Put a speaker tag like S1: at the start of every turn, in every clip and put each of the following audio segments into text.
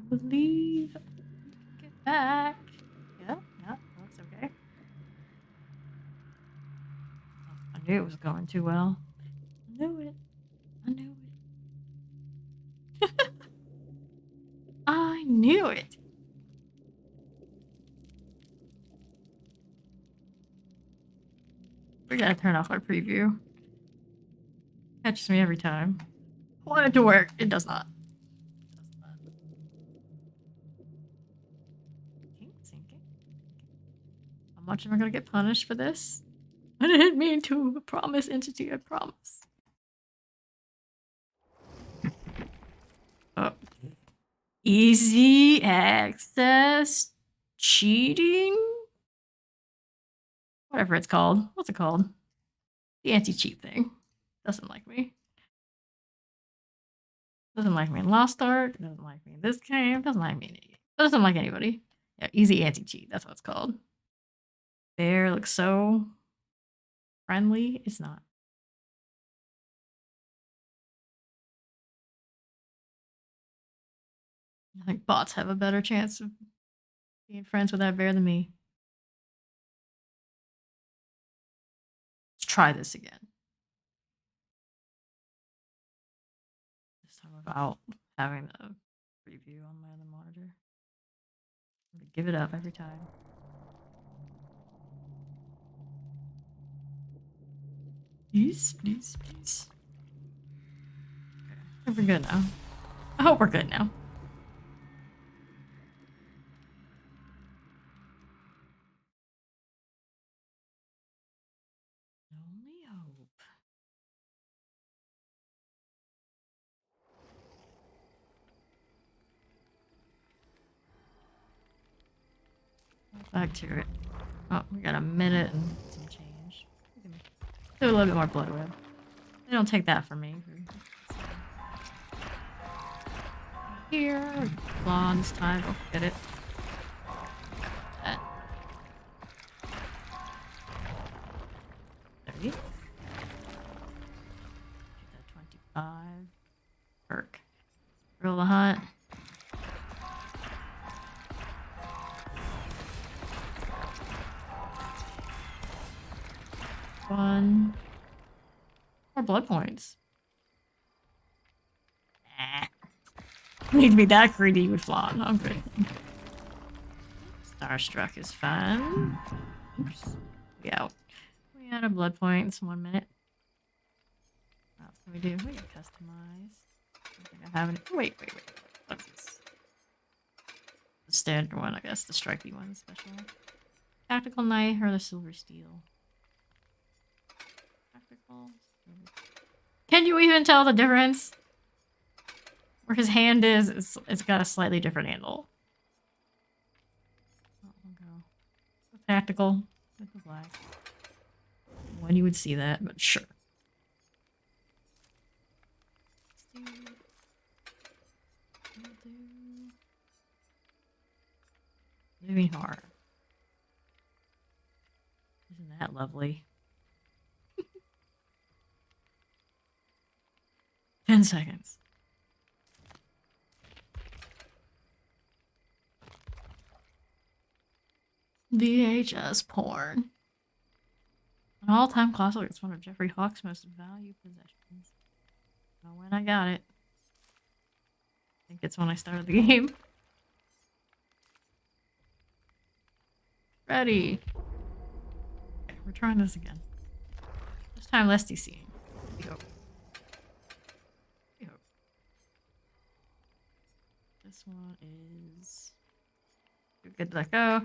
S1: believe. Get back. Yeah, yeah, that's okay. I knew it was going too well. I knew it. I knew it. I knew it. We gotta turn off our preview. Catches me every time. I want it to work. It does not. It does not. Sinking. How much am I gonna get punished for this? I didn't mean to. Promise, entity. I promise. Oh. Easy access cheating? Whatever it's called. What's it called? The anti-cheat thing. Doesn't like me. Doesn't like me in Lost Ark. Doesn't like me in this game. Doesn't like me in any. Doesn't like anybody. Yeah, easy anti-cheat. That's what it's called. Bear looks so friendly. It's not. I think bots have a better chance of being friends with that bear than me. Let's try this again. This time without having the preview on my other monitor. I'm gonna give it up every time. Please, please, please. Okay. I think we're good now. I hope we're good now. Only hope. Back to it. Oh, we got a minute and some change. We can do a little bit more blood web. They don't take that from me. Here, blonde this time. Oh, get it. That. 30. Get that 25. Perk. Roll the hunt. One. More blood points. Nah. Need to be that greedy with Flan. I'm good. Starstruck is fun. Oops. We out. We had a blood points. 1 minute. What else can we do? We can customize. I think I have any. Wait. What's this? The standard one, I guess. The stripey one, special. Tactical knife or the silver steel? Tactical. Can you even tell the difference? Where his hand is, it's got a slightly different handle. Oh, we'll go tactical with the black. When you would see that, but sure. Living hard. Isn't that lovely? 10 seconds. VHS porn. An all-time classic. It's one of Jeffrey Hawks' most valued possessions. Know when I got it. I think it's when I started the game. Ready. Okay, we're trying this again. This time less DC. We hope. We hope. This one is good to let go.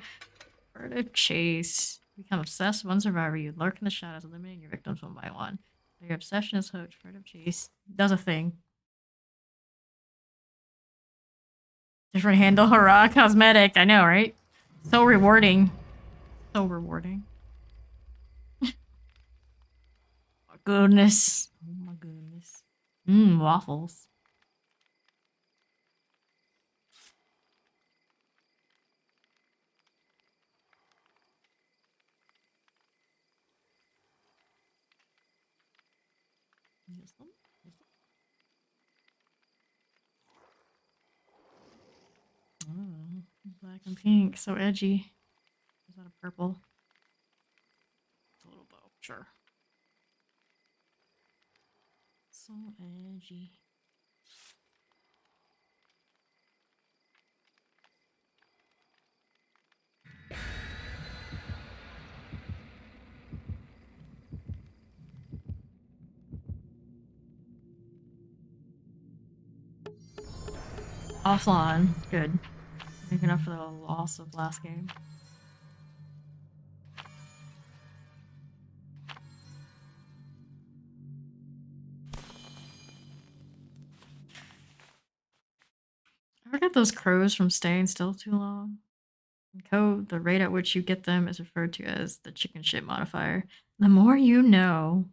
S1: Furtive chase. Become obsessed with one survivor. You lurk in the shadows, eliminating your victims one by one. Your obsession is hooked. Furtive chase does a thing. Different handle. Hurrah, cosmetic. I know, right? So rewarding. So rewarding. Oh my goodness. Oh my goodness. Waffles. Use them. Use them. and pink, so edgy. Is that a purple? It's a little bow, sure. So edgy. Offline, good. Making up for the loss of last game. I forget those crows from staying still too long. In code, the rate at which you get them is referred to as the chicken shit modifier. The more you know.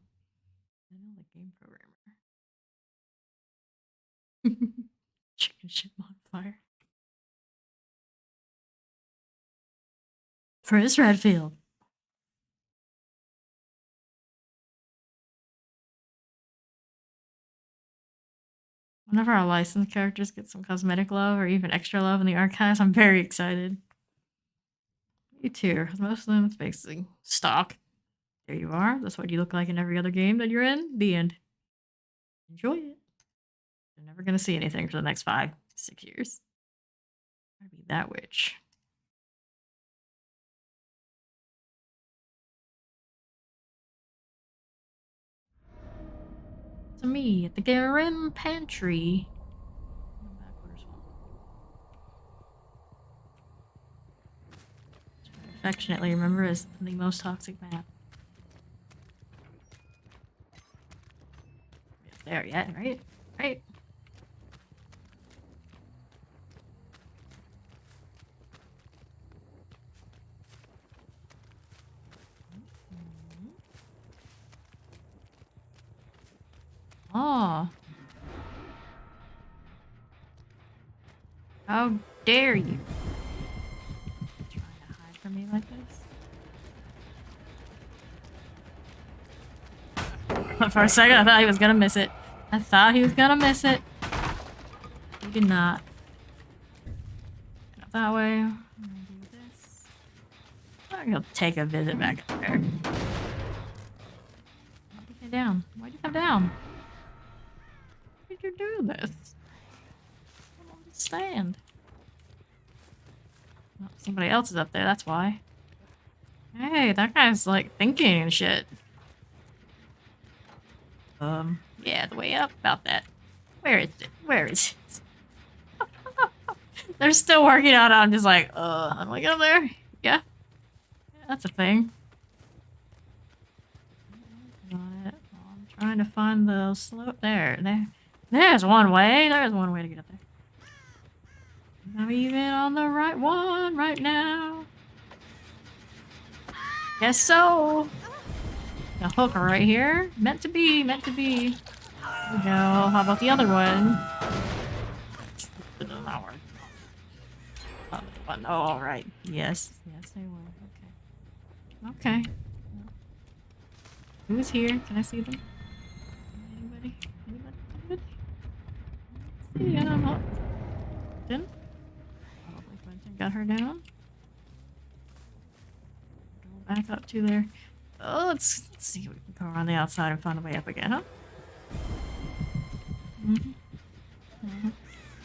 S1: I know the game programmer. Chicken shit modifier. Chris Redfield. Whenever our licensed characters get some cosmetic love or even extra love in the archives, I'm very excited. Me too, because most of them it's basically stock. There you are. That's what you look like in every other game that you're in. The end. Enjoy it. You're never gonna see anything for the next 5, 6 years. I'd be that witch. To me at the Garim Pantry. Affectionately remember as the most toxic map. It's there yet, right? Right. Oh. How dare you? Trying to hide from me like this? For a second, I thought he was gonna miss it. I thought he was gonna miss it. He did not. Not that way. I'm gonna do this. I'm gonna take a visit back up there. Why'd you come down? Why'd you come down? Why did you do this? I don't understand. Oh, somebody else is up there, that's why. Hey, that guy's like thinking and shit. Yeah, the way up, about that. Where is it? Where is it? They're still working on it. I'm just like, I'm like, up there? Yeah. That's a thing. I'm trying to find the slope. There's one way. There's one way to get up there. I'm even on the right one right now. Guess so. A hooker right here. Meant to be, meant to be. There we go. How about the other one? Oh, all right. Yes. Yes, they were. Okay. Okay. Who's here? Can I see them? Anybody? Anybody? Anybody? See ya. Quentin? Probably Quentin got her down. Go back up to there. Oh, let's see if we can go around the outside and find a way up again, huh?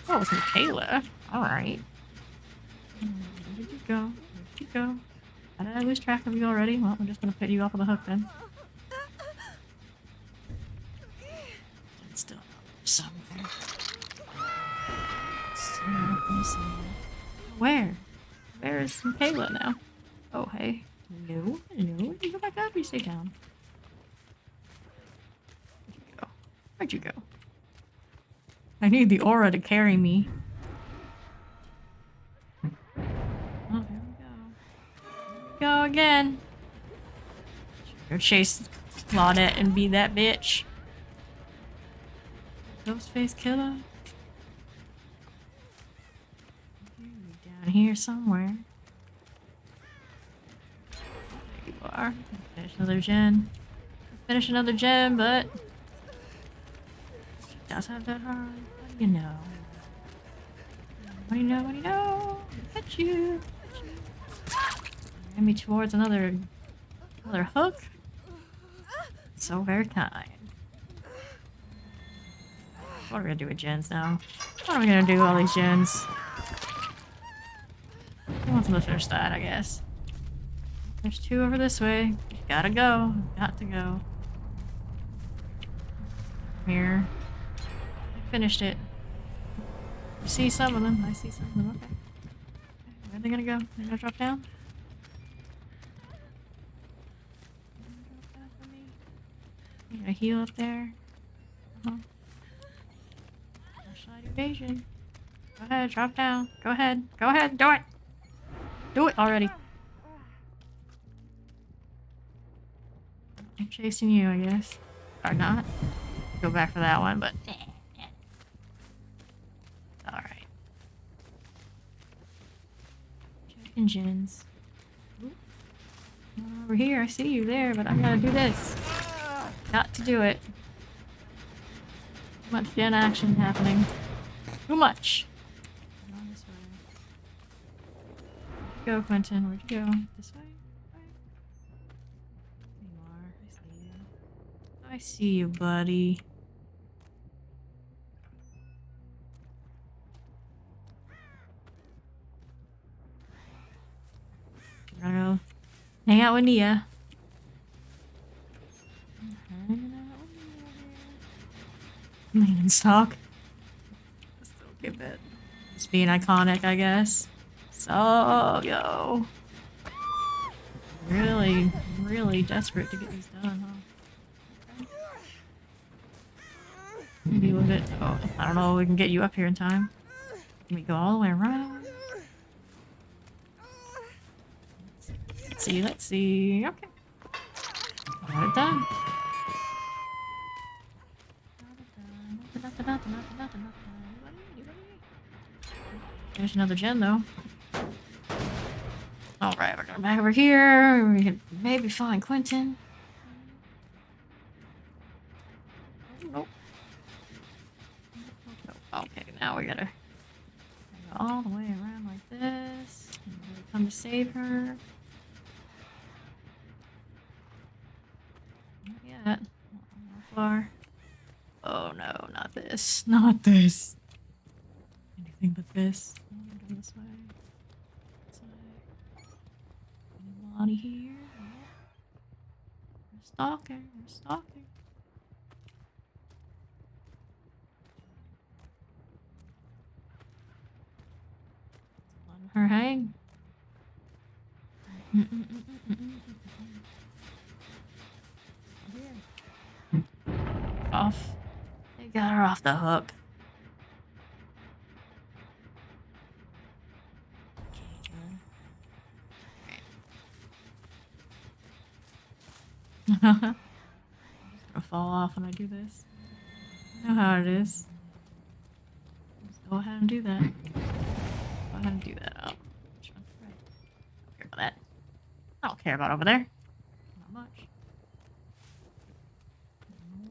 S1: Oh, it's Michaela. Alright. Where did you go? Where did you go? How did I lose track of you already? Well, I'm just gonna put you off of the hook then. It's still somewhere. Where? Where is Michaela now? Oh, hey. No, no, you go back up, you stay down. Where'd you go? Where'd you go? I need the aura to carry me. Oh, there we go. There we go again. Go chase Claudette and be that bitch. Ghostface killer. Down here somewhere. There you are. Finish another gen. Finish another gen, but she does have that hard. What do you know? What do you know? What do you know? Catch you. Catch you. Ran me towards another hook. So very kind. What are we gonna do with gens now? What are we gonna do with all these gens? Who wants to finish that, I guess? There's 2 over this way. Gotta go. Got to go. Here. I finished it. You see some of them. I see some of them. Okay. Where are they gonna go? They're gonna drop down? Drop down for me? You gonna heal up there? Uh-huh. Flashlight evasion. Go ahead, drop down. Go ahead. Go ahead, do it! Do it already. I'm chasing you, I guess. Or not. Go back for that one, but... Alright. Checking gens. Over here, I see you there, but I gotta do this. Got to do it. Too much gen action happening. Too much! On this way. Where'd you go, Quentin? Where'd you go? This way? There you are. I see you. I see you, buddy. We're gonna go hang out with Nia. Lean and stock. Still give it. Just being iconic, I guess. So, yo. Really, really desperate to get these done, huh? Okay. Deal with it. Oh, I don't know if we can get you up here in time. Can we go all the way around? Let's see, let's see. Okay. Got it done. There's another gen though. Alright, we're going back over here. We can maybe find Quentin. Oh, nope. Okay, now we gotta go all the way around like this. And we come to save her. Not yet. Not far. Oh no, not this. Not this. Anything but this. I'm going this way. This way. Anybody here? No. We're stalking. We're stalking. Letting her hang. Off. They got her off the hook. I'm just gonna fall off when I do this. You know how it is. Just go ahead and do that. Go ahead and do that. Oh, which one? Right. Don't care about that. I don't care about over there. Not much.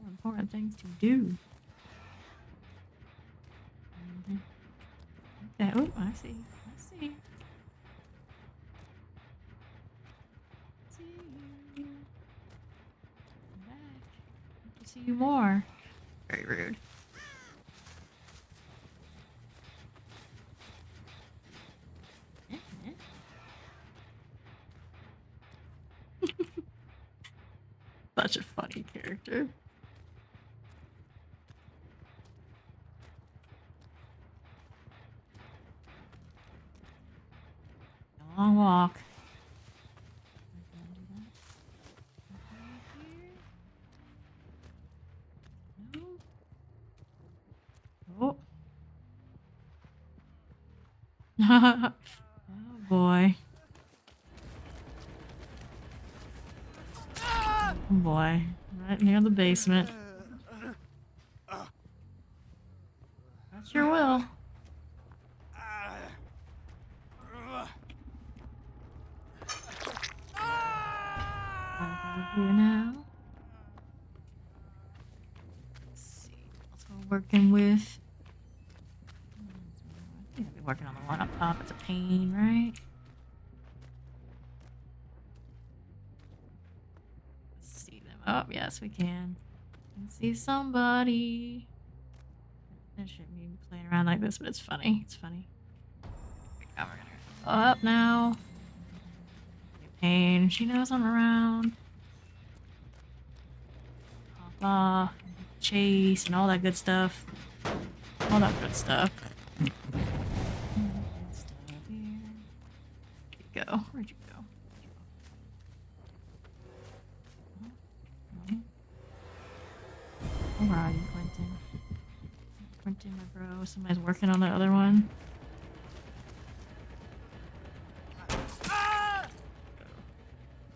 S1: More important things to do. Okay. Oh, I see. I see. See you. I'm back. I want to see you more. Very rude. Such a funny character. A long walk. Oh. Oh boy. Oh boy. Right near the basement. That's your will. Over here now. Let's see what else we're working with. I think working on the one up top. It's a pain, right? Let's see them. Oh, yes, we can. I can see somebody. I shouldn't be playing around like this, but it's funny. It's funny. We're gonna go up now. Pain. She knows I'm around. Hop off. Chase and all that good stuff. All that good stuff. Where'd you go? Where'd you go? Where are you, Quentin? Quentin, my bro. Somebody's working on the other one.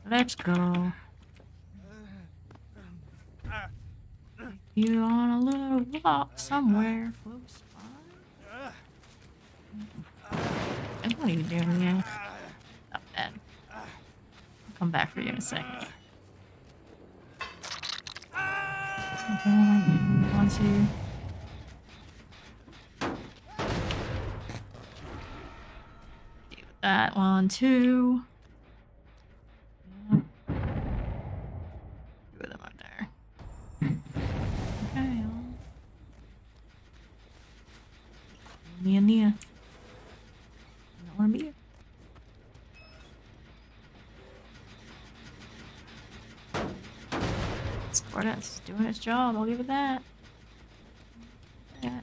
S1: Let's go. Take you on a little walk somewhere close by. And what are you doing here? Not bad. I'll come back for you in a second. Okay, move on to. Deal with that one too. Yeah. Two of them up there. Okay. Nia. I don't want to be here. It's doing its job, I'll give it that. Yeah.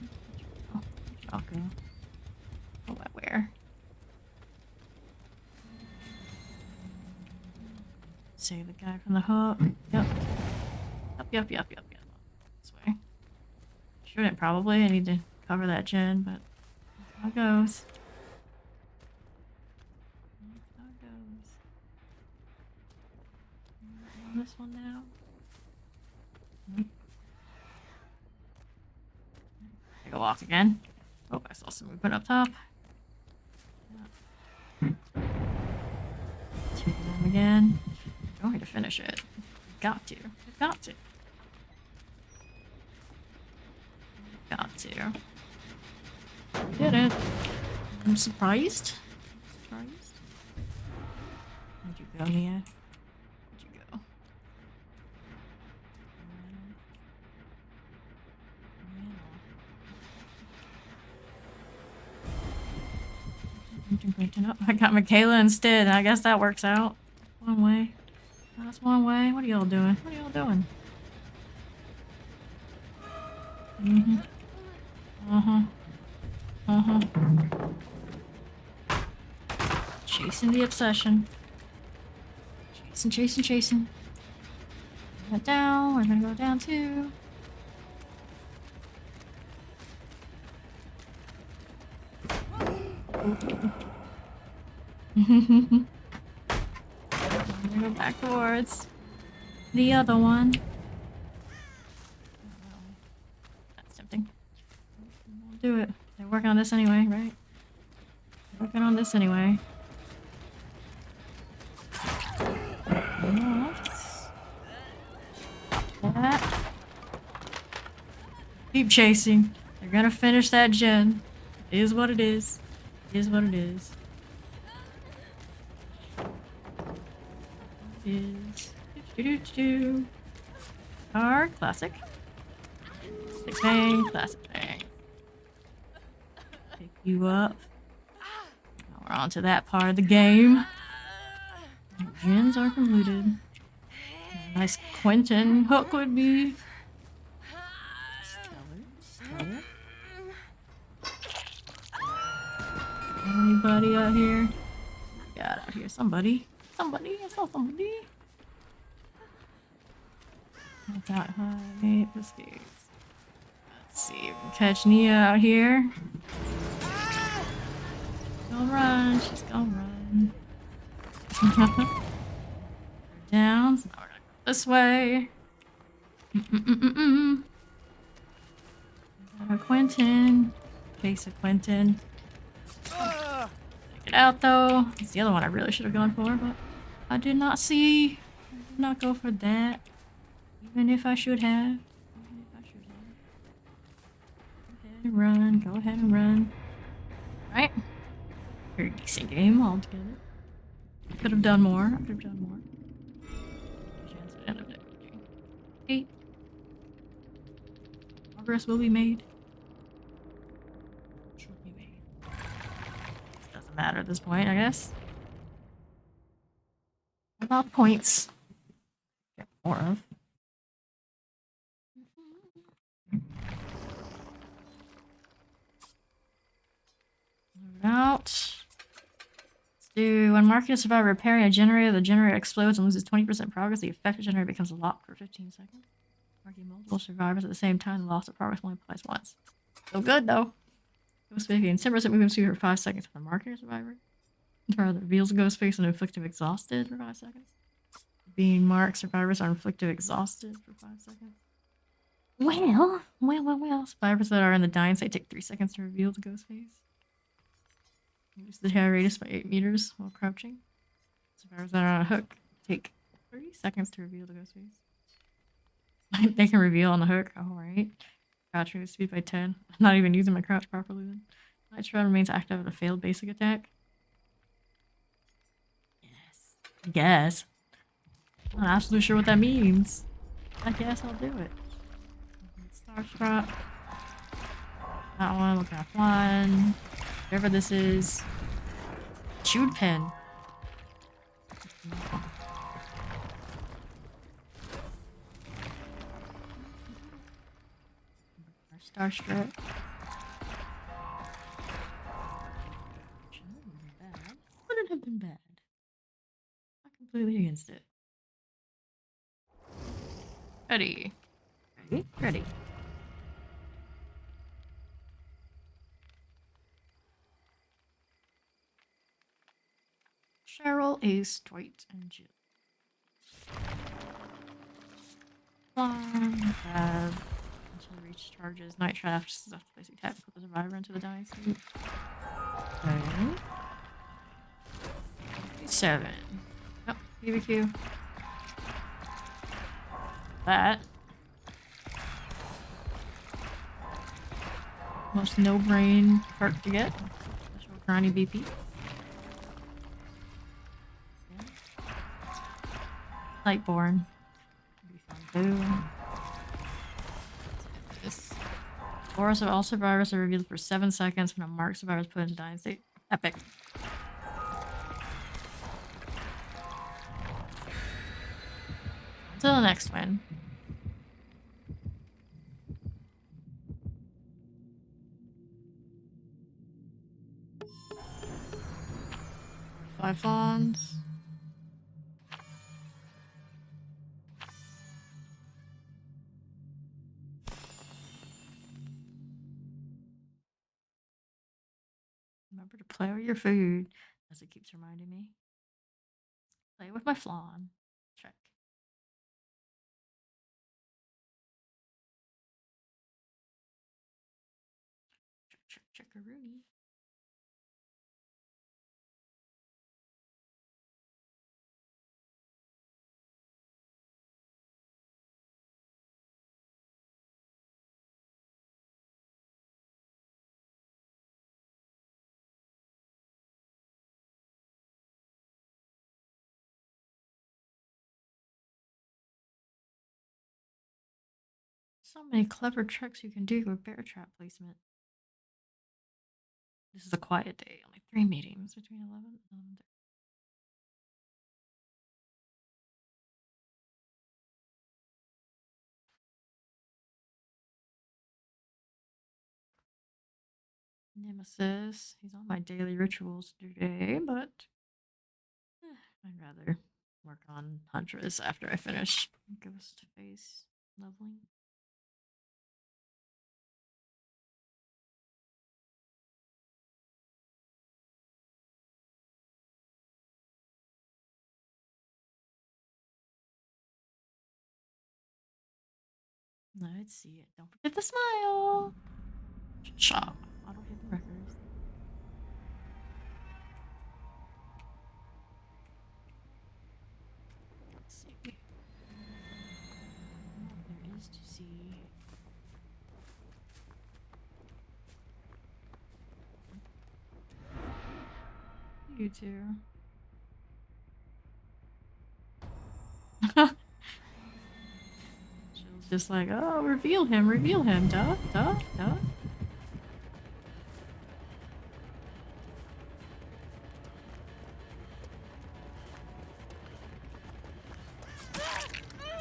S1: I'll go. Oh, where? Save the guy from the hook. Yep. This way. Shouldn't probably. I need to cover that gen, but that's how it goes. That's how it goes. On this one now. Take a walk again. Oh, I saw some movement up top. Take them again. Going to finish it. Got to. Got to. Got to. We did it. I'm surprised. Where'd you go, Nia? Where'd you go? I got Michaela instead. I guess that works out. One way. That's one way. What are y'all doing? What are y'all doing? Chasing the obsession. Chasing. Go down. We're gonna go down too. I'm gonna go back towards the other one. That's tempting. We'll do it. They're working on this anyway, right? They're working on this anyway. That. Keep chasing. They're gonna finish that gen. It is what it is. It is what it is. Car classic. Big bang, classic bang. Pick you up. Now we're on to that part of the game. Gens are completed. A nice Quentin hook would be. Stellar. Anybody out here? Got out here. Somebody. I saw somebody. That's out high. Let's see. We can catch Nia out here. Gonna run. She's gonna run. Down. So now we're gonna go this way. Quentin. Case of Quentin. Take it out though. It's the other one I really should have gone for, but I did not see. I did not go for that. Even if I should have. Go ahead and run. Alright. Very decent game altogether. Could have done more. I could have done more. Chance at end of it. 8. Progress will be made. Should be made. This doesn't matter at this point, I guess. What about points? Get more of. Move it out. Let's do when marking a survivor repairing a generator, the generator explodes and loses 20% progress. The affected generator becomes locked for 15 seconds. Marking multiple survivors at the same time, the loss of progress only applies once. So good though. Ghost face gains 10% movement speed for 5 seconds for marking a survivor. Further, reveals a ghost face and inflictive exhausted for 5 seconds. Being marked, survivors are inflictive exhausted for 5 seconds. Well. Survivors that are in the dying state take 3 seconds to reveal the ghost face. Reduce the attack radius by 8 meters while crouching. Survivors that are on a hook take 30 seconds to reveal the ghost face. They can reveal on the hook. Alright. Crouch reduce speed by 10. I'm not even using my crouch properly then. Night shroud remains active at a failed basic attack. Yes. I guess. I'm not absolutely sure what that means. I guess I'll do it. Starstruck. That one, look at one. Whatever this is. Chewed pen. Starstruck. Wouldn't have been bad. Not completely against it. Ready. Ready. Cheryl, Ace, Dwight, and Jill. Grab until reach charges. Night shot after stuff to place attack. Put the survivor into the dying state. Okay. 7. Oh, BBQ. That. Most no brain part to get. Special Granny BP. Okay. Lightborn. Be fun too. This. Auras of all survivors are revealed for 7 seconds when a marked survivor is put into dying state. Epic. Until the next one. Five fawns. Remember to play with your food, as it keeps reminding me. Play with my flan. Check. Check-a-rooney. So many clever tricks you can do with bear trap placement. This is a quiet day. Only 3 meetings between 11 and 11:30. Nemesis. He's on my daily rituals today, but I'd rather work on Huntress after I finish Ghost Face leveling. Let's see it. Don't forget the smile. Shop. Auto hidden records. Let's see. What there is to see. you two. Jill's just like, oh, reveal him, duh, duh, duh.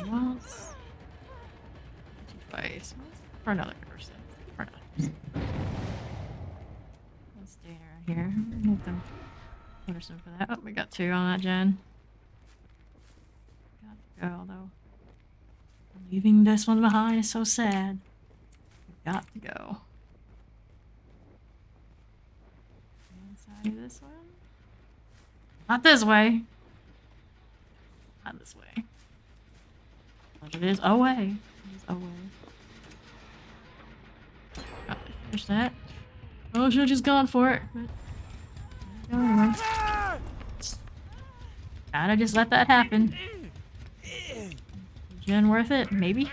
S1: Once. Twice. For another person. For another person. Let's stay around here. Move them. Put her some for that. Oh, we got 2 on that gen. Got to go, though. Leaving this one behind is so sad. We got to go. Inside of this one? Not this way. Not this way. But it is away. It is away. Probably finish that. Oh, should've just gone for it. But go anyway. Gotta just let that happen. Gen worth it? Maybe?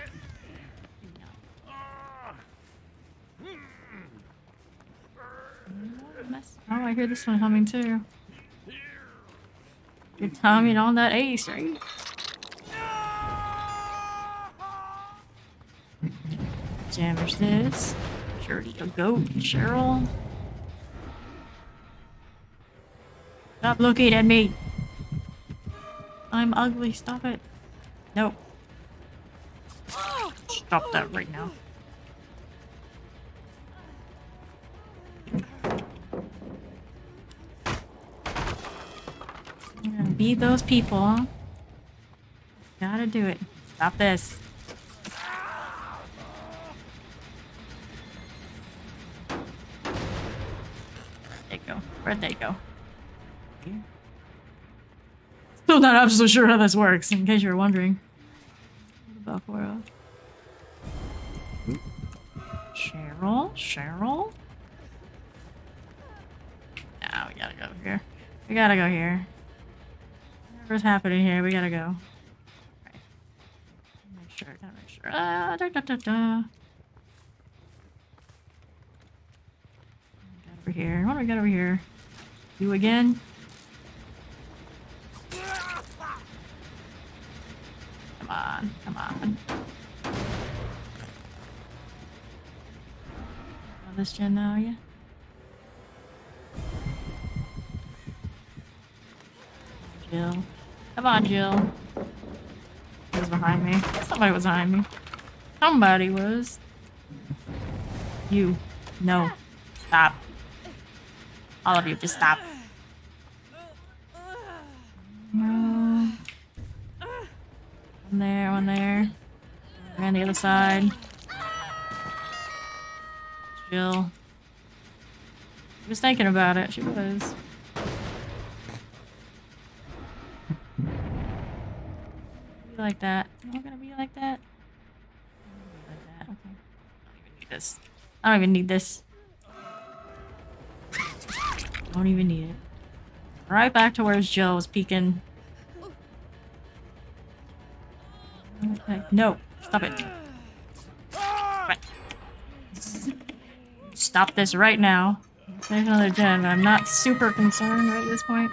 S1: Oh, I hear this one humming too. Good timing on that ace, right? Damage this. Sure, a goat, Cheryl. Stop looking at me. I'm ugly, stop it. Nope. Stop that right now. I'm gonna beat those people, huh? Gotta do it. Stop this. Where'd they go? Where'd they go? Still not absolutely sure how this works, in case you're wondering. Buffalo. Cheryl? Cheryl? No, we gotta go here. We gotta go here. Whatever's happening here, we gotta go. Right. Make sure, gotta make sure. Da, da, da, da. Get over here. What do we got over here? You again? Come on, come on. Oh, this gen now, yeah? Jill. Come on, Jill. Who's behind me? Somebody was behind me. Somebody was. You. No. Stop. All of you, just stop. No. One there, one there. And the other side. Jill. She was thinking about it. She was. Be like that. Am I gonna be like that? Like that. Okay. I don't even need this. I don't even need this. Don't even need it. Right back to where Jill was peeking. Okay. No. Stop it. Right. Stop this right now. There's another gen, but I'm not super concerned right at this point.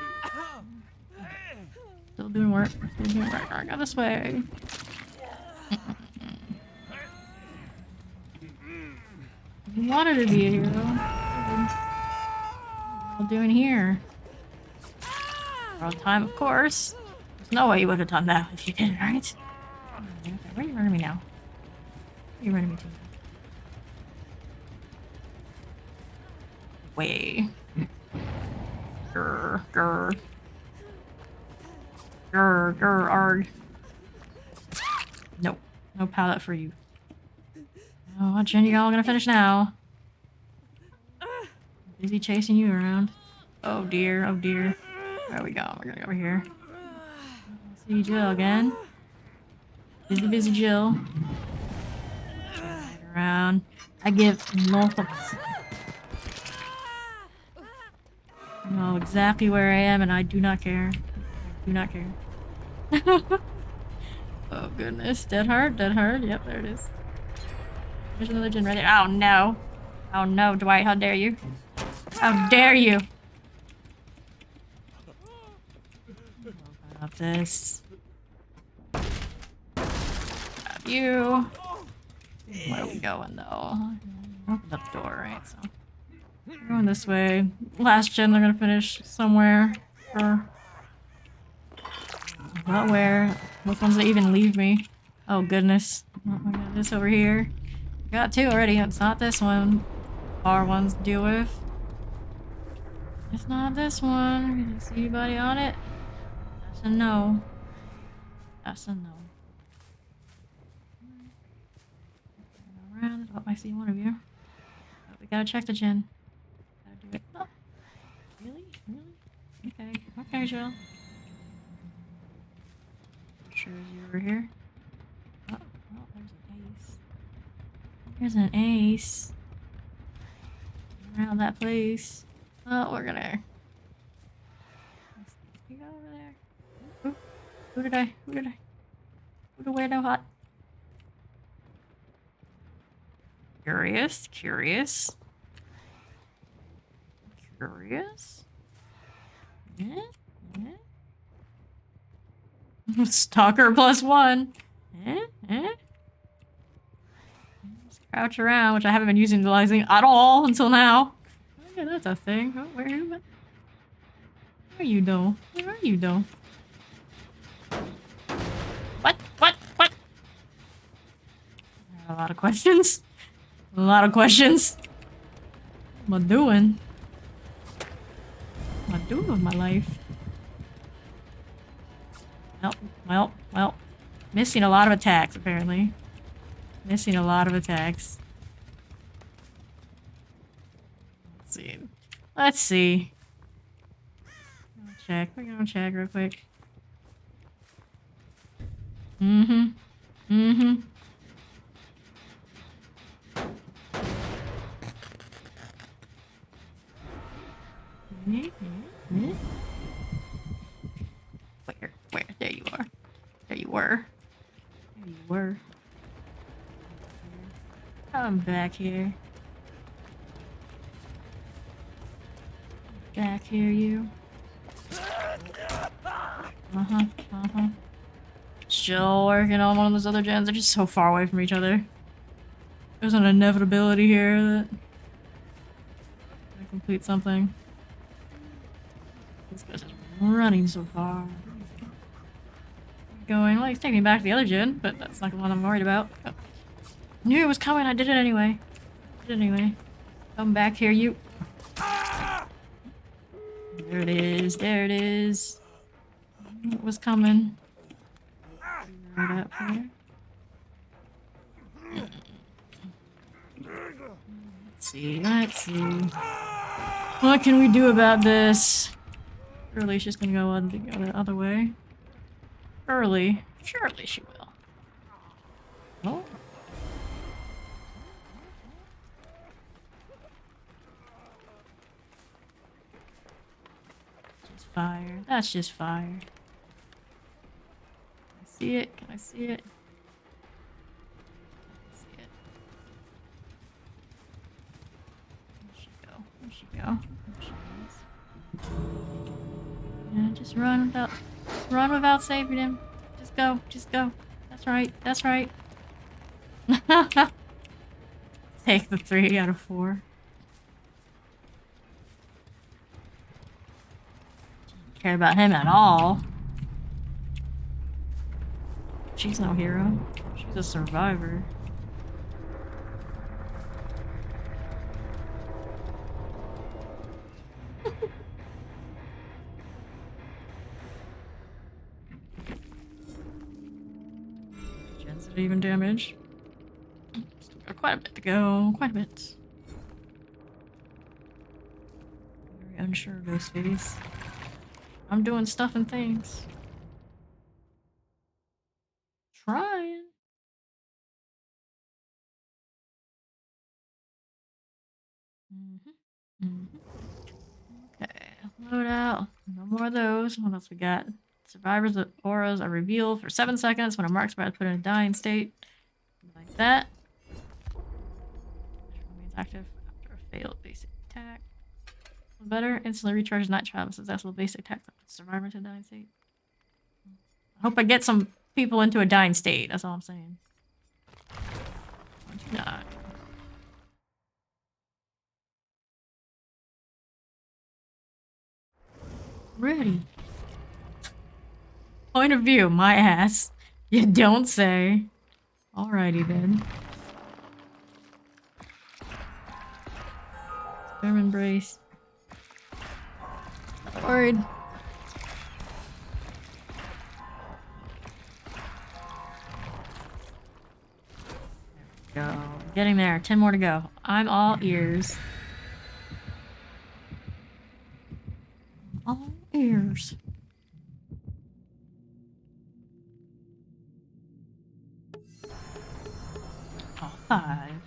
S1: Still doing work. Still doing work. I got this way. You wanted to be a hero. What are you doing here? All time, of course. There's no way you would have done that if you didn't, right? Okay, where are you running me now? Where are you running me to? Way. Grr, grr. Grr, grr, arg. Nope. No pallet for you. Oh, what gen you all gonna finish now? Busy chasing you around. Oh dear, oh dear. Where are we going? We're gonna go over here. See Jill again. Busy, busy Jill. Right around. I give multiple. I know exactly where I am and I do not care. I do not care. Oh goodness. Dead hard, dead hard. Yep, there it is. There's another gen right there. Oh no. Oh no, Dwight, how dare you? How dare you? Got this. Grab you. Where are we going though? Opened up the door, right? So we're going this way. Last gen, they're gonna finish somewhere. Or not where. Which ones they even leave me? Oh goodness. Oh, I got this over here. Got two already. It's not this one. Far ones to deal with. It's not this one. You see anybody on it? That's a no. That's a no. Around. Oh, I see one of you. Oh, we gotta check the gen. Gotta do it. Oh, really? Really? Okay. Okay, Jill. Sure as you were here. Oh, there's an ace. There's an ace. Around that place. Oh, we're gonna. You go over there. Who did I? Who did I? Who the weirdo hot? Curious. Curious. Curious. Yeah. Yeah. Stalker +1. Eh? Just crouch around, which I haven't been utilizing at all until now. Okay, that's a thing. Oh, where are you, though? Where are you, though? What? A lot of questions. A lot of questions. What am I doing? What am I doing with my life? Well. Missing a lot of attacks, apparently. Missing a lot of attacks. Let's see. We're gonna check real quick. Mm-hmm. Where? There you are. There you were. Come back here. Back here, you. Still working on one of those other gens. They're just so far away from each other. There's an inevitability here that I complete something. This guy's just running so far. Going, like, it's taking me back to the other gen, but that's not the one I'm worried about. Oh. Knew it was coming, I did it anyway. Come back here, you. There it is. It was coming. Right up here. Let's see. What can we do about this? Surely she's gonna go on the other way. Surely she will. Oh. Just fire. That's just fire. Can I see it? Where'd she go? There she is. Yeah, just run without saving him. Just go. That's right. Take the 3 out of 4. Didn't care about him at all. She's no hero. She's a survivor. Gens at even damage. Still got quite a bit to go. Quite a bit. Very unsure, Ghostface. I'm doing stuff and things. Trying. Okay, load out. No more of those. What else we got? Survivors' auras are revealed for 7 seconds when a mark's about to put in a dying state. Like that. Remains active after a failed basic attack. Better, instantly recharges nitrile with successful basic attack that puts survivor to a dying state. I hope I get some people into a dying state. That's all I'm saying. Don't you die. Ready. Point of view, my ass. You don't say. Alrighty then. Firm embrace. Not worried. There we go. Getting there. 10 more to go. I'm all ears. All ears. All 5. And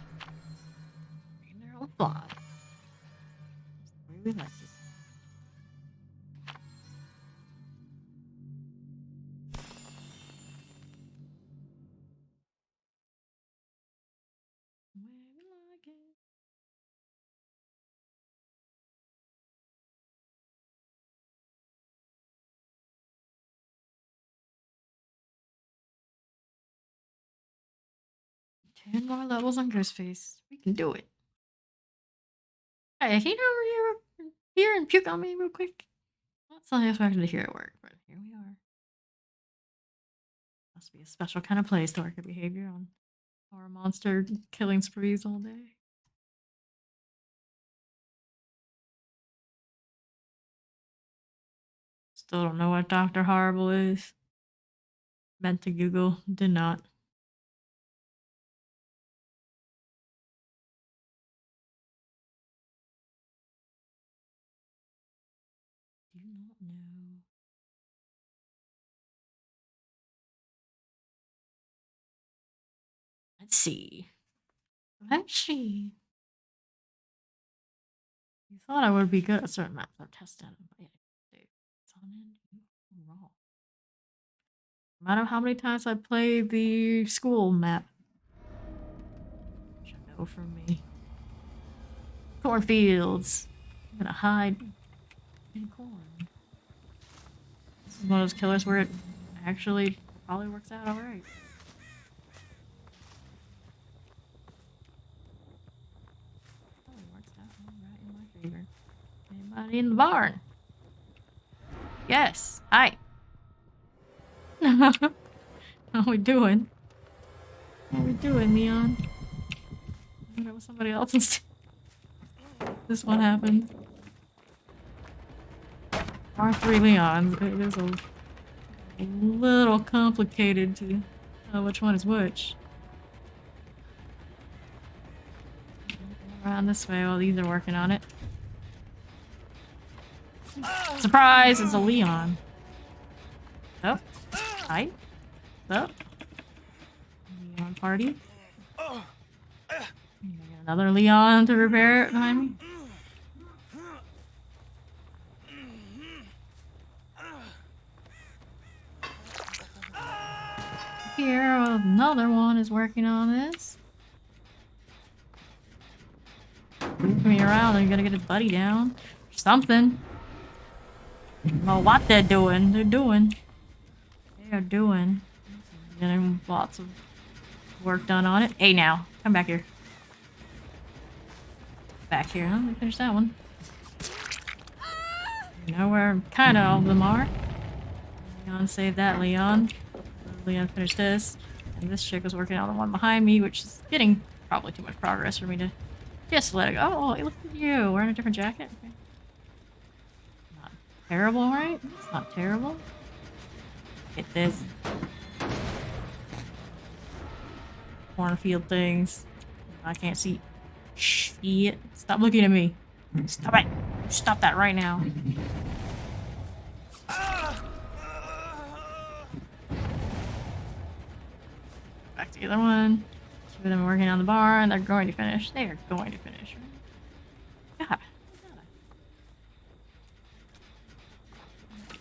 S1: they're all 5. That's the way we like it. The way we like it. Ten more levels on Ghostface. We can do it. Hey, can you go over here and puke on me real quick? Not something I expected to hear at work, but here we are. Must be a special kind of place to work at behavior on horror monster killing sprees all day. Still don't know what Dr. Horrible is. Meant to Google, did not. Do not know. Let's see. Let's see. You thought I would be good at certain maps. I've tested them, but yeah, it's on in. You're wrong. No matter how many times I play the school map. You know from me. Cornfields. I'm gonna hide in corn. This is one of those killers where it actually probably works out alright. Probably works out alright in my favor. Anybody in the barn? Yes. Hi. How we doing? How we doing, Leon? That was somebody else instead. This one happened. R3 Leons. It is a little complicated to know which one is which. Around this way while these are working on it. Surprise! It's a Leon. Oh. Hi. Oh. Leon party. Another Leon to repair it behind me. Here, another one is working on this. Moving me around, I'm gonna get his buddy down. Something. Well, what they're doing. They are doing. Getting lots of work done on it. Hey now, come back here. Back here. Let me finish that one. You know where kind of all of them are. Leon saved that Leon. Leon finished this. And this chick was working on the one behind me, which is getting probably too much progress for me to just let it go. Oh, look at you. Wearing a different jacket. Okay. Not terrible, right? It's not terrible. Get this. Cornfield things. I can't see. Shit. Stop looking at me. Stop it. Stop that right now. Back to the other one. Two of them are working on the barn. They're going to finish. They are going to finish. God.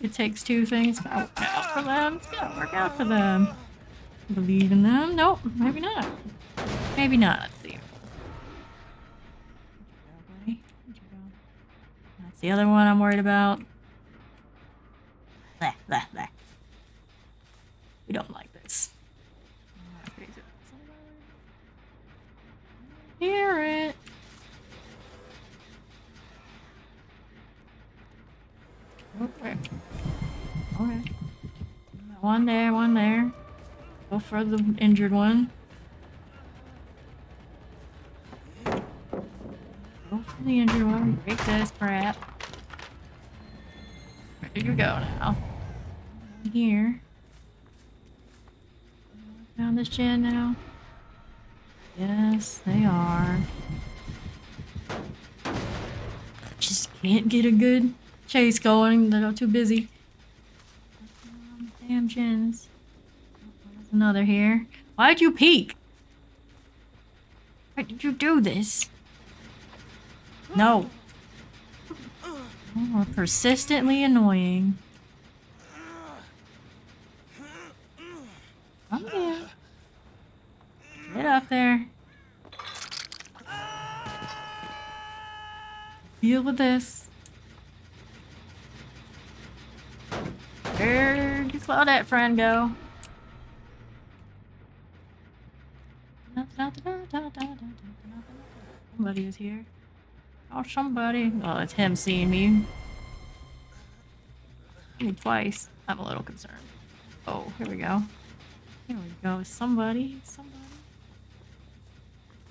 S1: It takes two things to work out for them. It's gonna work out for them. Believe in them? Nope. Maybe not. Maybe not. Let's see. That's the other one I'm worried about. Blah, blah, blah. We don't like this. Hear it. Okay. Okay. One there, one there. Go for the injured one. Go for the injured one. Break this crap. Where do you go now? Here. Found this gen now. Yes, they are. Just can't get a good chase going. They're too busy. Damn gens. There's another here. Why'd you peek? Why did you do this? No. Oh, persistently annoying. Come here. Get up there. Deal with this. Where'd you let that friend go? Somebody is here. Oh, somebody. Oh, it's him seeing me. Me twice. I'm a little concerned. Oh, here we go. Here we go. Somebody. Somebody.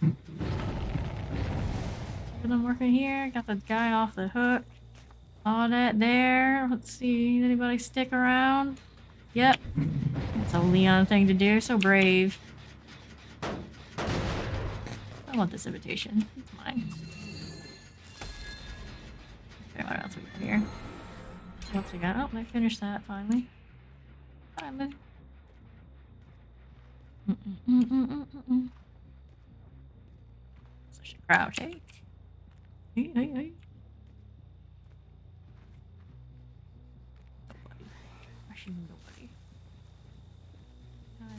S1: Two of them working here. Got the guy off the hook. All that there. Let's see. Anybody stick around? Yep. That's a Leon thing to do. So brave. I want this invitation. It's mine. Okay, what else we got here? What else we got? Oh, I finished that finally. Finally. So I should crouch, hey? Hey, hey, hey. Nobody. Actually, nobody.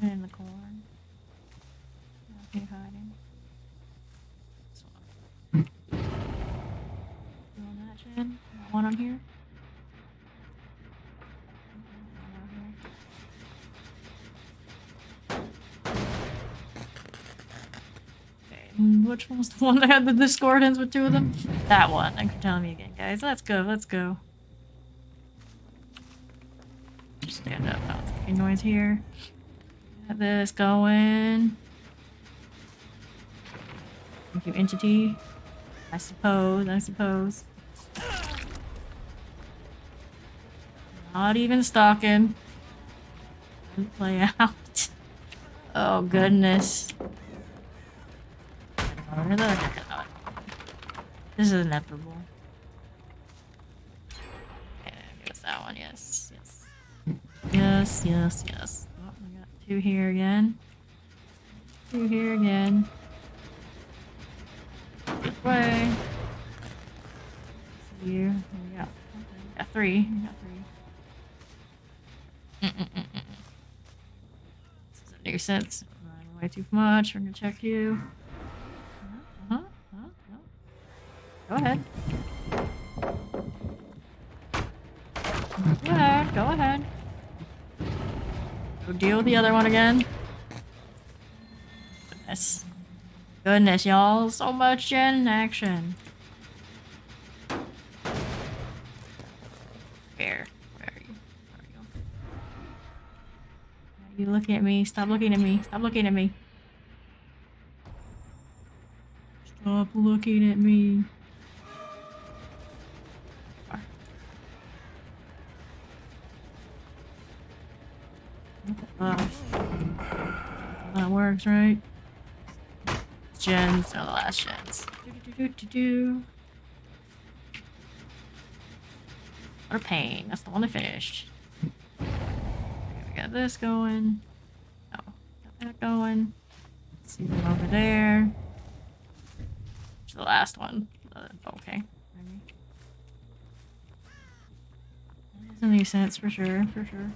S1: Hiding in the corn. Out here hiding. Doing that, Jen? Got one on here? Which one was the one that had the discordance with two of them? That one. Thanks for telling me again, guys. Let's go. Let's go. Just stand up. That was making noise here. Got this going. Thank you, entity. I suppose. I suppose. Not even stalking. Play out. Oh, goodness. This is inevitable. Okay, give us that one. Yes, yes. Yes, yes, yes. Oh, I got two here again. Two here again. This way. See you. We got three. We got three. This is a nuisance. Running away too much. We're gonna check you. Go ahead. Go ahead. Go ahead. Go deal with the other one again. Goodness. Goodness, y'all. So much gen action. Where? Where are you? Where are you? Are you looking at me? Stop looking at me. Stop looking at me. Stop looking at me. That works, right? Gens, no, the last gens. What a pain. That's the one that finished. Okay, we got this going. Oh, got that going. Let's see one over there. It's the last one. Okay. That doesn't make sense for sure, for sure.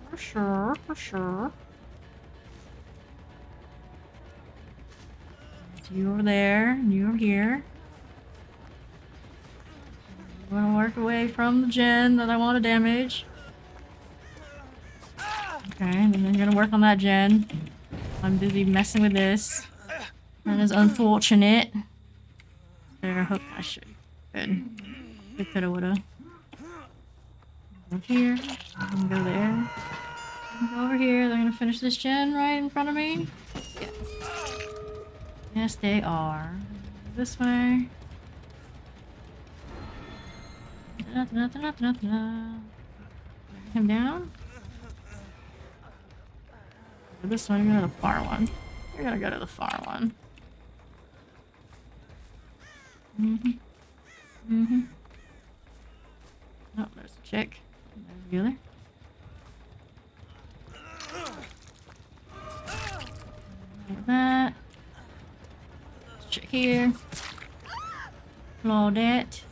S1: For sure, for sure. So you over there, and you over here. You want to work away from the gen that I want to damage. Okay, then they're gonna work on that gen. I'm busy messing with this. That is unfortunate. There, hook. I should. Good. Good, coulda, woulda. Go here. And go there. Go over here. They're gonna finish this gen right in front of me. Yeah. Yes, they are. This way. Him down. This one, you're gonna go to the far one. You're gonna go to the far one. Oh, there's a chick. There's the other. Like that. Chick here. Claudette.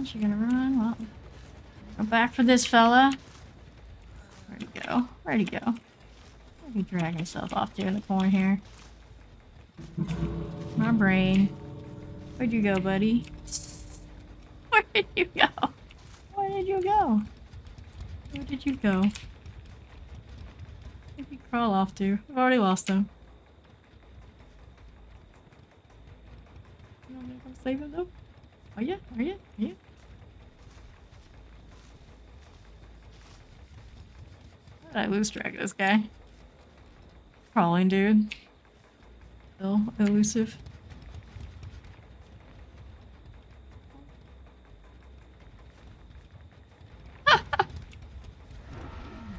S1: She's gonna run. Well, go back for this fella. Where'd he go? Where'd he go? Where'd he drag himself off to in the corner here? My brain. Where'd you go, buddy? Where did you go? Where did you go? Where did you go? Where did he crawl off to? I've already lost him. You want me to come save him though? Are you? Are you? Are you? How did I lose track of this guy? Crawling dude. Still elusive.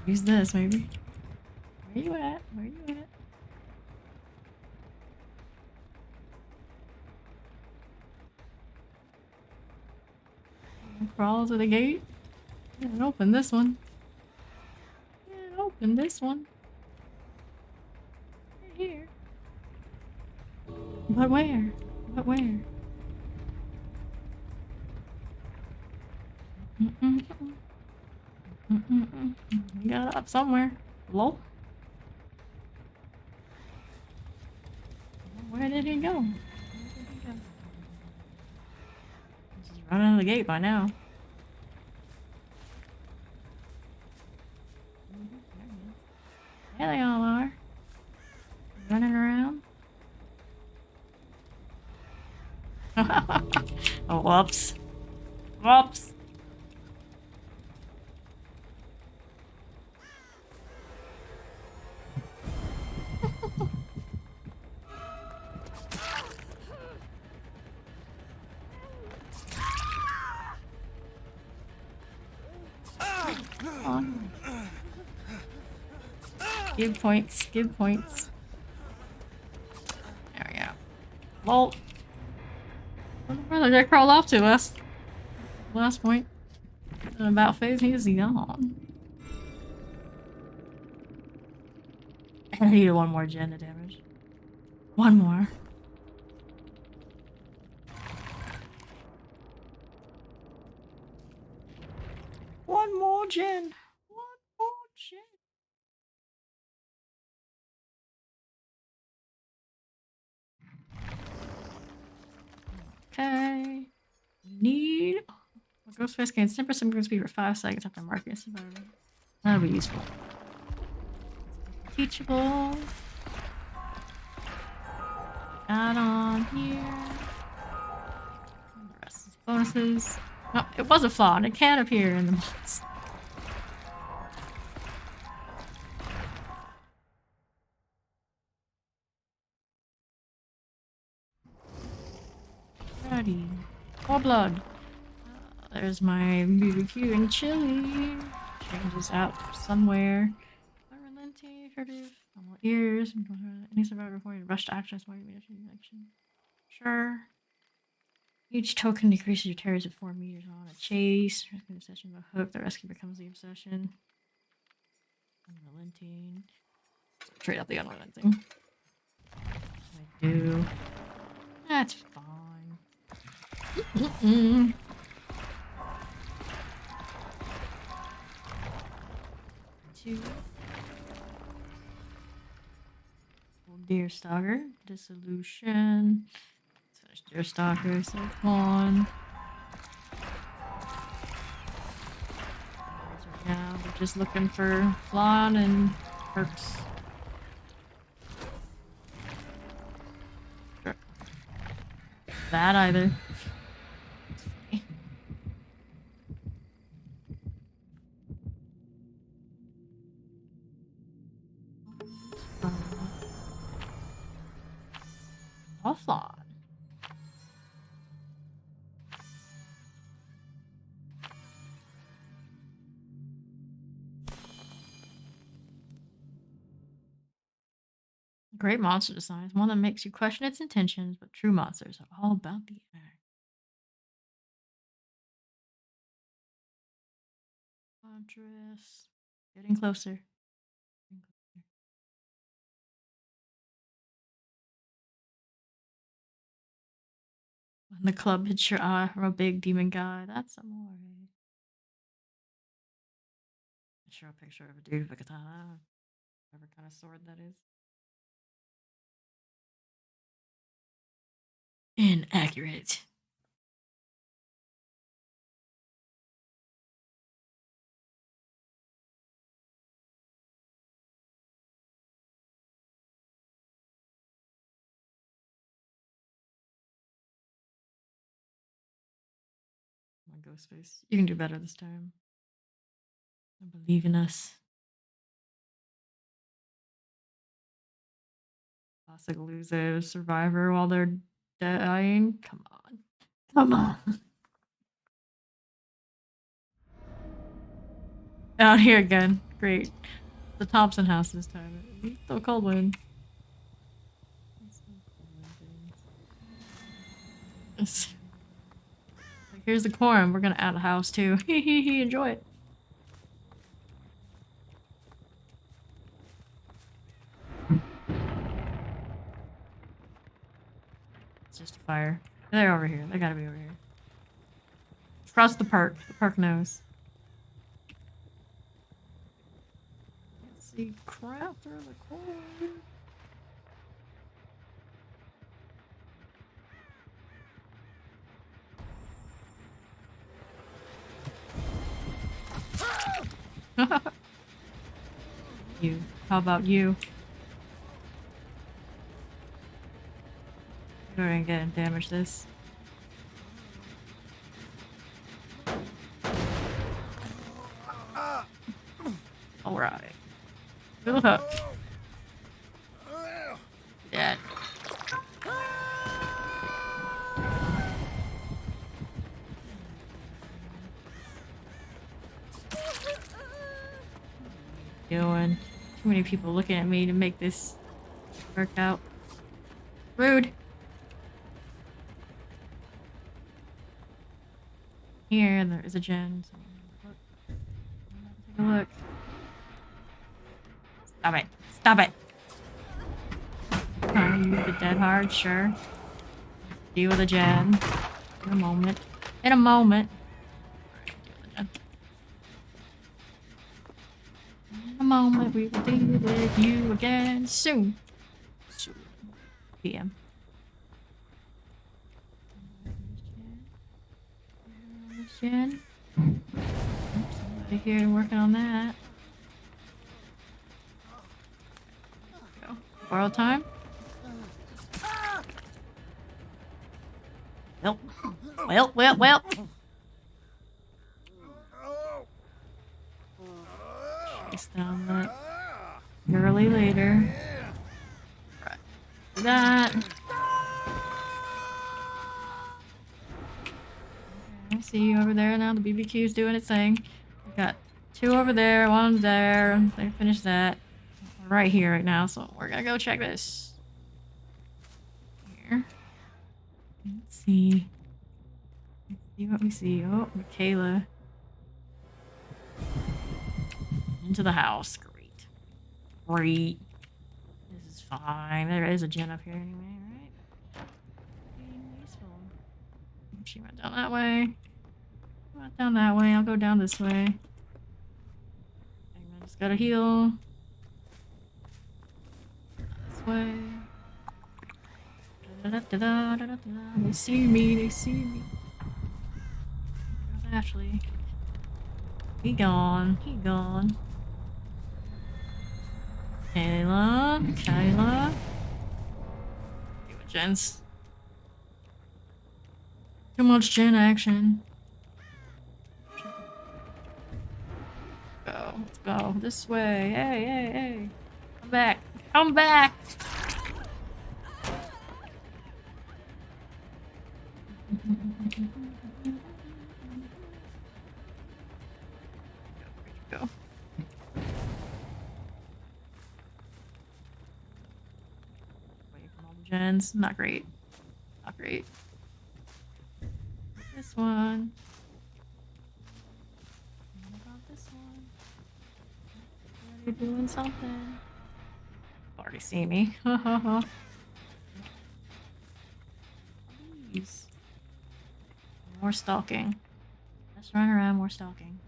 S1: Use this maybe. Where you at? Where you at? Crawl to the gate. Can't open this one. Can't open this one. Right here. But where? But where? You got it up somewhere. Lol. Where did he go? Where did he go? He's running out of the gate by now. There they all are. Running around. Oh, whoops. Whoops. Give points, give points. There we go. Well, where did I crawl off to us? Last point. And about phase, he is gone. I needed one more gen to damage. One more. One more gen. One more gen. Okay. Need a Ghostface gains 10% movement speed for 5 seconds after marking a survivor. That'll be useful. Teachable. Add on here. And the rest is bonuses. No, it was a flaw and it can appear in the mods. Ready. More blood. There's my BBQ and chili. Changes out somewhere. Unrelenting, furtive, normal ears. Any survivor before you rush to action. Sure. Each token decreases your terrors at 4 meters on a chase. Rescue the obsession of a hook. The rescue becomes the obsession. Unrelenting. Trade out the unrelenting. I do. That's fine. Two. Deer Stalker. Dissolution. Let's finish Deer Stalker, so it's gone. Right now, we're Just looking for flan and perks. Sure. That either. All flan. Great monster design is one that makes you question its intentions, but true monsters are all about the act. Huntress. Getting closer. When the club hits your eye from a big demon guy, that's amore. Show a picture of a dude with a katana. Whatever kind of sword that is. Inaccurate. My ghost face. You can do better this time. I believe in us. Classic loser survivor while they're dying. Come on. Come on. Out here again. Great. The Thompson house this time. It's still Coldwind. Like, here's the corn. We're gonna add a house too. Hee enjoy it. It's just a fire. They're over here. They gotta be over here. Trust the perk. The perk knows. Let's see. Crap through the corn. You. How about you? Go ahead and get and damage this. Alright. Little hook. Dead. Doing. Too many people looking at me to make this work out. Rude. Here, there is a gen. So take a look. Stop it. Stop it. You the dead hard, sure. Deal with a gen. In a moment. In a moment. In a moment, we will deal with you again soon. Soon. PM. Gen. Somebody here working on that. Go. Borrow time. Well. Chase down that girly later. Right. Do that. Okay, I see you over there now. The BBQ's doing its thing. We got two over there, one's there. They finished that. We're right here right now, so we're gonna go check this. Here. Let's see. Let's see what we see. Oh, Michaela. Into the house. Great. Great. This is fine. There is a gen up here anyway, right? Being useful. She went down that way. Went down that way. I'll go down this way. I just gotta heal. This way. They see me. They see me. Ashley. He gone. He gone. Kayla. Do it, gents. Too much gen action. Let's go. This way. Hey. Come back. Come back! Go. Away from all the gens. Not great. Not great. This one. What about this one? Already doing something. Already see me. Please. More stalking. Let's run around, more stalking.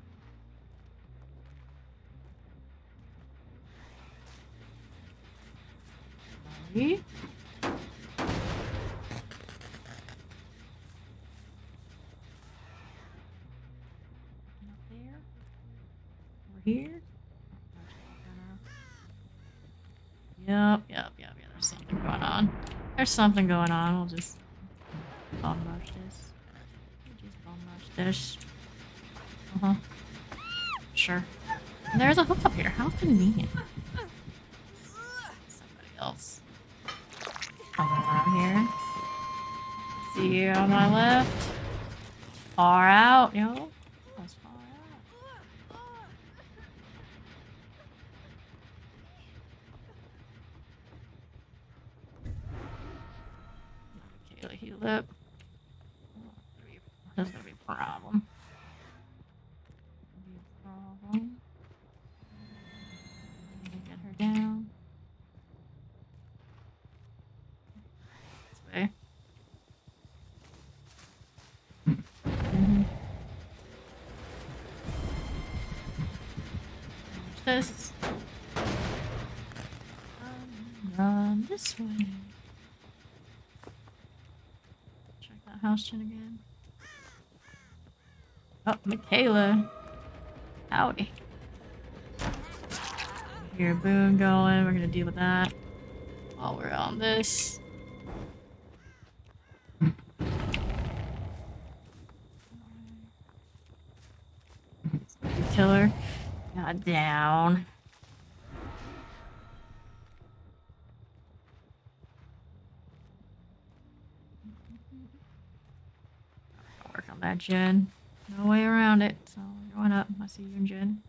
S1: Ready? Up there? Over here? Yep. There's something going on. There's something going on. We'll just bomb rush this. Sure. And there's a hookup here. How convenient. Somebody else. Coming around here. See you on my left. Far out, yo. That's far out. Kayla, heal up. That's gonna be a problem. Get her down. This way. This. Run this way. Check that house chin again. Oh, Michaela. Howdy. Here, boon going. We're gonna deal with that while we're on this. Killer. God down. I'll work on that, Jen. No way around it. So you're going up. I see you and Jen.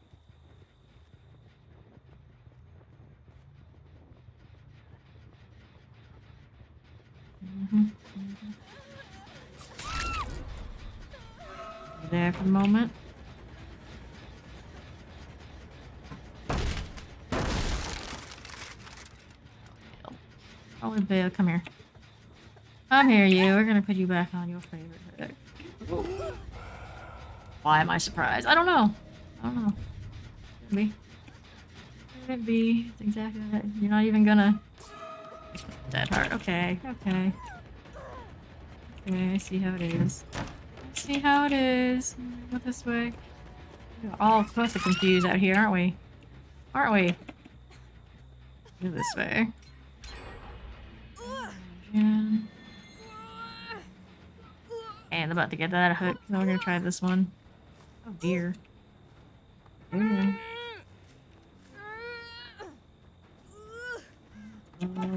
S1: There for the moment. Oh, Vale, come here. Come here, you. We're gonna put you back on your favorite hook. Why am I surprised? I don't know. Could be. Could be. It's exactly that. You're not even gonna. Dead heart. Okay. Okay, I see how it is. Go this way. We're all supposed to confuse out here, aren't we? Go this way. And I'm about to get that hook. So we're gonna try this one. Oh dear. Ooh.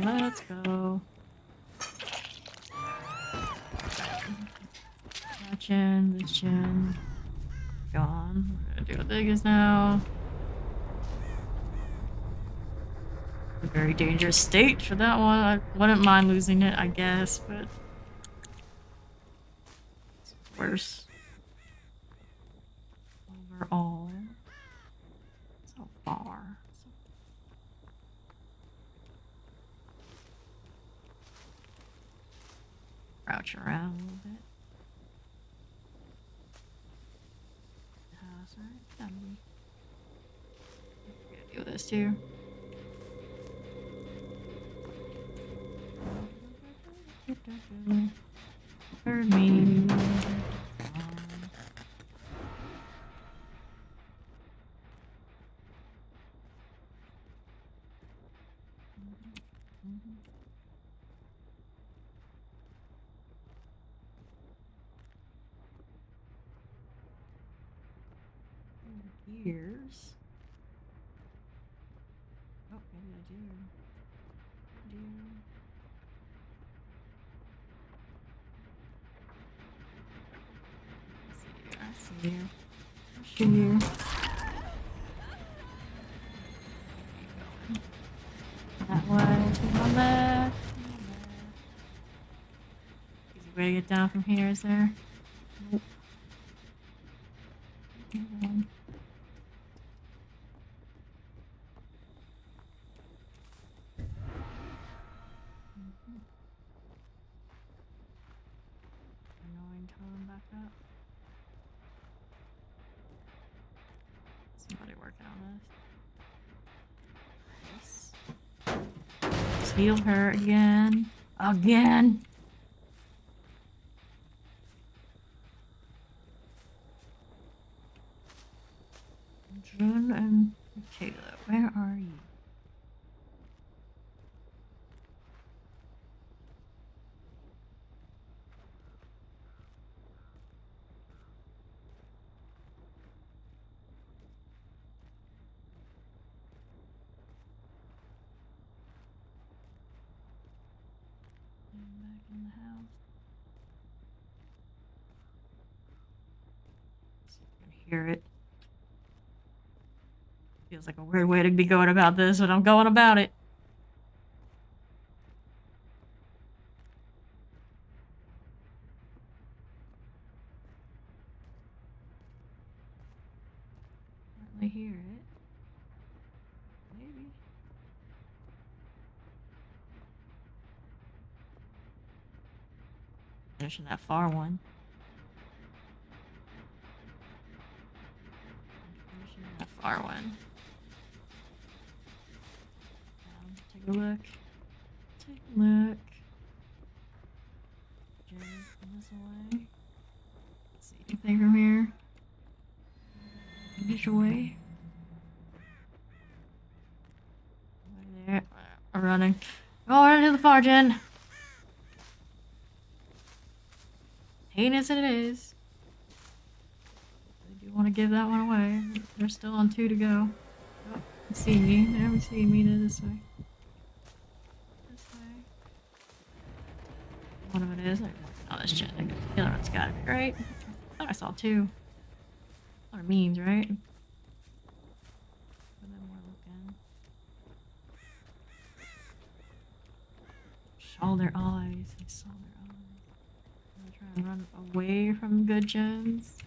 S1: Let's go. That chin, this chin. Gone. We're gonna do what Dig is now. A very dangerous state for that one. I wouldn't mind losing it, I guess, but it's worse. Overall. So far. Crouch around a little bit. House, alright, gotta be. We're gonna do this too. For me. Mm-hmm. Gears. Oh, maybe I do. I see you. I see you. That way to my left. Easy way to get down from here, is there? Nope. Annoying coming back up. Somebody working on this. Let's heal her again. Again! June and Michaela, where are you? Back in the house. See if I can hear it. Feels like a weird way to be going about this, but I'm going about it. Can't really hear it. Maybe. Finishing that far one. Finishing that far one. Take a look. Take a look. Just this away. Let's see anything from here. Get your way. Right there. I'm running. Going into the far gen. Heinous it is. I do want to give that one away. They're still on 2 to go. Oh, they see me. They never see me this way. This way. One of it is. Oh, this gen. The other one's got to be right. I thought I saw 2. What it means, right? But then we're looking. Saw their eyes. I saw their eyes. I'm trying to run away from good gens.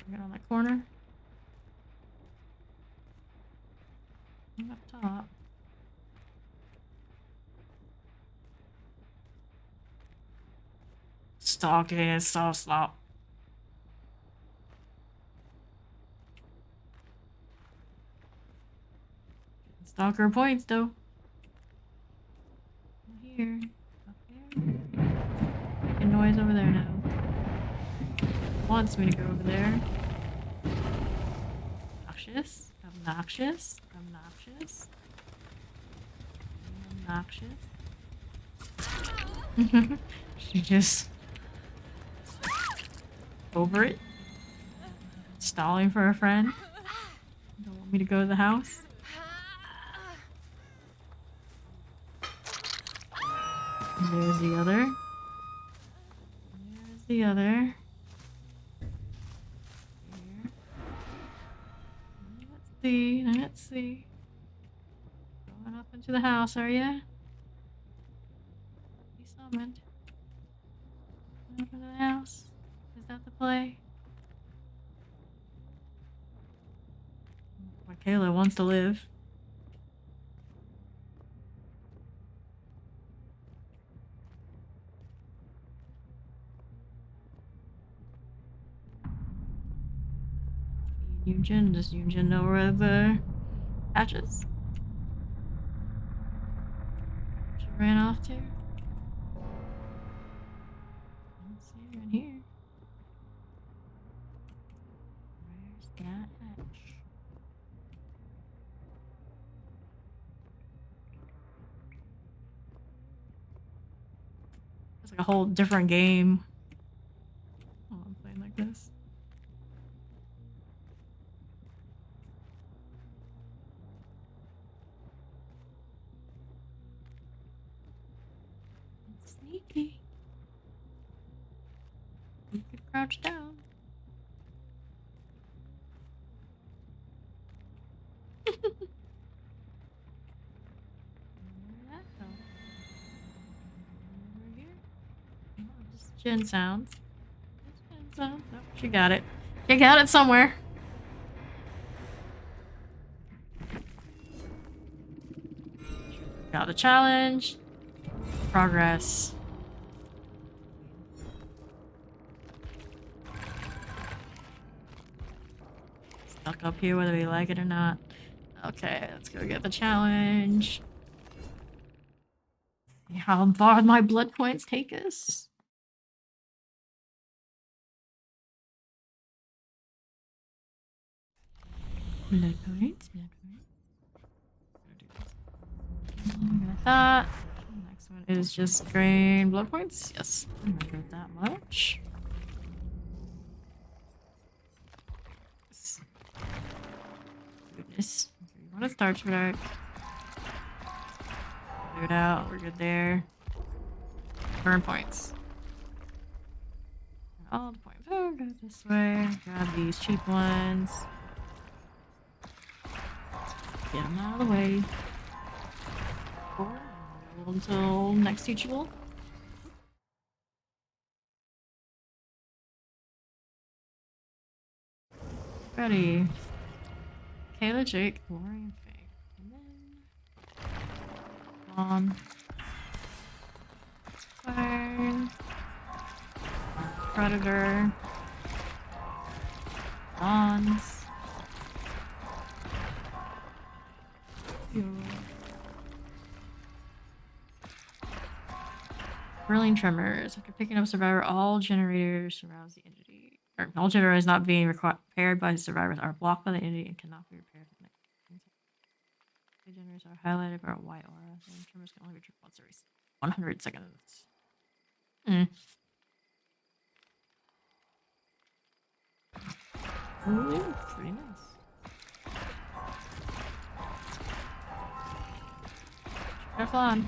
S1: Get on that corner. I'm up top. Stalking is so slow. Stalker points though. Here. Up there. Making noise over there now. Wants me to go over there. Obnoxious. Obnoxious. Obnoxious. Obnoxious. She just over it. Stalling for a friend. Don't want me to go to the house. There's the other. There's the other. Here. Let's see. Let's see. Going up into the house, are ya? Be summoned. Up into the house. Is that the play? Michaela wants to live. Eugen, does Eugen know where the hatches? She ran off to. I don't see her in here. It's like a whole different game. Oh, I'm playing like this. Sneaky. You could crouch down. Where'd that go? Over here? Oh, just chin sounds. Just chin sounds. Oh, she got it. She got it somewhere. Got the challenge. Progress. Stuck up here whether we like it or not. Okay, let's go get the challenge. See how far my blood points take us. Blood points, blood points. Like that. Next one is just drain blood points. Yes, I'm not good that much. Goodness. Okay, you want to start track. Clear it out. We're good there. Burn points. All the points. Oh, go this way. Grab these cheap ones. Get them out of the way. Until next teachable. Ready. Kayla, Jake, Lori, and Faye. And then... Fire. Predator. Dawns. Whirling tremors. After picking up a survivor, all generators surrounds the entity. Or all generators not being repaired by survivors are blocked by the entity and cannot be repaired. The generators are highlighted by a white aura. The tremors can only be triggered once every 100 seconds. Ooh, pretty nice. Careful on.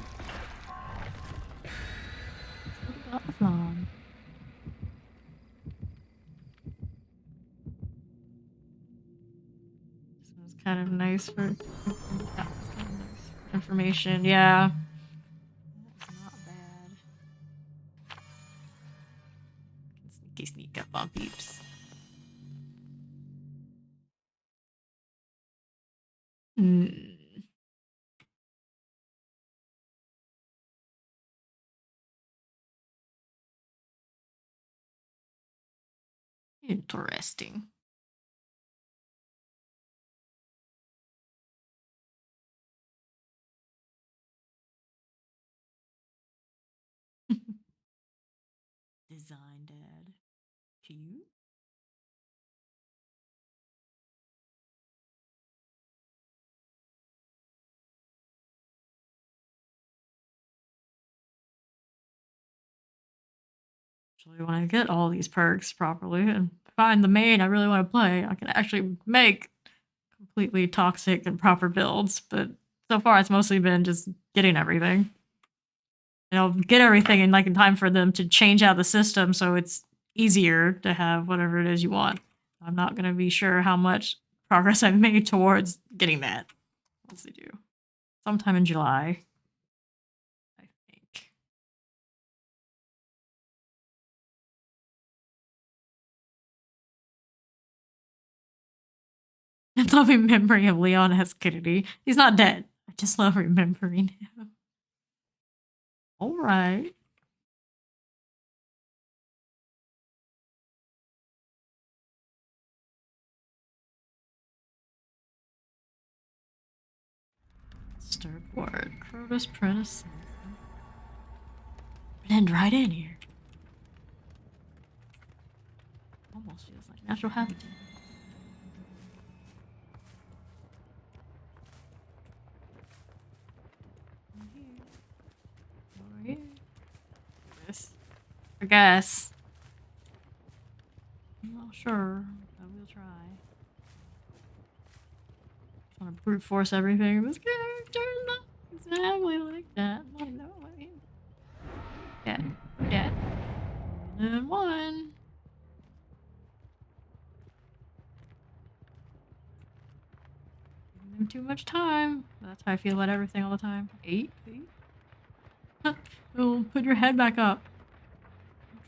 S1: This was kind of nice for information. Yeah. That's not bad. Can sneak up on peeps. Interesting. Design dad. Cute. Actually, when I get all these perks properly and find the main I really want to play, I can actually make completely toxic and proper builds. But so far, it's mostly been just getting everything. Get everything in time for them to change out the system, so it's easier to have whatever it is you want. I'm not gonna be sure how much progress I've made towards getting that. Once they do, sometime in July, I think. I love remembering of Leon S. Kennedy. He's not dead. I just love remembering him. All right. Starboard. Crotus Prentice. Blend right in here. Almost feels like natural habitat. Over here. Over here. This. I guess. I'm not sure, but we'll try. Trying to brute force everything. This character's not exactly like that. I don't know. I mean, yeah. And then one. Giving them too much time. That's how I feel about everything all the time. 8? Oh, put your head back up.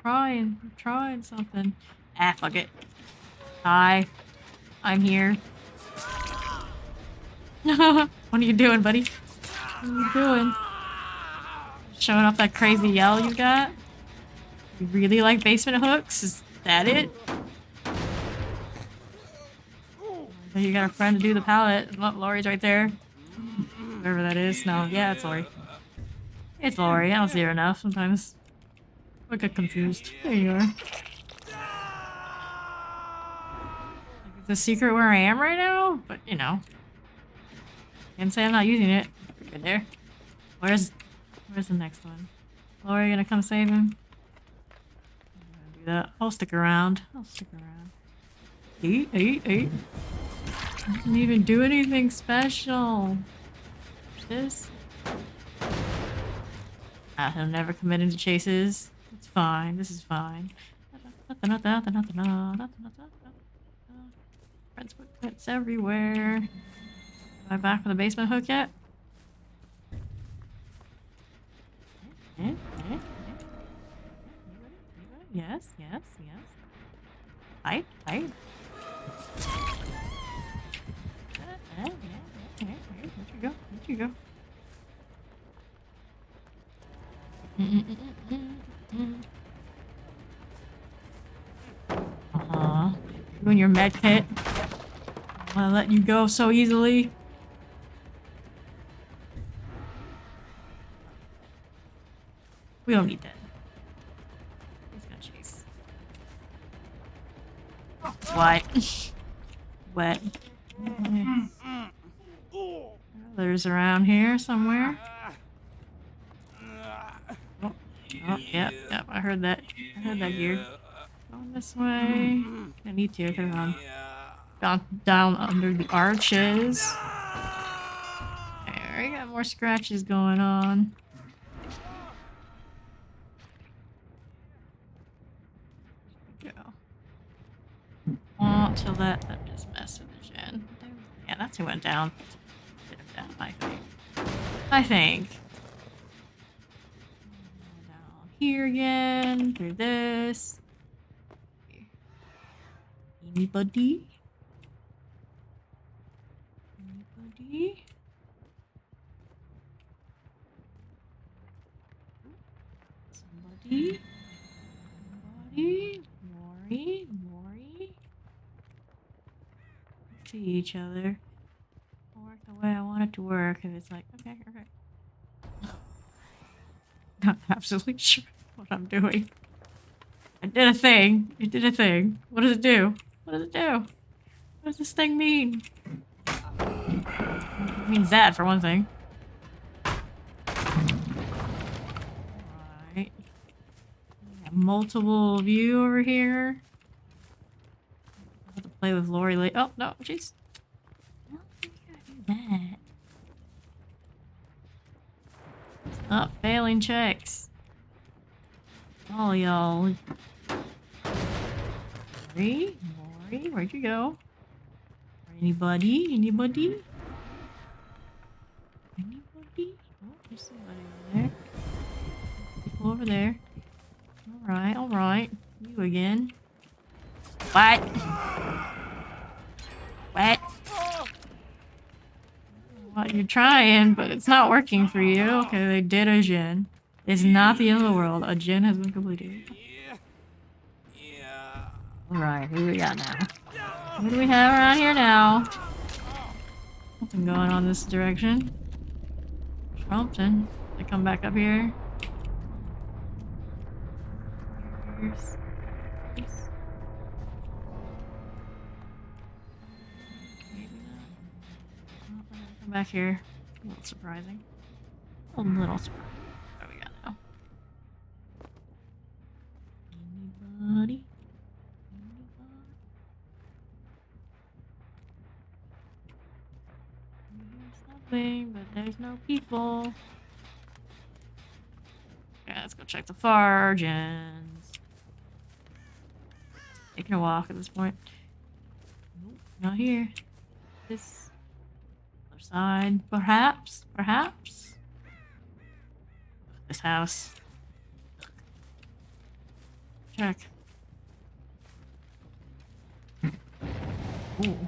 S1: I'm trying something. Ah, fuck it. Hi. I'm here. What are you doing, buddy? What are you doing? Showing off that crazy yell you got? You really like basement hooks? Is that it? So you got a friend to do the pallet. Look, Lori's right there. Whoever that is. No, yeah, it's Lori. It's Lori. I don't see her enough sometimes. I get confused. There you are. Like, it's a secret where I am right now, but you know. Can't say I'm not using it. Good there. Where's the next one? Lori gonna come save him? I'm gonna do that. I'll stick around. Eat. Doesn't even do anything special. This? He'll never commit into chases. It's fine. This is fine. Friends footprints everywhere. Am I back with a basement hook yet? Yes. Hi. Where'd you go? You and your med kit. I wanna let you go so easily. We don't need that. He's gonna chase. What? Wet. There's around here somewhere. Oh, yep. I heard that. Gear. Going this way. I need to. Come on. Gone down under the arches. There, we got more scratches going on. Go. Oh, till that just messed with the gen. Yeah, that's who went down. Put him down, I think. Down here again. Through this. Anybody? Somebody? Lori? See each other. It'll work the way I want it to work. If it's like, okay. Not absolutely sure what I'm doing. I did a thing. It did a thing. What does it do? What does this thing mean? It means that, for one thing. Alright. Multiple view over here. I have to play with Lori later. Oh, no, jeez. I don't think you gotta do that. Stop failing checks. All y'all. Lori, where'd you go? Anybody? Oh, there's somebody over there. People over there. Alright. You again. What? Well, you're trying, but it's not working for you. Okay, they did a gen. It's not the end of the world. A gen has been completed. Alright, who we got now? What do we have around here now? Something going on this direction. Something. They come back up here. Here's... Maybe not. Oh, they're gonna come back here. A little surprising. A little surprising. What do we got now? Anybody? Something, but there's no people. Yeah, let's go check the Fargens. Taking a walk at this point. Nope, not here. This other side, perhaps. This house. Check. Ooh.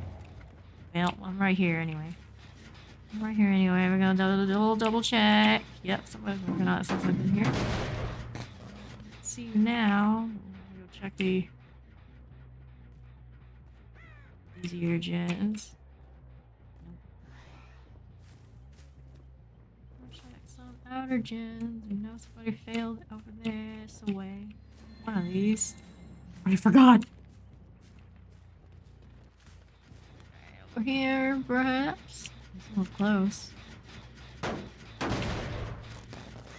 S1: Well, I'm right here anyway. We're gonna double check. Yep, somebody's working on something in here. Let's see you now. We'll go check the easier gens. Nope. We'll check some outer gens. We know somebody failed over this away. One of these. I forgot. Over here, perhaps. This one's close.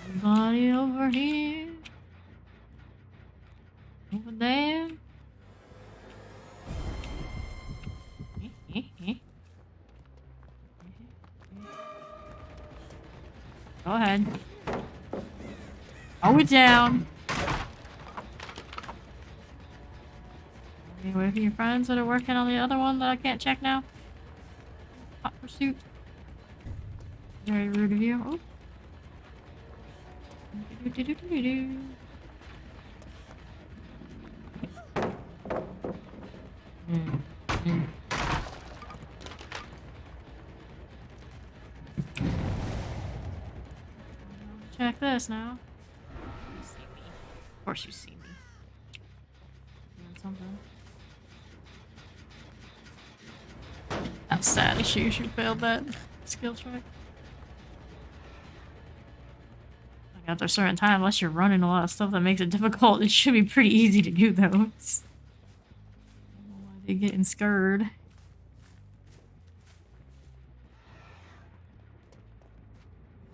S1: Somebody over here. Over there. Go ahead. Throw it down. Any of your friends that are working on the other one that I can't check now? Hot pursuit. Very rude of you. Oh. Check this now. You see me. Of course you see me. Doing something. How sad is she failed that skill check. Like after a certain time, unless you're running a lot of stuff that makes it difficult, it should be pretty easy to do those. I don't know why they're getting scared.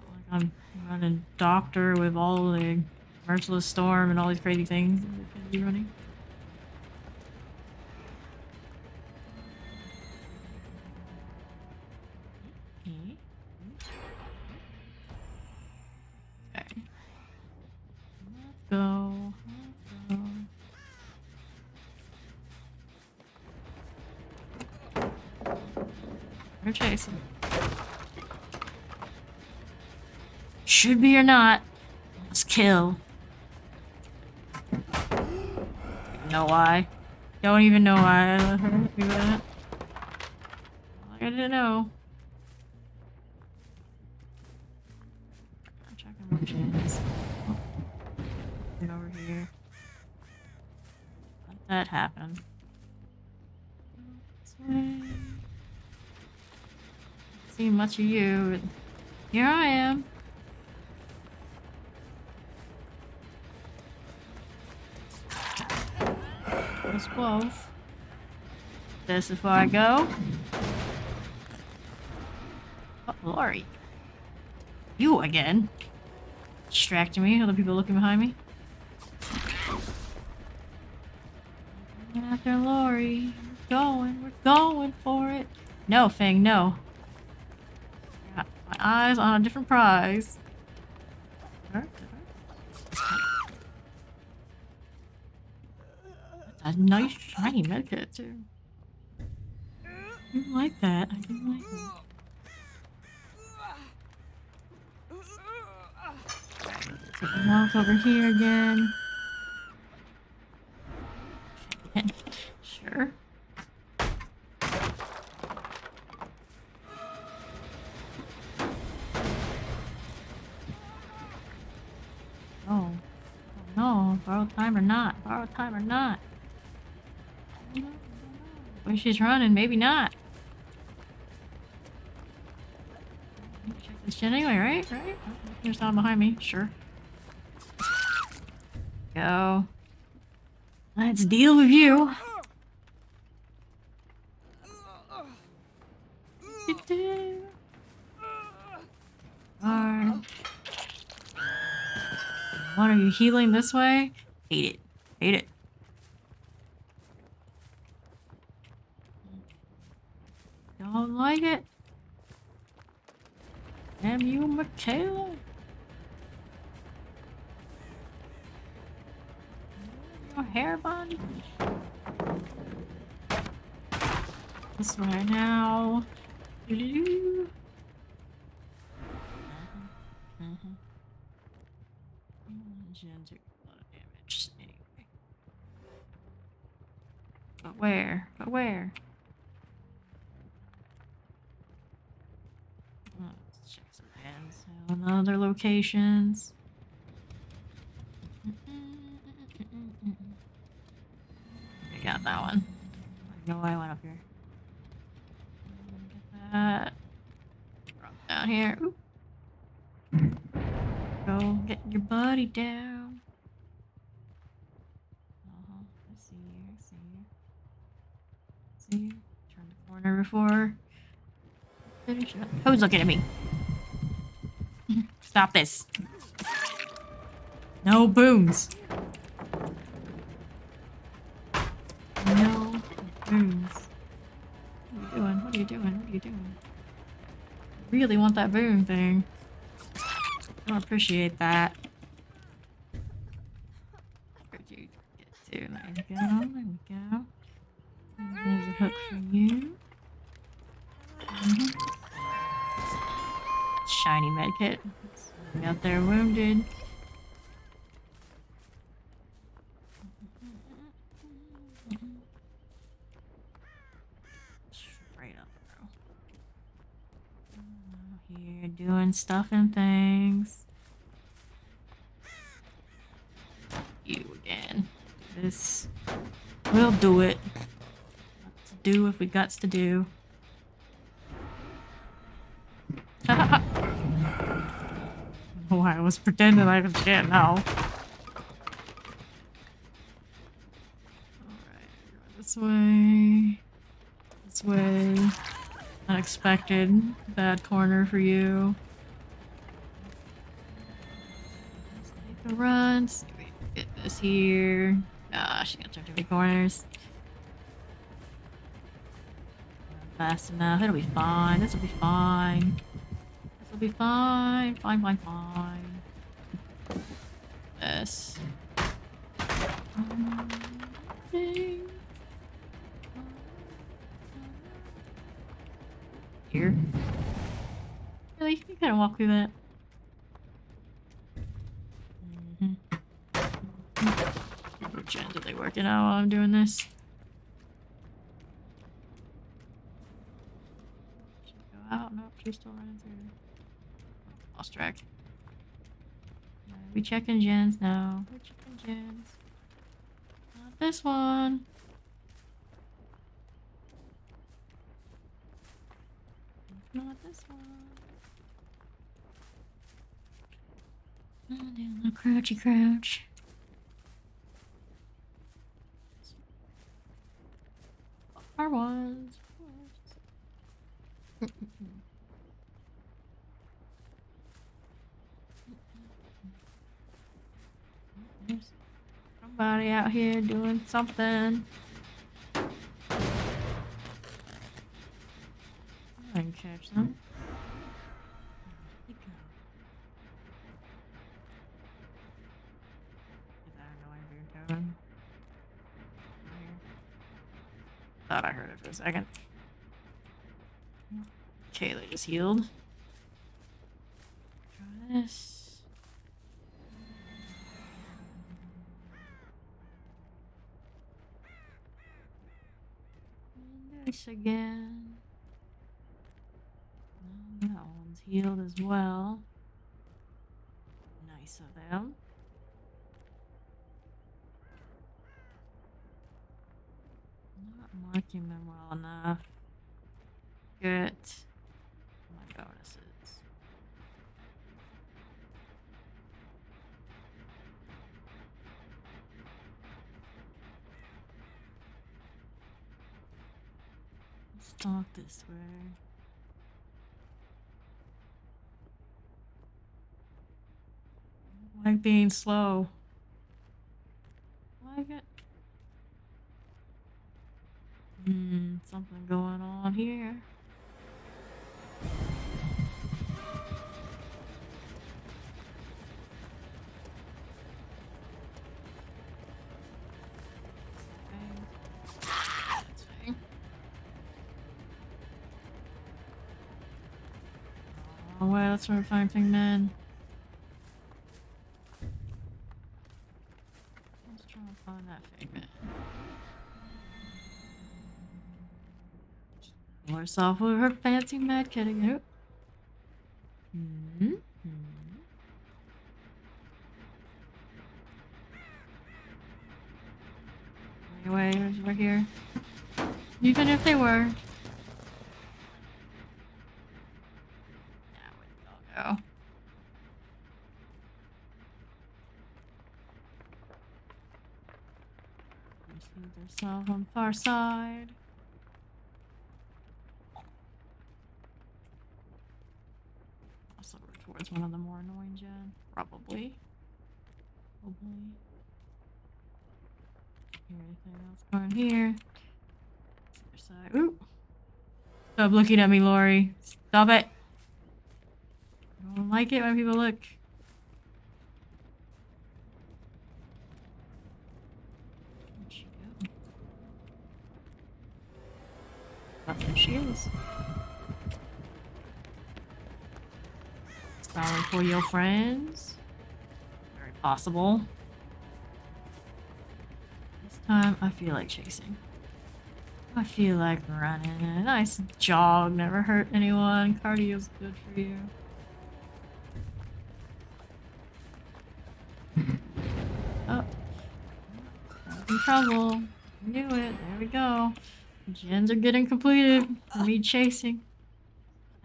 S1: Like I'm running doctor with all the merciless storm and all these crazy things that can be running. Okay. Let's go. We're chasing. Should be or not. Let's kill. Know why? Don't even know why I let her do that. I didn't know. I'm checking my chance. Get over here. Let that happen. This way. See much of you, but here I am. Let's both. This is before I go. Oh, Lori. You again. Distracting me. Other people looking behind me. After Lori. We're going for it. No, Fang, no. Got my eyes on a different prize. That's a nice shiny medkit too. I didn't like that. I didn't like that. So walk over here again. Sure. Oh. Oh no. Borrowed time or not. Borrowed time or not. Where she's running, maybe not. Check this shit anyway, right? Right? There's someone behind me, sure. Go. Let's deal with you. Alright. What are you healing this way? Hate it. Hate it. Don't like it. Damn you, Michaela. Your hair bun. This way now. Doo-doo-doo. Jen took a lot of damage anyway. But where? But where? Let's check some ends on other locations. I got that one. I know I went up here. Get that. Drop down here. Oop. Go get your buddy down. I see you. I see you. See you. Turn the corner before. Finish it up. Who's looking at me? Stop this. No booms. No booms. What are you doing? What are you doing? What are you doing? I really want that boom thing. I don't appreciate that. Where'd you get to? There we go. There we go. There's a hook for you. Shiny medkit. Out there wounded. Straight up, bro. Here doing stuff and things. You again. This we'll do it. Let's do if we guts to do. Oh, I was pretending I was dead now. Alright, this way. This way. Unexpected. Bad corner for you. Let's take a run. See if we can get this here. Ah, she got too many corners. Fast enough. It'll be fine. This will be fine. This will be fine. Fine, fine, fine. This. Here. Really? You kind of walk through that. Which end are they working out while I'm doing this? Out. Nope, she's still running through. Lost track. We checking gens now. We're checking gens. Not this one. Not this one. Oh, down the crouchy crouch. R1s. There's somebody out here doing something. I can catch them. Thought I heard it for a second. Okay, they just healed. Try this. And this again. Oh, that one's healed as well. Nice of them. Not marking them well enough. Get my bonuses. Let's talk this way. I like being slow. I like it. Something going on here. away. Let's try to find Pigman. Let's try to find that Pigman. Pull herself with her fancy med kitting out. Anyway, we're here. Even if they were. Now where'd they all go? Just leave themselves on the far side. Also, we're towards one of the more annoying gen. Probably. Anything else going here? Other side. Ooh. Stop looking at me, Lori. Stop it. I don't like it when people look. Where'd she go? That's where she is. Sorry for your friends. Very possible. This time I feel like chasing. I feel like running. A nice jog never hurt anyone. Cardio's good for you. Oh. In trouble. Knew it. There we go. Gens are getting completed. Me chasing.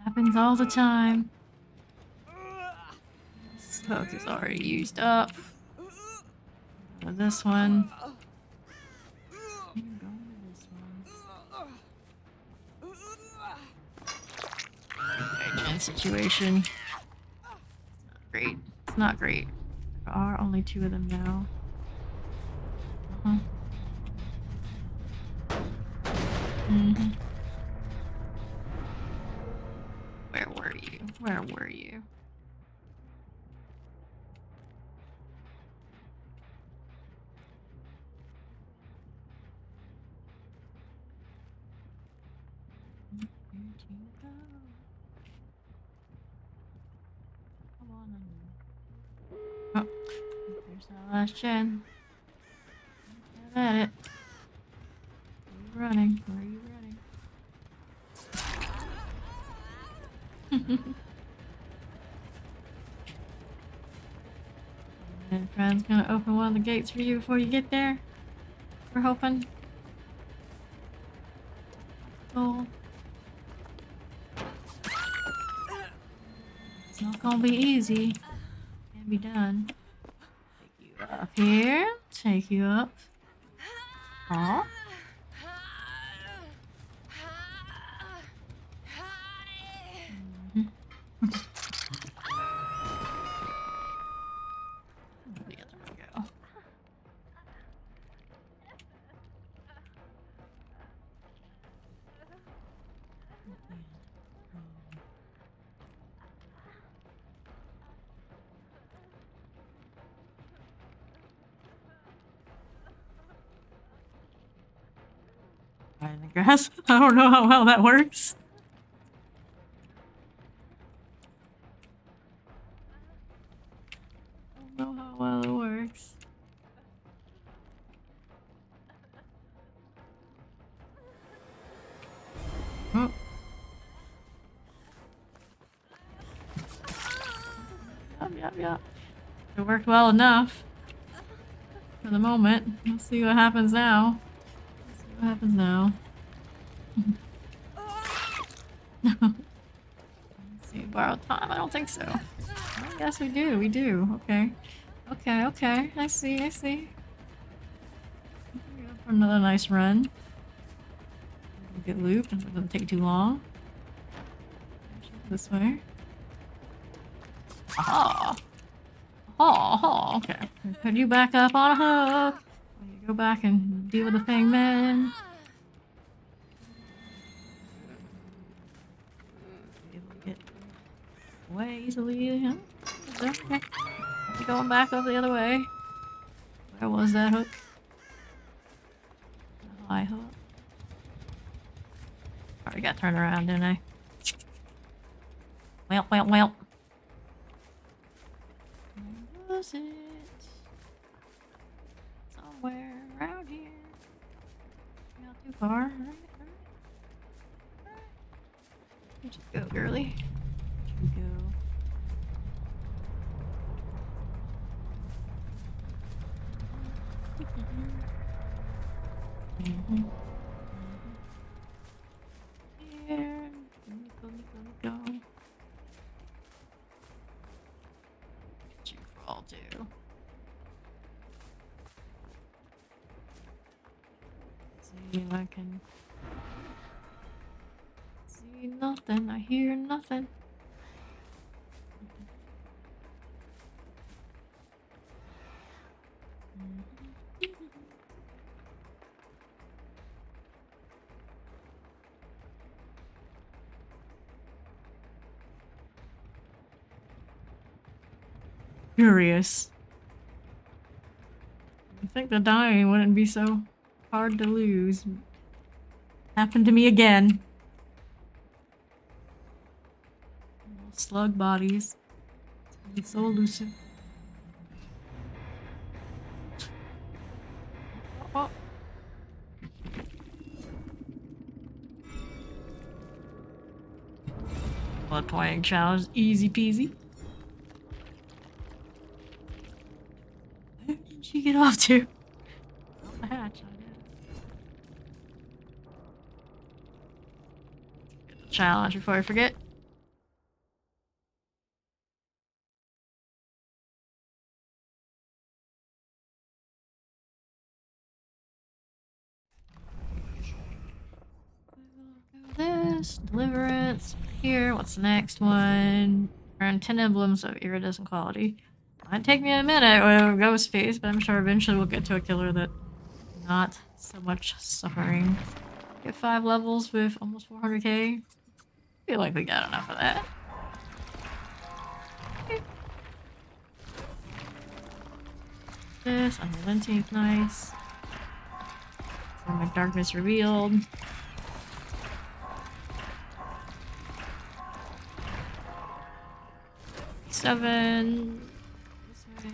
S1: Happens all the time. This hook is already used up. This one. I'm going to this one. Okay, Gen situation. It's not great. It's not great. There are only 2 of them now. Where were you? Where were you? Where'd you go? Come on. Oh, there's our last gen. Have at it. Where are you running? Where are you running? And friend's gonna open one of the gates for you before you get there. We're hoping. Goal. It's not gonna be easy. Can be done. Take you up here. Take you up. Aw. Where'd the other one go? In the grass? I don't know how well that works. I don't know how well it works. Oh. Yep. It worked well enough. For the moment. We'll see what happens now. Let's see, borrow time? I don't think so. Oh, yes, we do. Okay. I see. Go for another nice run. Get looped, it doesn't take too long. This way. Aha! Okay. Put you back up on a hook. You go back and deal with the Pigman. Be able to get away easily. Huh? Okay. Going back over the other way. Where was that hook? The high hook. Already got turned around, didn't I? Well. Where was it? Somewhere around here. Not too far. Alright. You just go, girly. You go. Here. Go. Get you for all too. See if I can see nothing. I hear nothing. Curious. I think the dying wouldn't be so hard to lose. Happened to me again. Slug bodies. It's so elusive. Oh. Blood pointing challenge, easy peasy. Where did she get off to? Off the hatch, I guess. Get the challenge before I forget. This deliverance here. What's the next one? Earn 10 emblems of iridescent quality. Might take me a minute with ghost face, but I'm sure eventually we'll get to a killer that not so much suffering. Get 5 levels with almost 400k. Feel like we got enough of that. This unrelenting, nice. Form of darkness revealed. Seven. This way.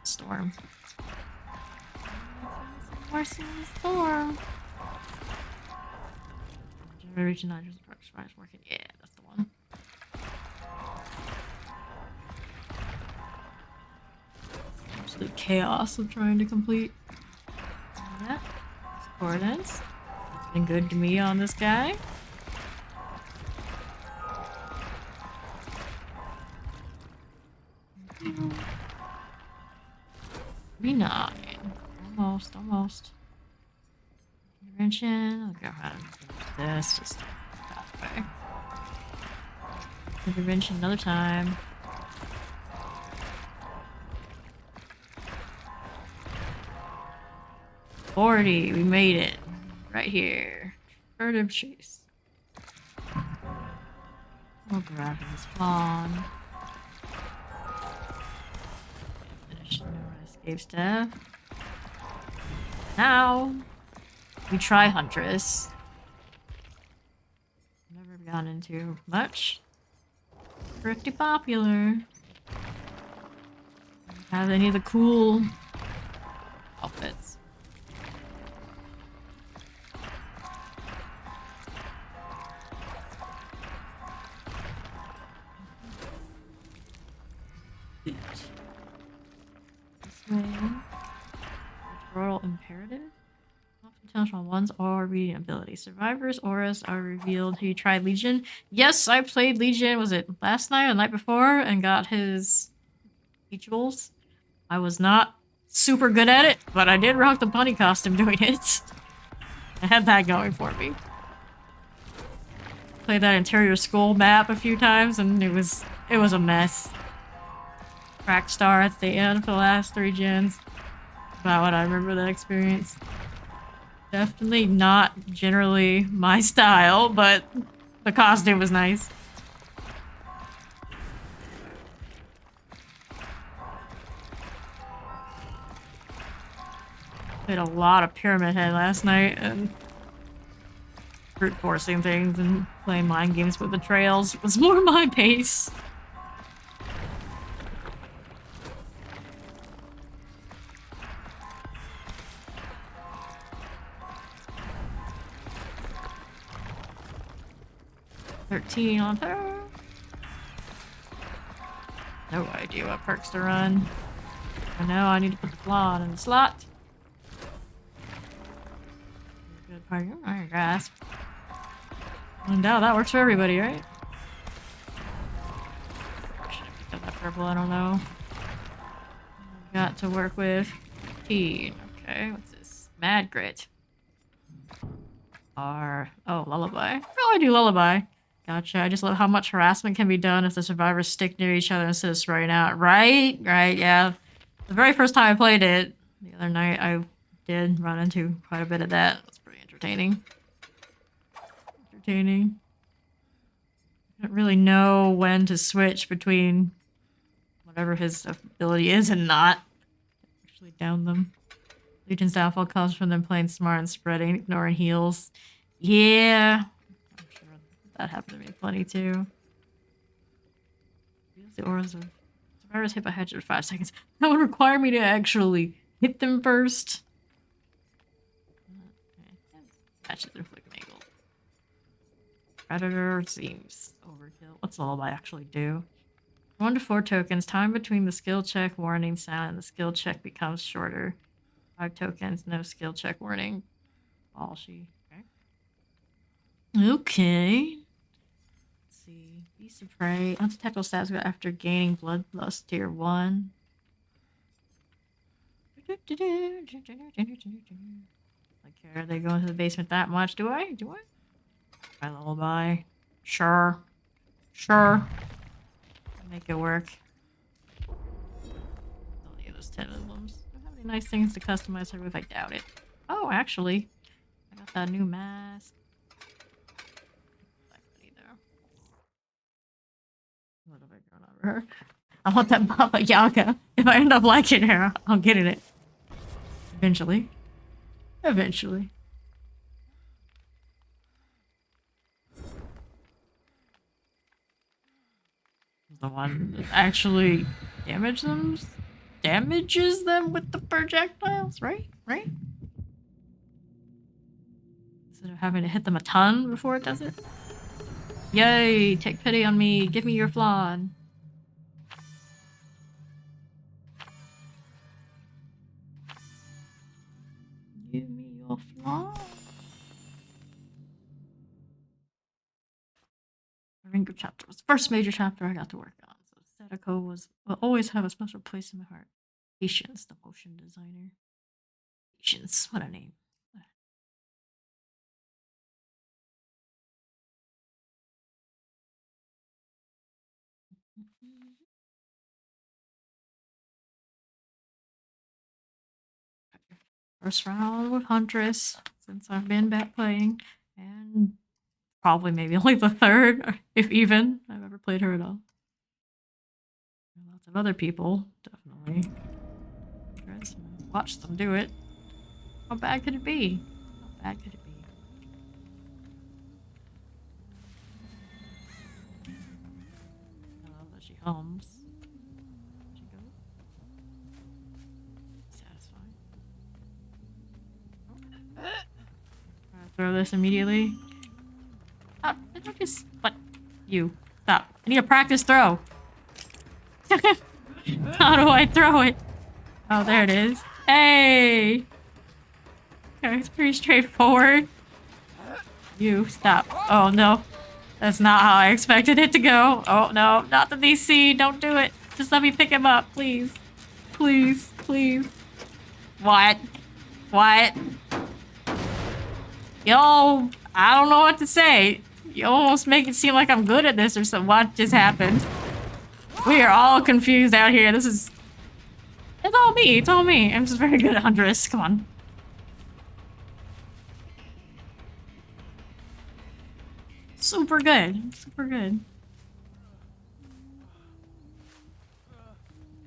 S1: Storm. Worse in the storm. Generation nitrogen is working. Yeah, that's the one. Absolute chaos of trying to complete. Yeah. Discordance. It's been good to me on this guy. B9. Almost. Intervention. I'll go ahead and finish this. Just that way. Intervention another time. 40. We made it. Right here. Furtive chase. We'll grab his spawn. Finish. Escape step. Now we try Huntress. Never gotten into much. Pretty popular. Have any of the cool outfits. This way. Tutorial imperative. Potential ones or reading ability. Survivors' auras are revealed. Have you tried Legion? Yes, I played Legion, was it last night or the night before, and got his teachables. I was not super good at it, but I did rock the bunny costume doing it. I had that going for me. Played that interior school map a few times, and it was a mess. Cracked star at the end for the last 3 gens. About what I remember that experience. Definitely not generally my style, but the costume was nice. Played a lot of Pyramid Head last night, and brute forcing things and playing mind games with the trails was more my pace. $13 on her. No idea what perks to run. I know I need to put the flaw in the slot. Good party. Iron grasp. In doubt, that works for everybody, right? Should I pick up that purple? I don't know. Got to work with 15. Okay, what's this? Mad grit. R. Oh, lullaby. Oh, I do lullaby. Gotcha. I just love how much harassment can be done if the survivors stick near each other instead of spraying out. Right? Right, yeah. The very first time I played it, the other night, I did run into quite a bit of that. It was pretty entertaining. I don't really know when to switch between whatever his ability is and not. Actually down them. Legion's downfall comes from them playing smart and spreading, ignoring heals. Yeah. I'm sure that happened to me plenty too. The auras of survivors hit by hedge for 5 seconds. That would require me to actually hit them first. Okay. Matches inflict angle. Predator seems overkill. What's lullaby actually do? 1 to 4 tokens. Time between the skill check warning sound and the skill check becomes shorter. 5 tokens, no skill check warning. All she. Okay. Okay. Let's see. Beast of Prey. Undetectable stats after gaining Bloodlust tier 1. Like, care they go into the basement that much? Do I? Do I? My lullaby. Sure. Sure. Make it work. Don't need those 10 emblems. Don't have any nice things to customize her with. I doubt it. Oh, actually, I got that new mask. Black hoodie though. What have I grown over her? I want that Baba Yaga. If I end up liking her, I'll get in it. Eventually. Eventually. The one that actually damages them with the projectiles, right? Right? Instead of having to hit them a ton before it does it. Yay! Take pity on me. Give me your flan. Give me your flan. Ringo chapter was the first major chapter I got to work on, so Sadako will always have a special place in my heart. Patience, the motion designer. Patience, what a name. First round with Huntress since I've been back playing, and probably maybe only the third, if even, I've ever played her at all. Lots of other people, definitely. Watch them do it. How bad could it be? How bad could it be? I love that she hums. She goes. Satisfying. Oh. Throw this immediately. Stop. Don't just. What? You. Stop. I need a practice throw. How do I throw it? Oh, there it is. Hey! Okay, it's pretty straightforward. You, stop. Oh, no. That's not how I expected it to go. Oh, no. Not the DC. Don't do it. Just let me pick him up, please. Please. Please. What? What? Yo, I don't know what to say. You almost make it seem like I'm good at this or something. What just happened? We are all confused out here. This is... It's all me. It's all me. I'm just very good at Huntress. Come on. Super good. Super good.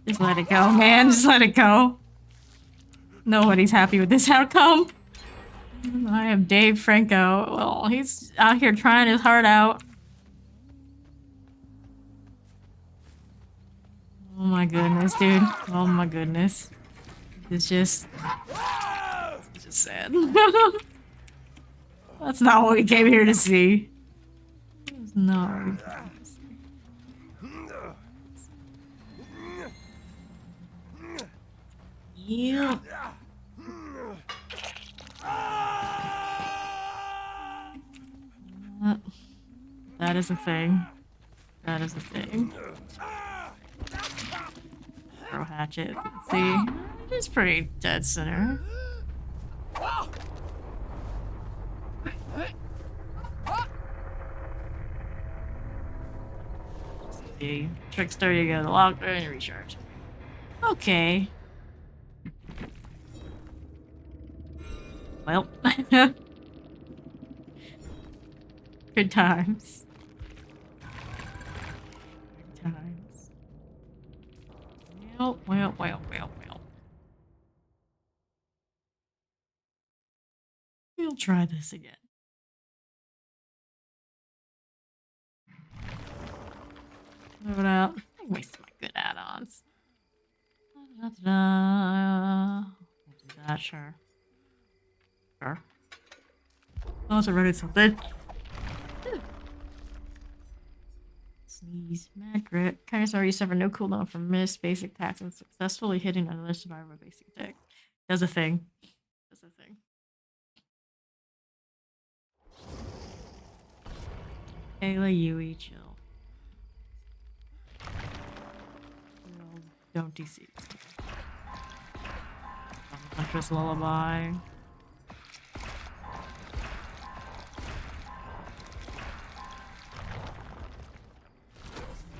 S1: Just let it go, man. Just let it go. Nobody's happy with this outcome. I am Dave Franco. Well, he's out here trying his heart out. Oh my goodness, dude. Oh my goodness. It's just sad. That's not what we came here to see. That's not what we came to see. Yeah. That is a thing. That is a thing. Throw hatchet. Let's see. It's pretty dead center. See. Trickster, you go to the locker and you recharge. Okay. Well. Good times. Good times. Well. We'll try this again. Move it out. I wasted my good add-ons. We'll do that, sure. Sure. I also read something. Sneeze. Mad grip. Kindness already suffered no cooldown from missed basic attacks and successfully hitting another survivor with basic attack. Does a thing. Does a thing. Ayla, Yui, chill. Don't DC. Huntress lullaby.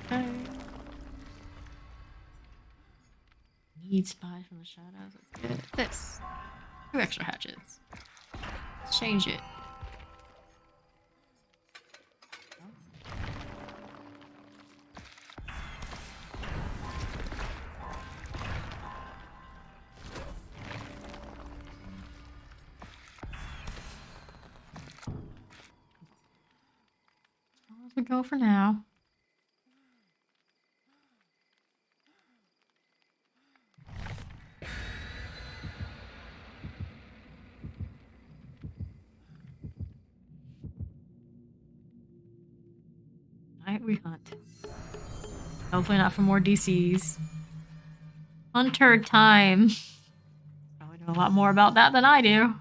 S1: Okay. Need spies from the shadows. Let's get this. 2 extra hatchets. Let's change it. As we go for now. Night we hunt. Hopefully not for more DCs. Hunter time. Probably know a lot more about that than I do.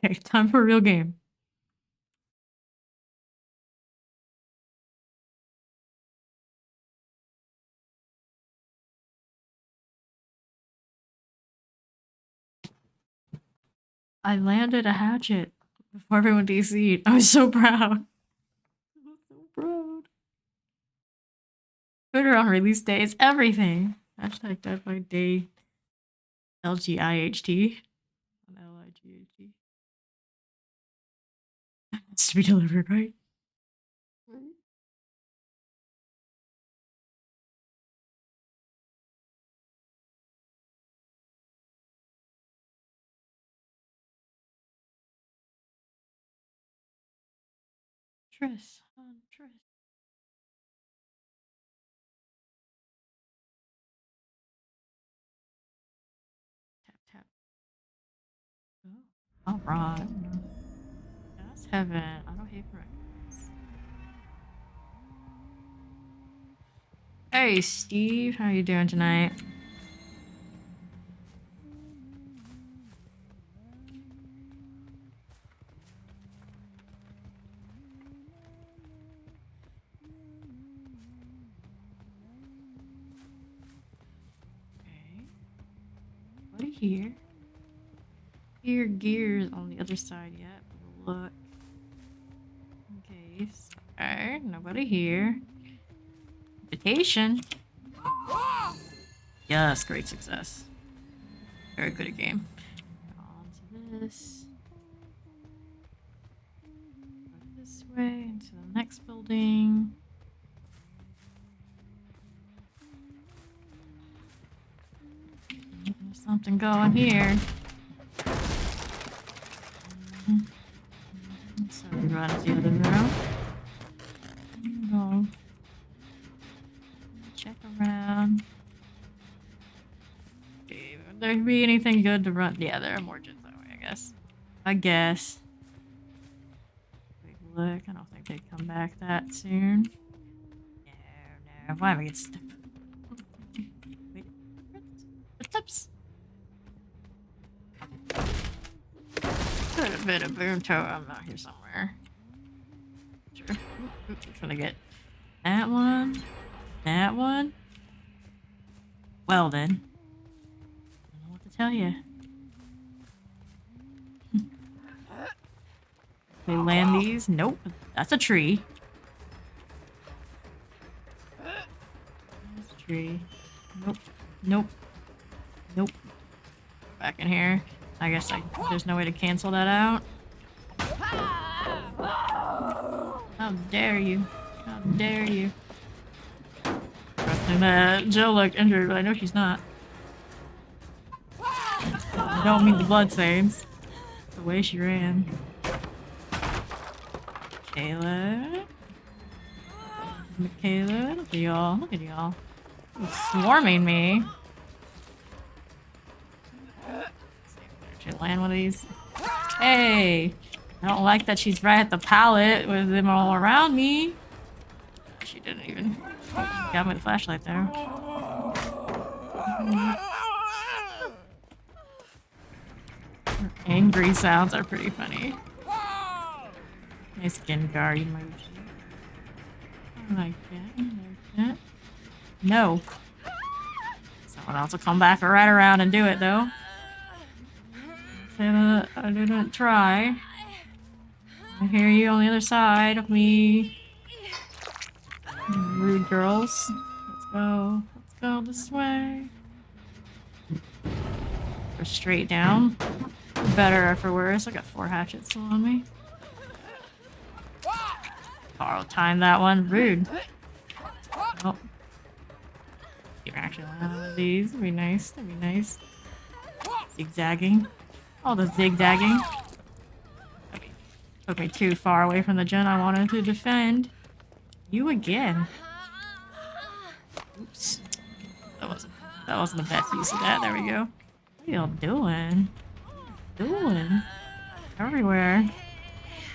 S1: Okay, time for a real game. I landed a hatchet before everyone DC'd. I was so proud. I was so proud. Twitter on release day is everything. Hashtag dead by day. LGIHT. LIGHT. It's to be delivered, right? Huntress. Tap. Oh, alright. That's heaven. I don't hate records. Hey, Steve. How you doing tonight? Okay. Nobody here. Here, gears on the other side yet. We'll look. In case. Alright, nobody here. Invitation. Yes, great success. Very good at game. On to this. Go this way into the next building. There's something going here. So we run to the other room. Go. Check around. Would there be anything good to run? Yeah, there are more gens that way, I guess. Quick look. I don't think they'd come back that soon. No. Why am I getting stuck? Wait. Footsteps? Could have been a boom totem out here somewhere. Sure. Oops, I'm gonna get that one. That one. Well then. I don't know what to tell you. We land these? Nope. That's a tree. That's a tree. Nope. Back in here. I guess there's no way to cancel that out. How dare you? How dare you? And Jill looked injured, but I know she's not. I don't mean the bloodstains. The way she ran. Michaela, look at y'all. Look at y'all. Swarming me. Should land one of these. Hey! I don't like that she's right at the pallet with them all around me. She didn't even. Got me the flashlight there. Her angry sounds are pretty funny. Nice skin guard emoji. I like that. No. Someone else will come back right around and do it though. I didn't try. I hear you on the other side of me. Rude girls. Let's go. Let's go this way. Go straight down. For better or for worse. I got 4 hatchets still on me. Carl timed that one. Rude. Oh. You actually land one of these. That'd be nice. That'd be nice. Zigzagging. All the zigzagging. Took me too far away from the gen I wanted to defend. You again. Oops. That wasn't the best use of that. There we go. What are y'all doing? Everywhere.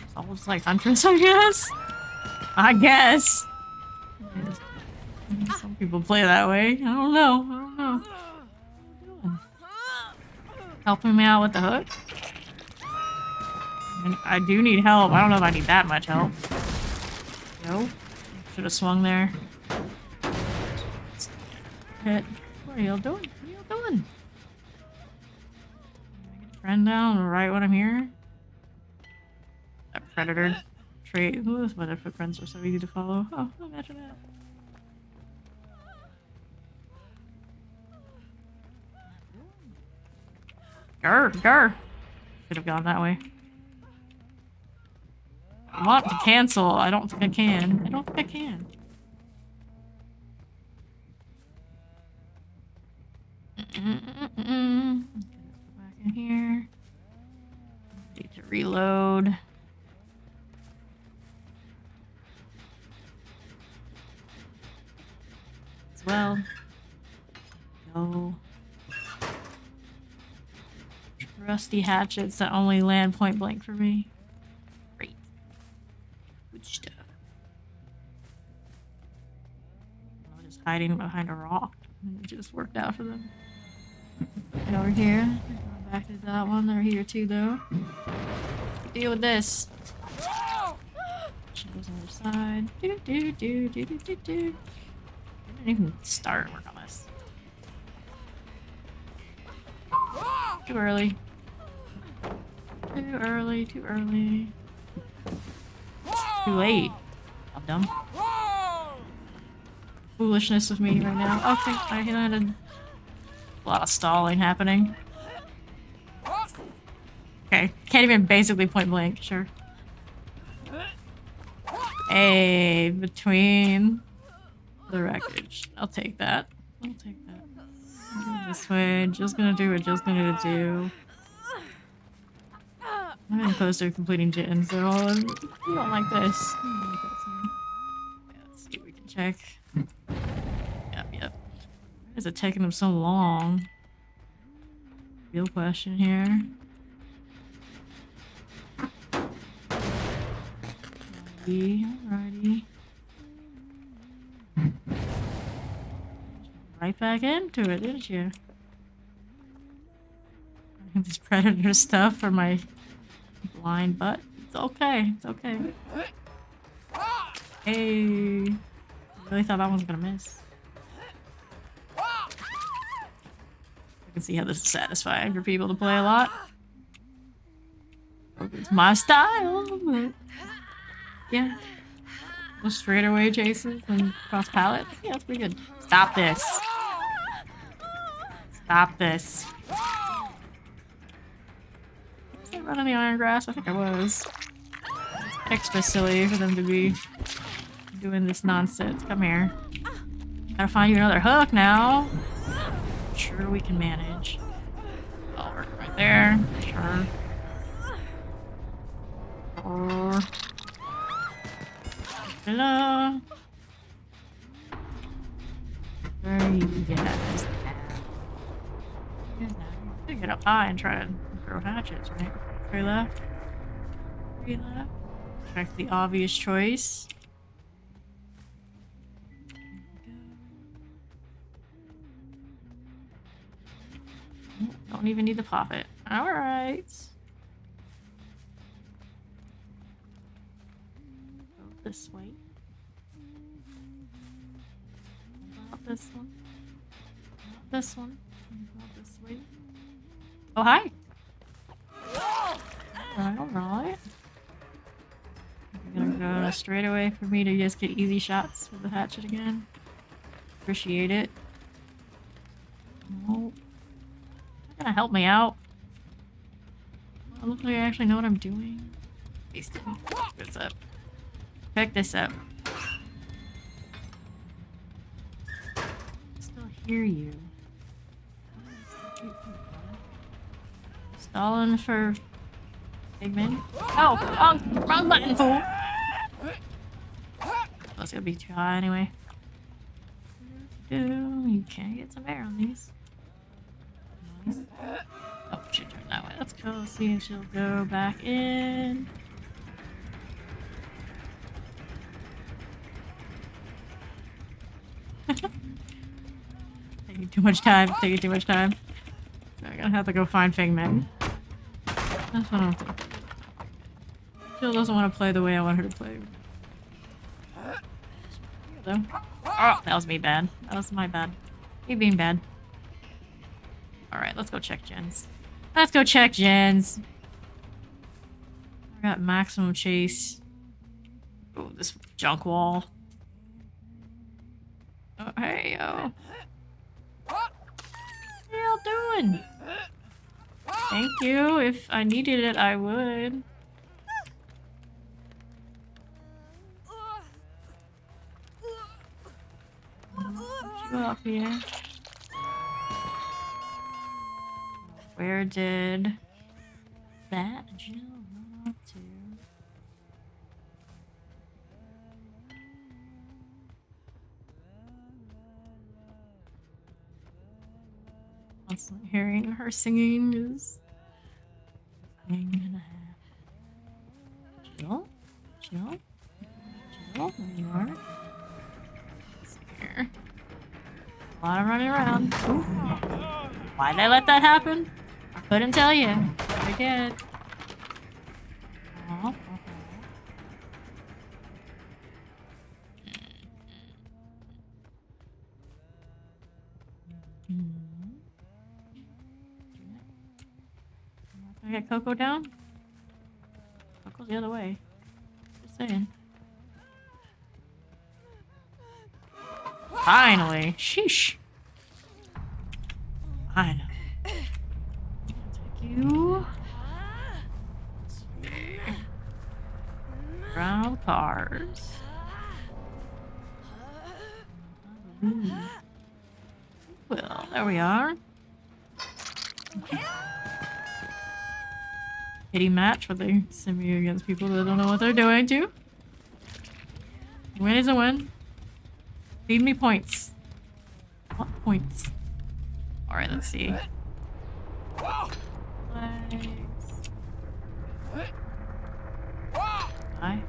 S1: It's almost like Huntress, I guess. Some people play that way. I don't know. What are you doing? Helping me out with the hook? I do need help. I don't know if I need that much help. No. Should have swung there. Hit. What are y'all doing? What are y'all doing? Friend down right when I'm here. That predator trait. Ooh, that's why their footprints are so easy to follow. Oh, imagine that. Grr. Should have gone that way. I want to cancel. I don't think I can. Let's go back in here. Need to reload. As well. Go. Rusty hatchets that only land point blank for me. Great. Good stuff. I'm just hiding behind a rock. And it just worked out for them. Get over here. Going back to that one. They're here too, though. Deal with this. She goes on the other side. Didn't even start and work on this. Too early. Too late. I'm dumb. Foolishness with me right now. Okay, I landed. A lot of stalling happening. Okay, can't even basically point blank. Sure. Hey, between the wreckage. I'll take that. I'll take that. Go this way. Jill's gonna do what Jill's gonna do. I'm getting close to completing Jin, so you don't like this. You don't like that scene. Yeah, let's see if we can check. Yep. Why is it taking them so long? Real question here. Alrighty. Right back into it, didn't you? This predator stuff for my blind butt. It's okay. It's okay. Hey. I really thought that one was gonna miss. I can see how this is satisfying for people to play a lot. It's my style, but yeah. Those straightaway chases and cross pallet. Yeah, that's pretty good. Stop this. Stop this. Was I running the iron grass? I think I was. It's extra silly for them to be doing this nonsense. Come here. Gotta find you another hook now. Sure we can manage. I'll work right there. Sure. Or... Hello. Where are you guys at? Get up high and try to throw hatchets, right? 3 left. 3 left. Check the obvious choice. Don't even need to pop it. Alright. Go this way. About this one. Not this one. About this way. Oh, hi! Alright. You're gonna go straight away for me to just get easy shots with the hatchet again. Appreciate it. Nope. You're gonna help me out. I look like I actually know what I'm doing. Pick this up. Pick this up. I still hear you. Stalling for pigment. Oh, wrong button, fool. That's gonna be too high anyway. You can get some air on these. Nice. Oh, she turned that way. Let's go see if she'll go back in. Taking too much time. Taking too much time. I'm gonna have to go find Figment. That's what I'm thinking. Jill doesn't want to play the way I want her to play. Oh, that was me bad. That was my bad. Me being bad. Alright, let's go check gens. Let's go check gens. I got maximum chase. Oh, this junk wall. Oh, hey, yo. What are y'all doing? Thank you. If I needed it, I would. Put you up here. Where did that Jill run up to? Constantly hearing her singing is a thing and a half. Jill? Jill? Jill? There you are. Let's see here. A lot of running around. Ooh. Why'd I let that happen? I couldn't tell you. I did. Oh, Can I get Coco down? Coco's the other way. Just saying. Finally! Sheesh! Finally. Take you. cars. Ooh. Well, there we are. Pity match where they send you against people that don't know what they're doing too. Win is a win. Feed me points. What points? Alright, let's see. Legs. Die.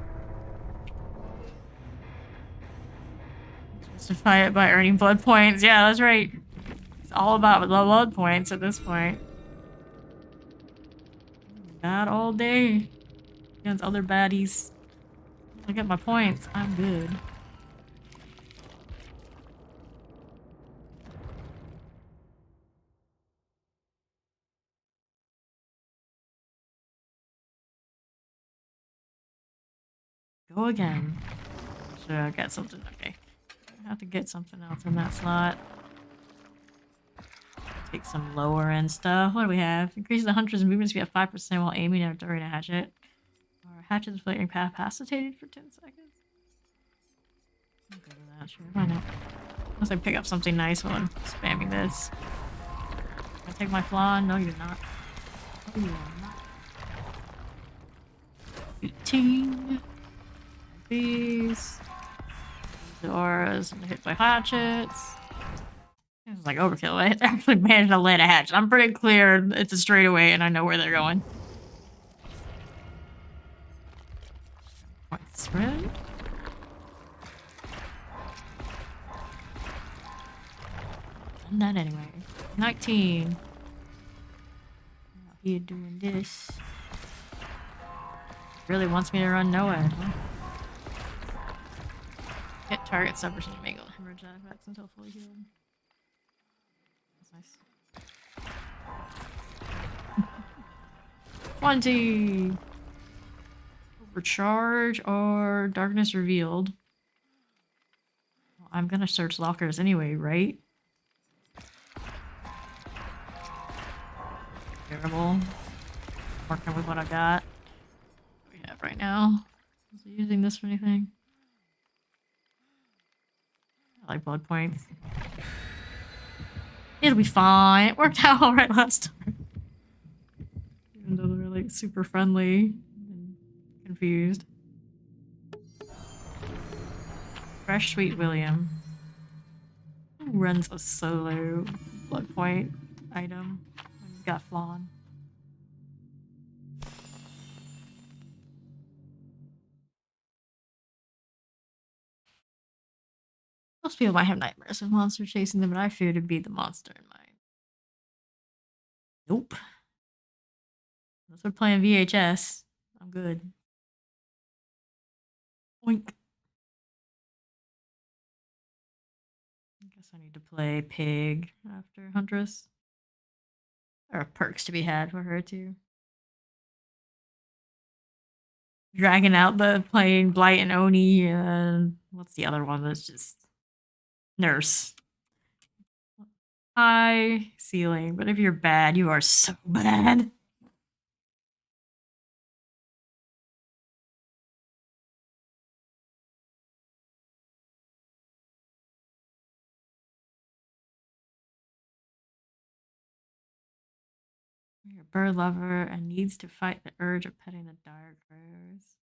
S1: Justify it by earning blood points. Yeah, that's right. It's all about the blood points at this point. Bad all day against other baddies. I get my points. I'm good. Go again. Should I get something? Okay. I have to get something else in that slot. Take some lower end stuff. What do we have? Increases the Huntress movement speed at 5% while aiming at during a hatchet. Or hatchet's flaring capacitated for 10 seconds. I'm good with that, sure. Why not? Unless I pick up something nice while I'm spamming this. Can I take my flaw? No, you're not. No, you are not. 18. These. The auras. I'm gonna hit by hatchets. It was like overkill. I actually managed to land a hatchet. I'm pretty clear it's a straightaway and I know where they're going. Point spread. Done that anyway. 19. Out here doing this. Really wants me to run nowhere, huh? Hit target suffers and make hemorrhage effects until fully healed. That's nice. 20! Overcharge or darkness revealed. Well, I'm gonna search lockers anyway, right? Terrible. Working with what I got. What do we have right now? Is he using this for anything? I like blood points. It'll be fine. It worked out alright last time. Even though they're like super friendly and confused. Fresh Sweet William. Who runs a solo blood point item when you've got Flawn? Most people might have nightmares of monsters chasing them, but I fear to be the monster in mine. Nope. Unless we're playing VHS, I'm good. Oink. I guess I need to play Pig after Huntress. There are perks to be had for her too. Dragging out the playing Blight and Oni, and what's the other one that's just Nurse. High ceiling, but if you're bad, you are so bad. You're a bird lover and needs to fight the urge of petting the dire crows.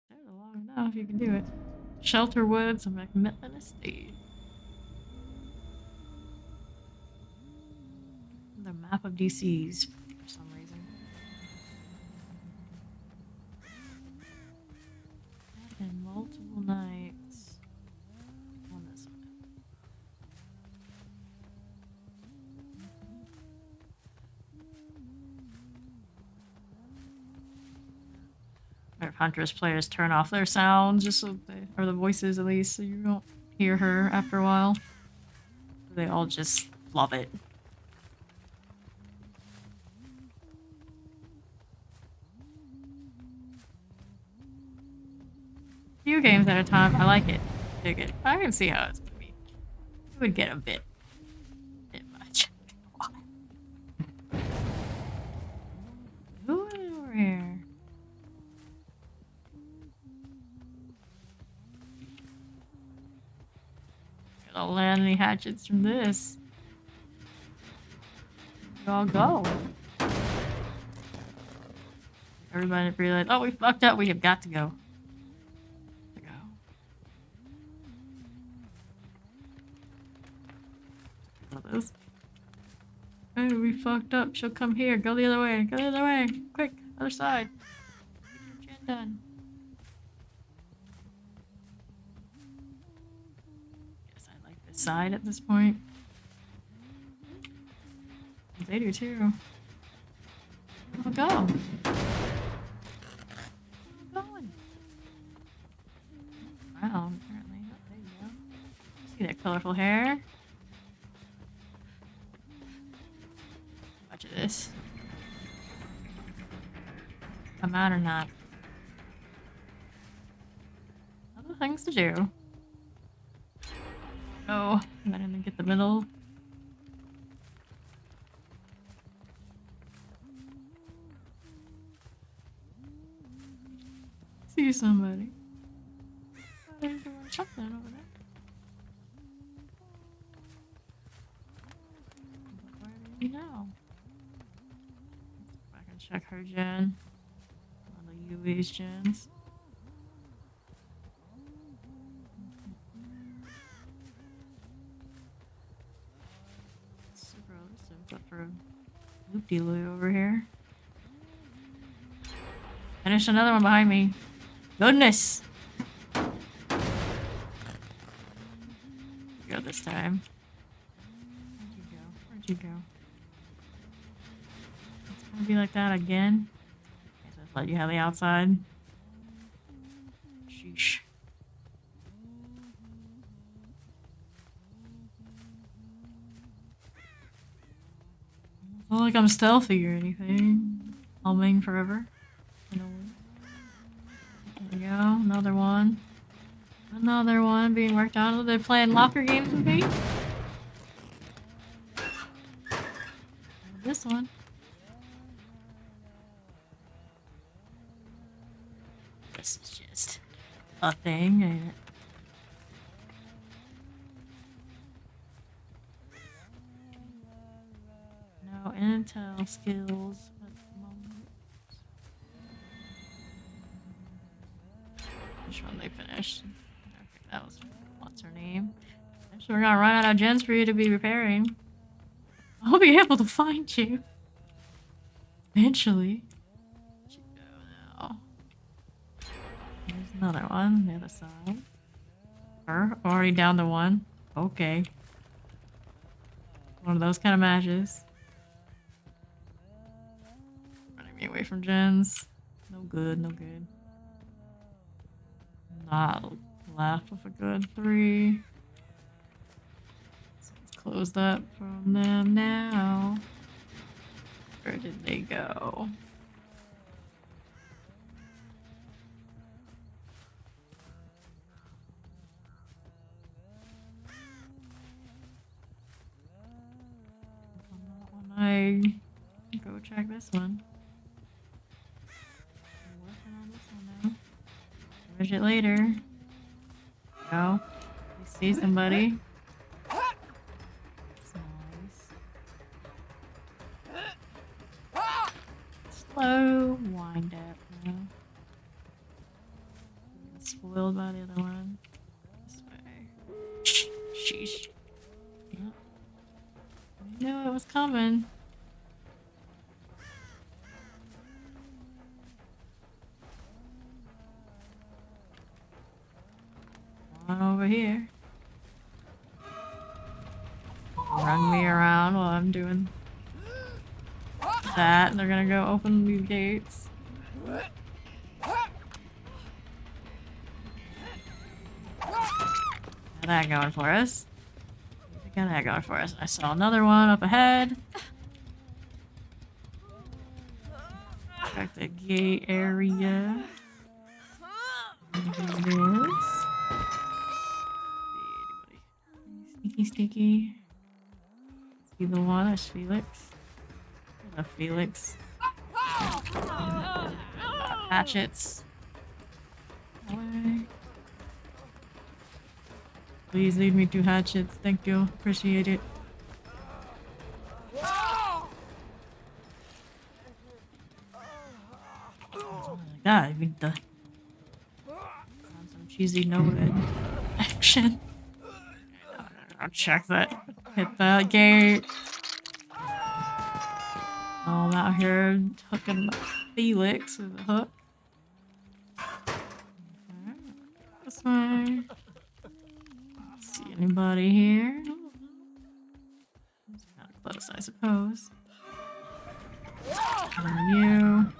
S1: There's long enough, you can do it. Shelter Woods and Macmillan Estate. The map of DCs for some reason. And multiple nights on this one. Or if Huntress players turn off their sounds, just so they, or the voices at least, so you don't hear her after a while. They all just love it. Few games at a time, I like it. Dig it. I can see how it's gonna be. It would get a bit much. I'll land any hatchets from this. Where'd you all go? Everybody realized, oh, we fucked up. We have got to go. This. Oh, we fucked up. She'll come here. Go the other way. Go the other way. Quick. Other side. Get your chin done. Guess I like this side at this point. They do too. Where'd we go? Where are we going? Wow, apparently. Oh, there you go. See that colorful hair? Watch this. Come out or not? Other things to do. Oh, I'm gonna get the middle. See somebody. Oh, they're doing something over there. Where do you know? I can check her gen. All the UV's gens. Super elusive, but for loop-de-loo over here. Finish another one behind me. Goodness! Go this time. Where'd you go? Where'd you go? It's gonna be like that again. I just let you have the outside. Sheesh. It's not like I'm stealthy or anything. I'll main forever. There we go. Another one. Another one being worked on. Are they playing locker games with me? This one. This is just a thing, ain't it? No intel skills at the moment. Which one they finished? Okay, that was what's her name? So we're gonna run out of gens for you to be repairing. I'll be able to find you. Eventually. Where'd you go now? There's another one on the other side. Already down to one. Okay. One of those kind of matches. Running me away from gens. No good, no good. Not left with a good 3. So let's close that from them now. Where did they go? I go check this one. I'm working on this one now. Finish it later. Go. You see somebody. That's nice. Slow wind up now. Spoiled by the other one. This way. Sheesh. Yep. I knew it was coming. One over here. Run me around while I'm doing that. They're gonna go open these gates. Got that going for us. Got that going for us. I saw another one up ahead. Check the gate area. There it is. Sneaky, sneaky. See the one? There's Felix. There's a Felix. Hatchets. Away. Please lead me to hatchets. Thank you. Appreciate it. God, I mean the some cheesy no-red action. I'll check that. Hit that gate. Oh, I'm out here hooking Felix with a hook. Okay. This way. See anybody here? It's kind of close, I suppose. And you.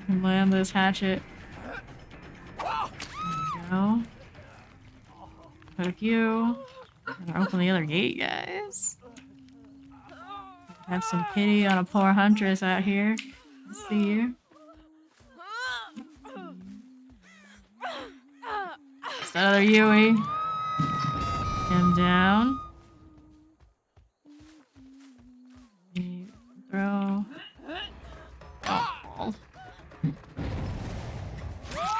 S1: Can land this hatchet. There we go. Hook you. Gonna open the other gate, guys. Have some pity on a poor huntress out here. Let's see you. It's that other Yui. Him down. Throw. Oh.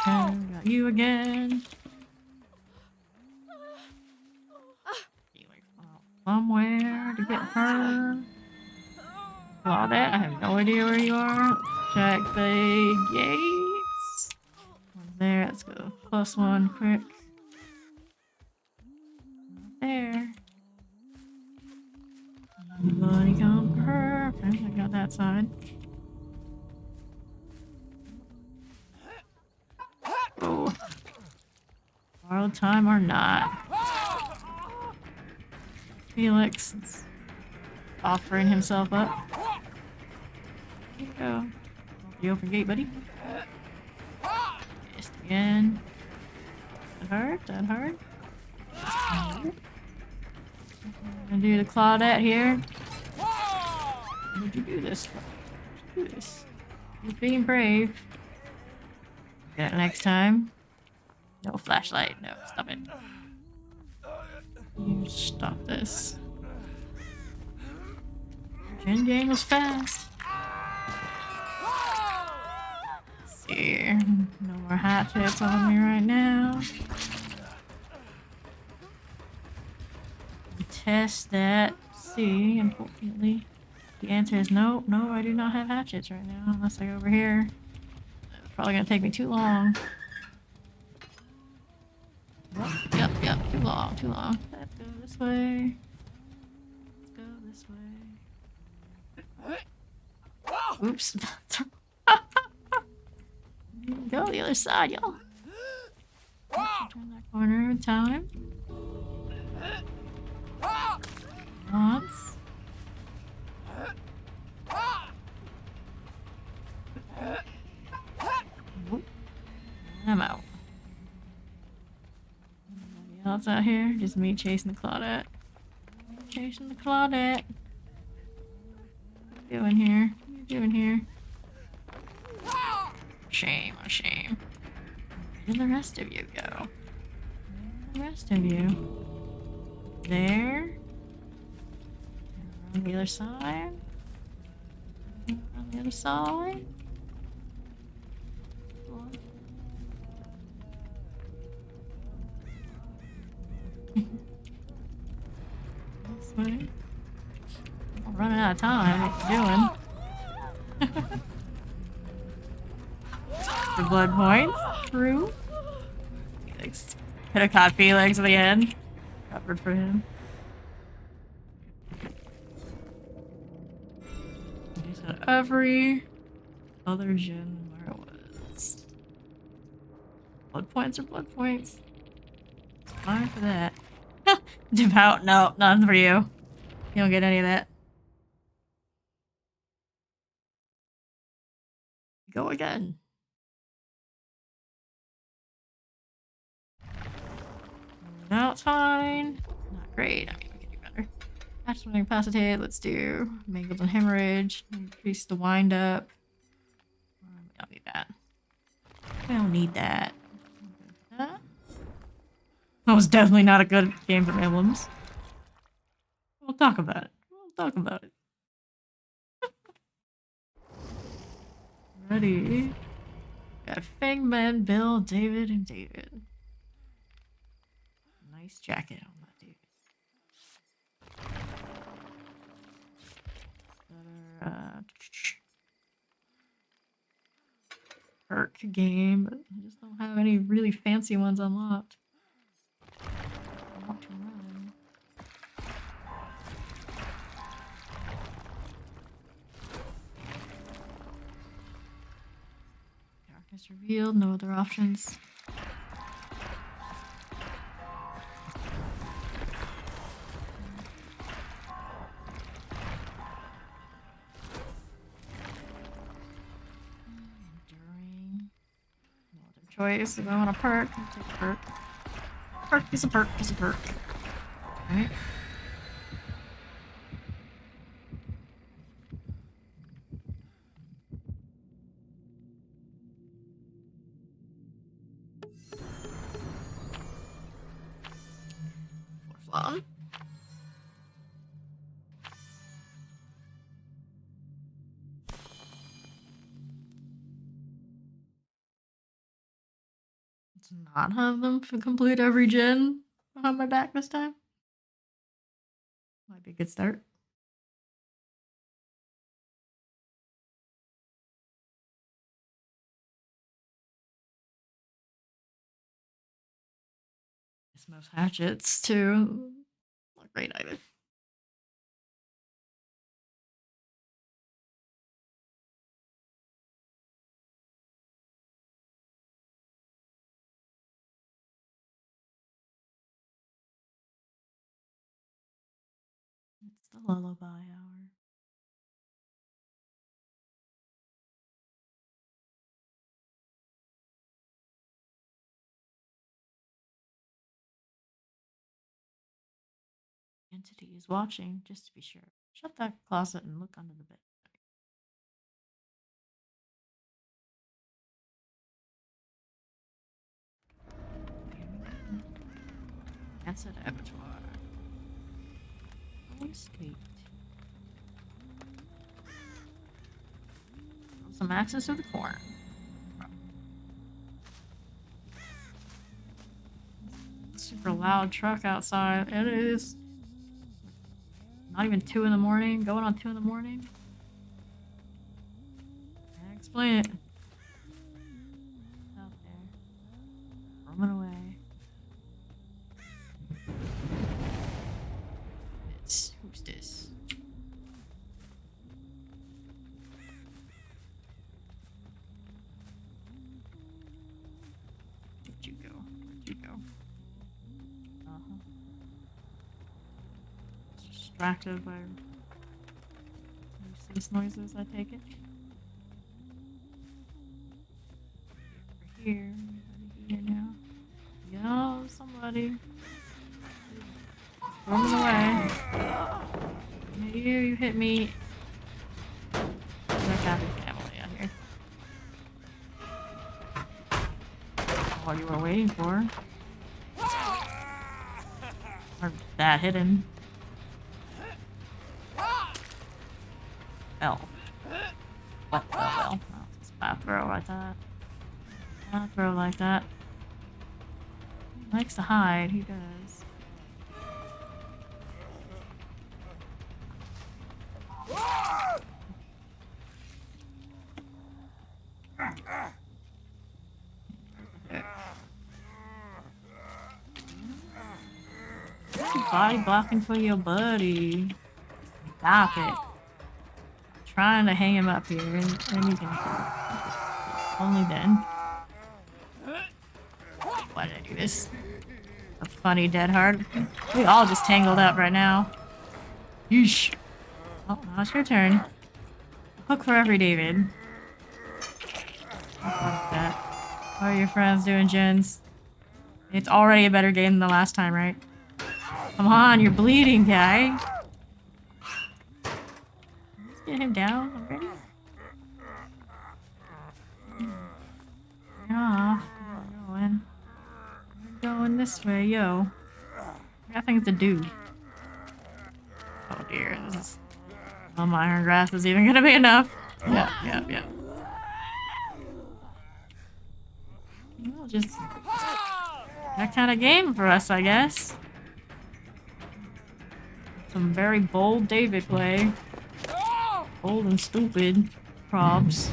S1: Okay, got you again. Somewhere to get her. Claudette, I have no idea where you are. Check the gates. One there, let's go. +1 quick. There. Anybody come for her? Okay, I got that side. Oh. Borrowed time or not. Felix is offering himself up. Here you go. The open gate, buddy. Just again. That hurt? That hurt? I'm gonna do the Claudette here. Why would you do this? Why would you do this? You're being brave. Get it next time. No flashlight. No, stop it. You stop this. Gen game was fast. Let's see. No more hatchets on me right now. Test that. See, unfortunately, the answer is no. No, I do not have hatchets right now. Unless I go over here. It's probably gonna take me too long. Yep, too long, too long. Let's go this way. Let's go this way. Oops. Go the other side, y'all. Turn that corner in time. Once. I'm out. Anybody else out here? Just me chasing the Claudette. Chasing the Claudette. What are you doing here? What are you doing here? Shame, oh shame. Where did the rest of you go? Where did the rest of you? There. On the other side. On the other side. This way. I'm running out of time. What you doing? For blood points. True. Felix. Could have caught Felix at the end. Covered for him. He said every other gen where it was. Blood points are blood points. It's fine for that. Devout, no, none for you. You don't get any of that. Go again. No, it's fine. Not great. I mean, we can do better. Matching incapacitated. Let's do mangled and hemorrhage. Increase the wind up. We don't need that. We don't need that. That was definitely not a good game for emblems. We'll talk about it. We'll talk about it. Ready. Got Fangman, Bill, David, and David. Nice jacket on that dude. Better, perk game, but I just don't have any really fancy ones unlocked. I want to run. Darkness revealed, no other options. Choice. If I want a perk, I'll take a perk. Perk is a perk is a perk. Alright. Flan. Let's not have them complete every gen behind my back this time. Might be a good start. Most hatchets too. Not great either. It's the lullaby hour. Entity is watching, just to be sure. Shut that closet and look under the bed. That's an abattoir. Oh, sweet. Some access to the corn. Super loud truck outside. It is not even 2 in the morning. Going on 2 in the morning. Can't explain it. Out there, roaming away. Who's this? Where'd you go? Where'd you go? Distracted by useless noises, I take it. Over here. Here now. Yo, somebody. Running away. You hit me. There's a happy family out here. What you were waiting for. Or that hidden. L. Well. Oh, it's a bad throw like that. Bad throw like that. He likes to hide, he does. Body blocking for your buddy. Stop it. Trying to hang him up here, and you can only then. Why did I do this? A funny dead hard. We all just tangled up right now. Yeesh. Oh, now it's your turn. Hook for every David. I like that. How are your friends doing, gens? It's already a better game than the last time, right? Come on, you're bleeding, guy. Let's get him down already. Yeah, we're going this way, yo. I think it's a dude. Oh dear, this is. Oh, my iron grasp is even gonna be enough. Yeah. We'll just That kind of game for us, I guess. Some very bold David play. Bold and stupid props.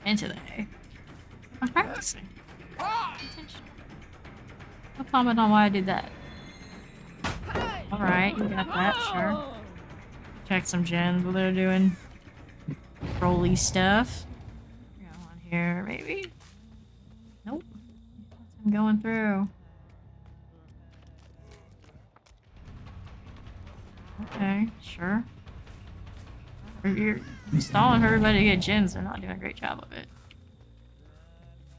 S1: Into the hay. I'm practicing. Intentional. No comment on why I did that. Alright, you got that, sure. Check some gens while they're doing rolly stuff. Got one here, maybe? Nope. I'm going through. Okay, sure. You're stalling for everybody to get gens. They're not doing a great job of it.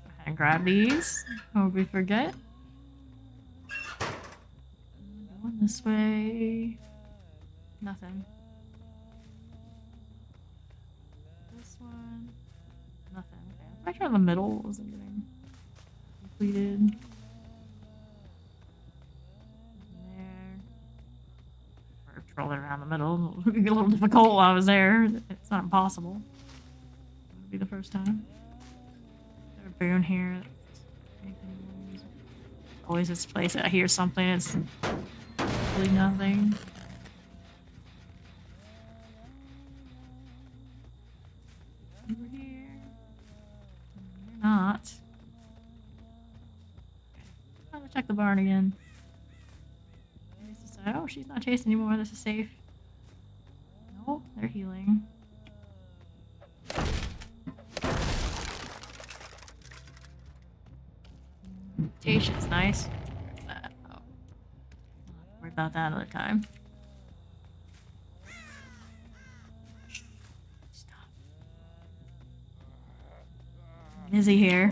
S1: Go ahead and grab these. Hope we forget. Going this way. Nothing. This one. Nothing. Okay. Make sure in the middle wasn't getting completed. There. Or troll it around the middle. It would be a little difficult while I was there. It's not impossible. It would be the first time. There's a boon here. Always this place. I hear something. It's really nothing. Over here. You're not. Okay. I'm gonna check the barn again. Oh, she's not chasing anymore. This is safe. No, they're healing. Mutation's nice. What's that? Oh. I'll have to worry about that another time. Stop. Busy here.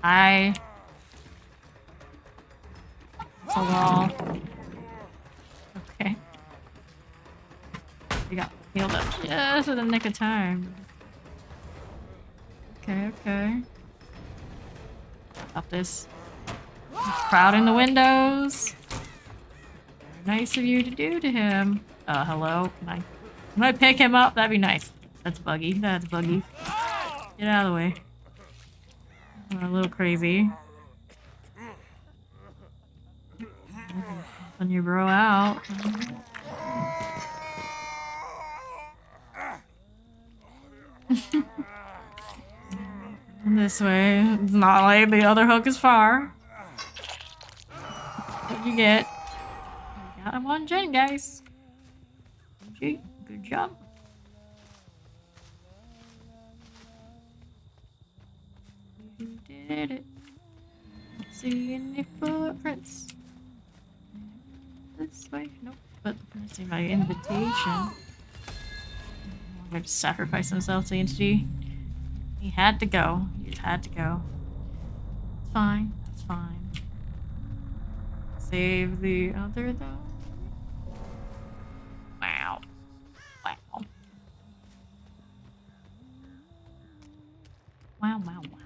S1: Hi. It's a wall. Okay. We got healed up just in the nick of time. Okay, okay. Up this. Crowding the windows. Very nice of you to do to him. Hello? Can I pick him up? That'd be nice. That's buggy. That's buggy. Get out of the way. I'm a little crazy. Helping your bro out. This way. It's not like the other hook is far. What you get? We got him on gen, guys. Good job. You did it. Don't see any footprints. This way? Nope. But let's see my invitation. I'm going to sacrifice himself to the entity. He had to go. He just had to go. It's fine. That's fine. Save the other though. Wow. Wow. Wow, wow, wow.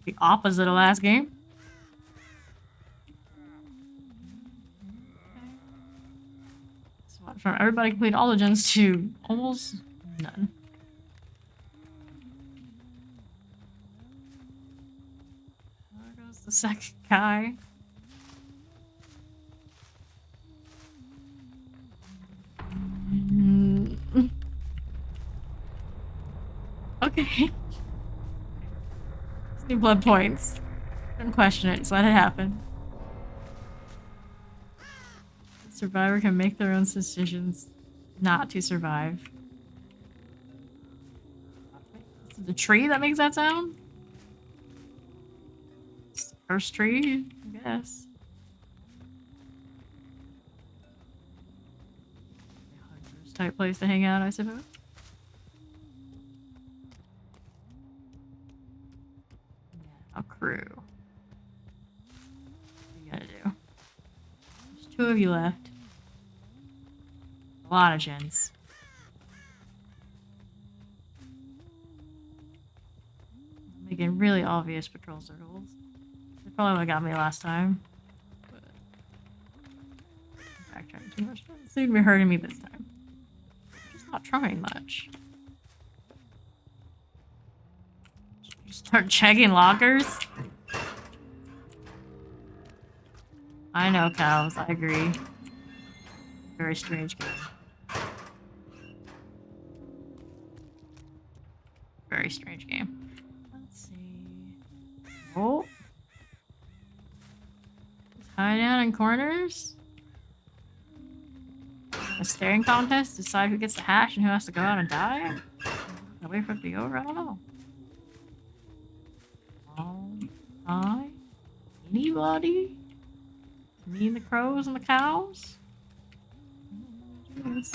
S1: The opposite of last game. So from everybody complete all the gens to almost none. There goes the second guy. Okay. Just need blood points. Don't question it, just let it happen. The survivor can make their own decisions not to survive. Is it the tree that makes that sound? It's the first tree, I guess. Huntress type place to hang out, I suppose. A crew. What you gotta do? There's 2 of you left. A lot of gens. Making really obvious patrol circles. They probably would have got me last time. But Backtracking too much. Doesn't seem to be hurting me this time. I'm just not trying much. Just start checking lockers. I know, cows. I agree. Very strange game. Very strange game. Let's see. Oh. Just hide down in corners. A staring contest. Decide who gets the hash and who has to go out and die. I'll wait for it to be over. I don't know. Hi. Anybody? Me and the crows and the cows? Yes.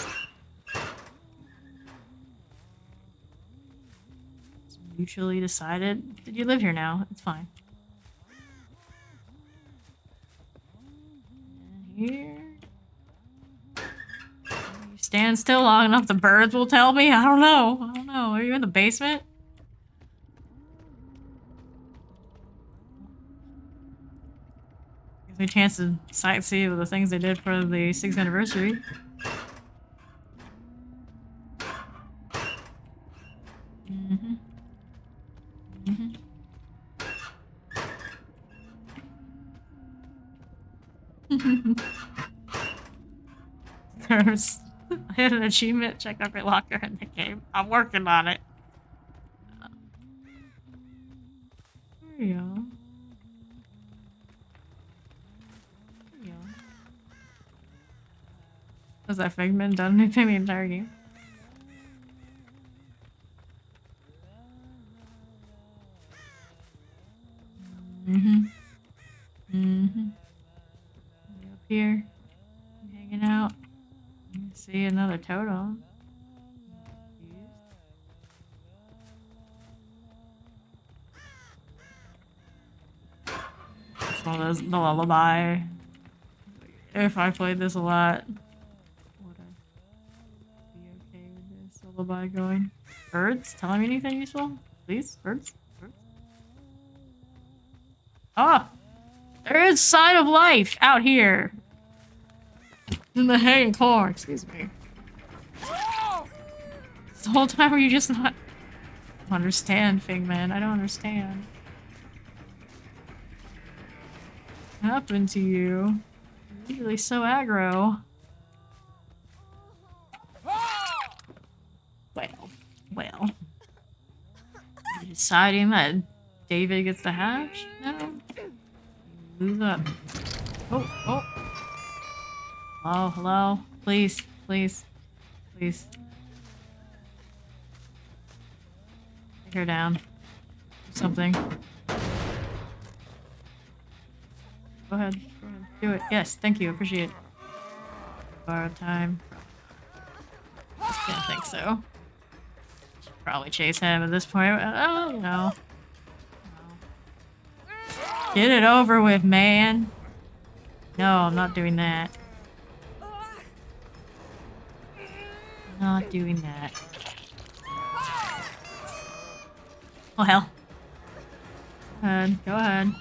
S1: It's mutually decided. Did you live here now? It's fine. And here. You stand still long enough, the birds will tell me? I don't know. I don't know. Are you in the basement? Gives me a chance to sightsee with the things they did for the 6th anniversary. There's I had an achievement, check every locker in the game. I'm working on it. There you go. There you go. Has that Figment done anything the entire game? Up here. Hanging out. See another totem. This one is the lullaby. If I played this a lot, would I be okay with this lullaby going? Birds? Telling me anything useful? Please? Birds? Birds? Ah! There is sign of life out here! In the hay and corn, excuse me. The whole time were you just not... I don't understand, Figman. I don't understand. What happened to you? You're usually so aggro. Well. Are you deciding that David gets the hash? No. Move up. Oh. Oh, hello? Please. Take her down. Do something. Go ahead. Do it. Yes, thank you. Appreciate it. Borrow time. Didn't think so. Should probably chase him at this point. Oh, no. Get it over with, man. No, I'm not doing that. Not doing that. Well. Go ahead.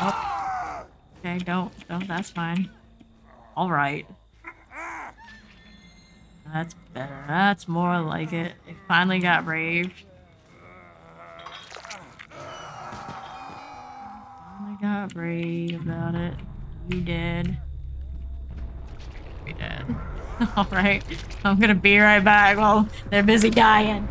S1: Oh. Okay, don't, that's fine. Alright. That's better. That's more like it. It finally got raved. Finally got raved about it. You did. We did. Alright. I'm gonna be right back while they're busy dying.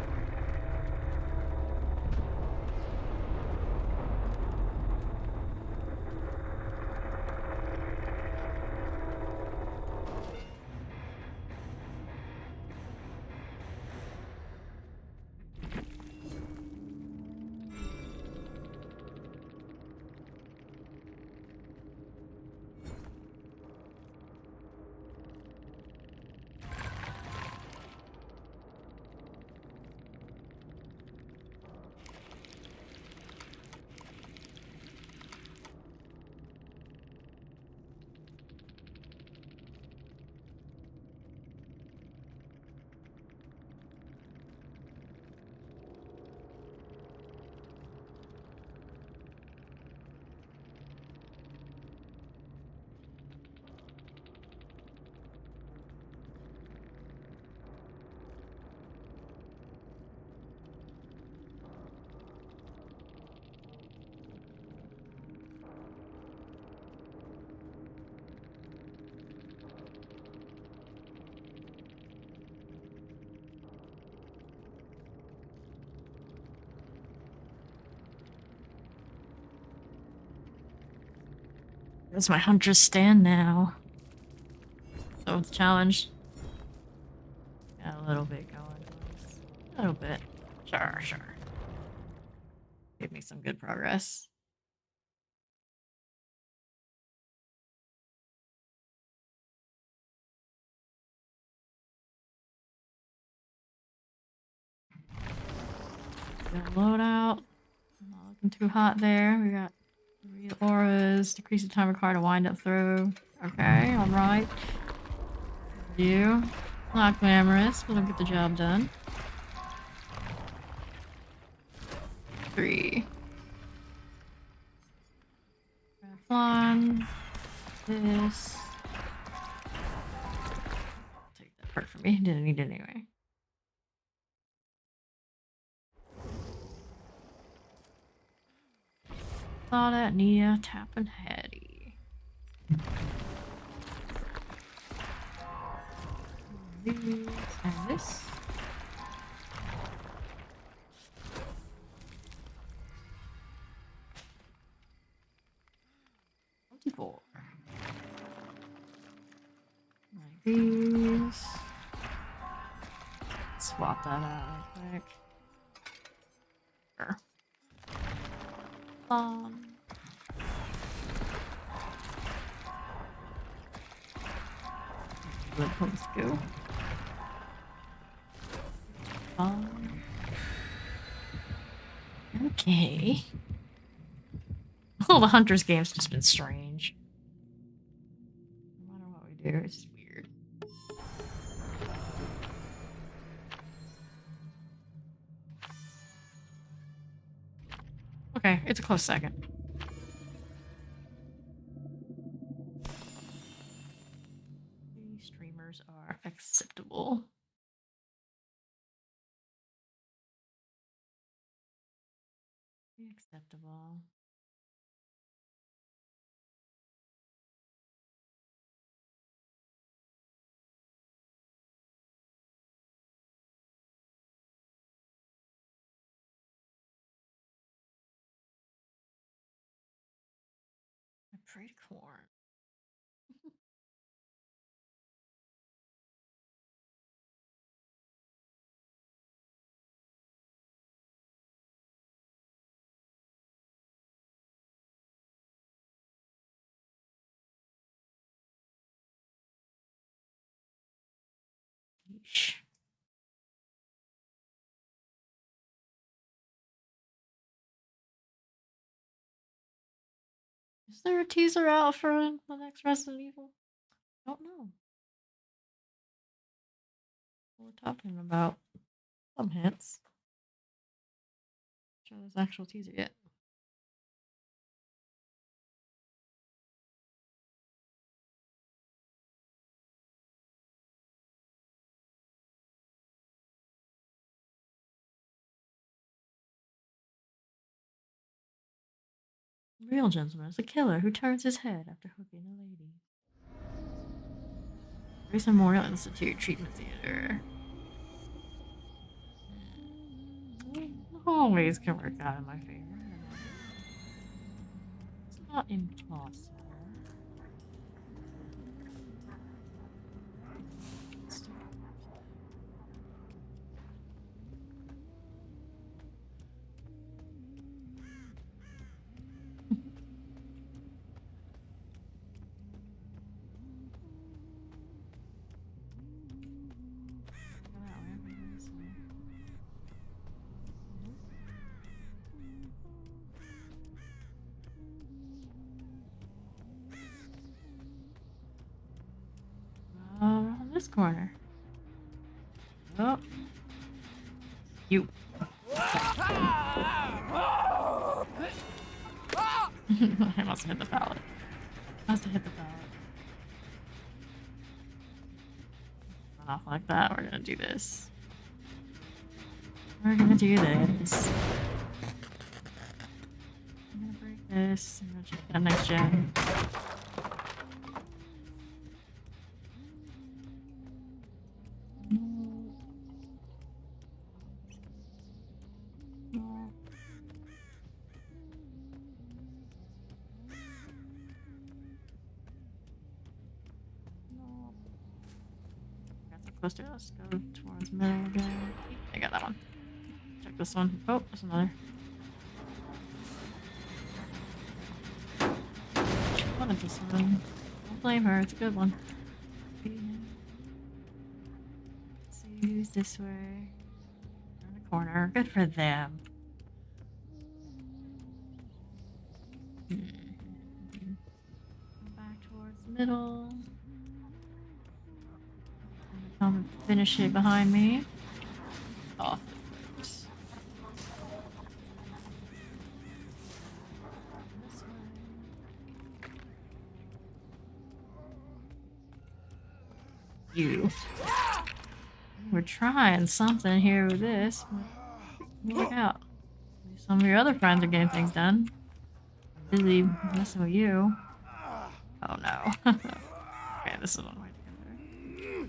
S1: Where's my Huntress stand now? So it's challenged. Got a little bit going. A little bit. Sure, sure. Give me some good progress. Good loadout. Not looking too hot there. We got 3 auras. Decrease the time required to wind up throw. Okay, alright. You. Not glamorous, but I'll get the job done. 3. Red one. This. Take that perk from me. Didn't need it anyway. Thought Nia, tapping Hattie. These and this. Four. Like these. Swap that out real quick. Sure. Good place to go. Okay. Oh, the Huntress game's just been strange. No matter what we do, it's just weird. Okay, it's a close second. These streamers are acceptable. Acceptable. I prayed corn. Yeesh. Is there a teaser out for the next Resident Evil? I don't know. What we're talking about. Some hints. Not sure there's an actual teaser yet. Real gentleman is a killer who turns his head after hooking a lady. Grace Memorial Institute Treatment Theater. Always can work out in my favor. It's not impossible. On this corner. Oh. You. I must have hit the pallet. Must have hit the pallet. Run off like that. We're gonna do this. We're gonna do this. I'm gonna break this. I'm gonna check that next gen. Got so close to us. Go towards middle again. I got that one. Check this one. Oh, there's another. She wanted this one. Don't blame her. It's a good one. Let's see who's this way. Around the corner. Good for them. Back towards the middle. Come and finish it behind me. Off. You. We're trying something here with this. Look out. Some of your other friends are getting things done. I'm busy messing with you. Oh no. Okay, this is one way together.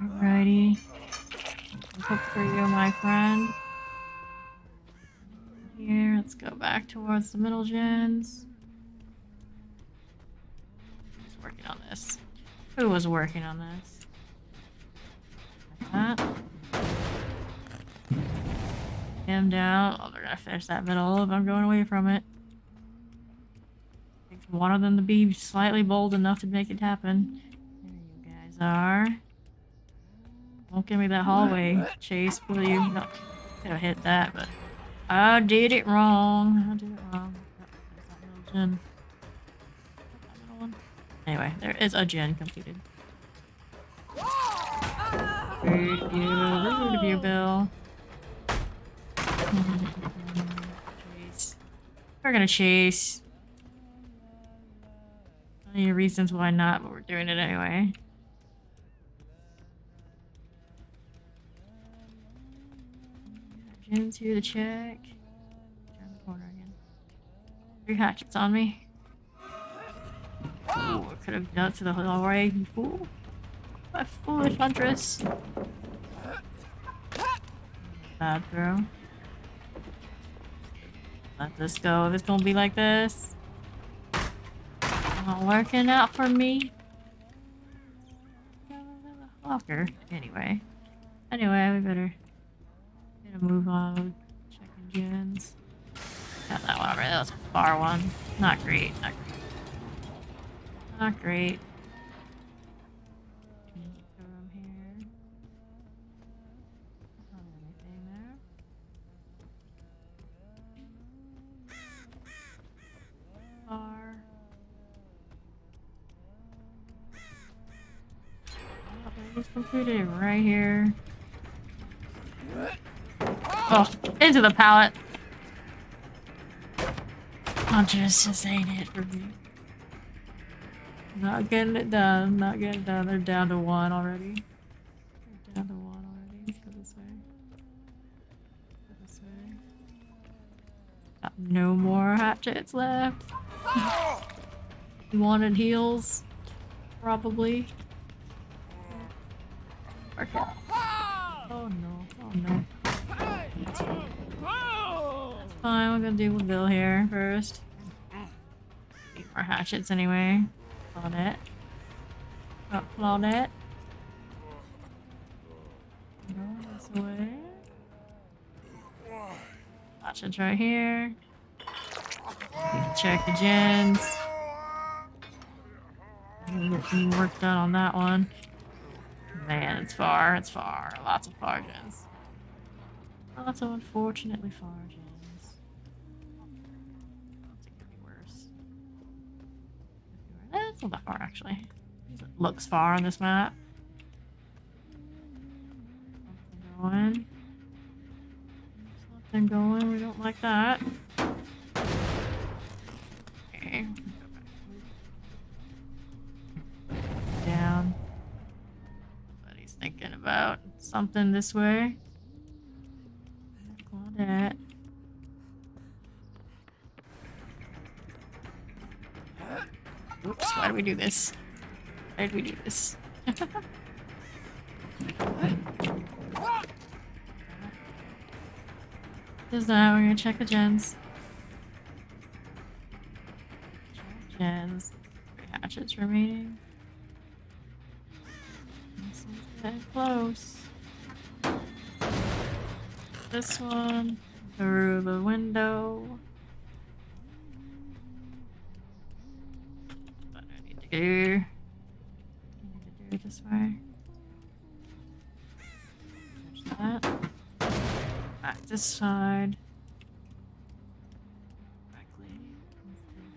S1: Alrighty. Hope for you, my friend. Here, let's go back towards the middle gens. Who's working on this? Who was working on this? Like that. Him down. Oh, they're gonna finish that middle if I'm going away from it. Takes one of them to be slightly bold enough to make it happen. There you guys are. Don't give me that hallway chase, please. No, could have hit that, but I did it wrong. I did it wrong. Oh, there's that little gen. That little one. Anyway, there is a gen completed. Rude of you, Bill. Chase. We're gonna chase. Any reasons why not, but we're doing it anyway. Gens here to check. Turn the corner again. 3 hatchets on me. Oh, I could have done it to the hallway, you fool. My foolish Huntress. Bad throw. Let this go if it's gonna be like this. Not working out for me. Locker. Anyway, we better move on. Checking gens. Got that one already. That was a far one. Not great. Not great. Not great. From here. Not anything there. Far. Oh, it's completed right here. Oh, into the pallet. Huntress just ain't it for me. Not getting it done. Not getting it done. They're down to 1 already. They're down to 1 already. Let's go this way. Go this way. Got no more hatchets left. You wanted heals? Probably. Work it. Oh no. Oh no. That's fine. That's fine. We're gonna deal with Bill here first. Need more hatchets anyway. Claudette. Oh, Claudette. No, this way. Hatchets right here. Check the gens. Get some work done on that one. Man, it's far. It's far. Lots of far gens. Lots of unfortunately far gens. I don't think it could be worse. It's not that far, actually. It looks far on this map. Something going. Something going. We don't like that. Okay. Down. But he's thinking about something this way. Claudette. Oops, why do we do this? Why did we do this? Does that, we're gonna check the gens. Check gens. 3 hatchets remaining. Getting close. This one through the window. What do I need to do? I need to do it this way. There's that. Back this side. Correctly.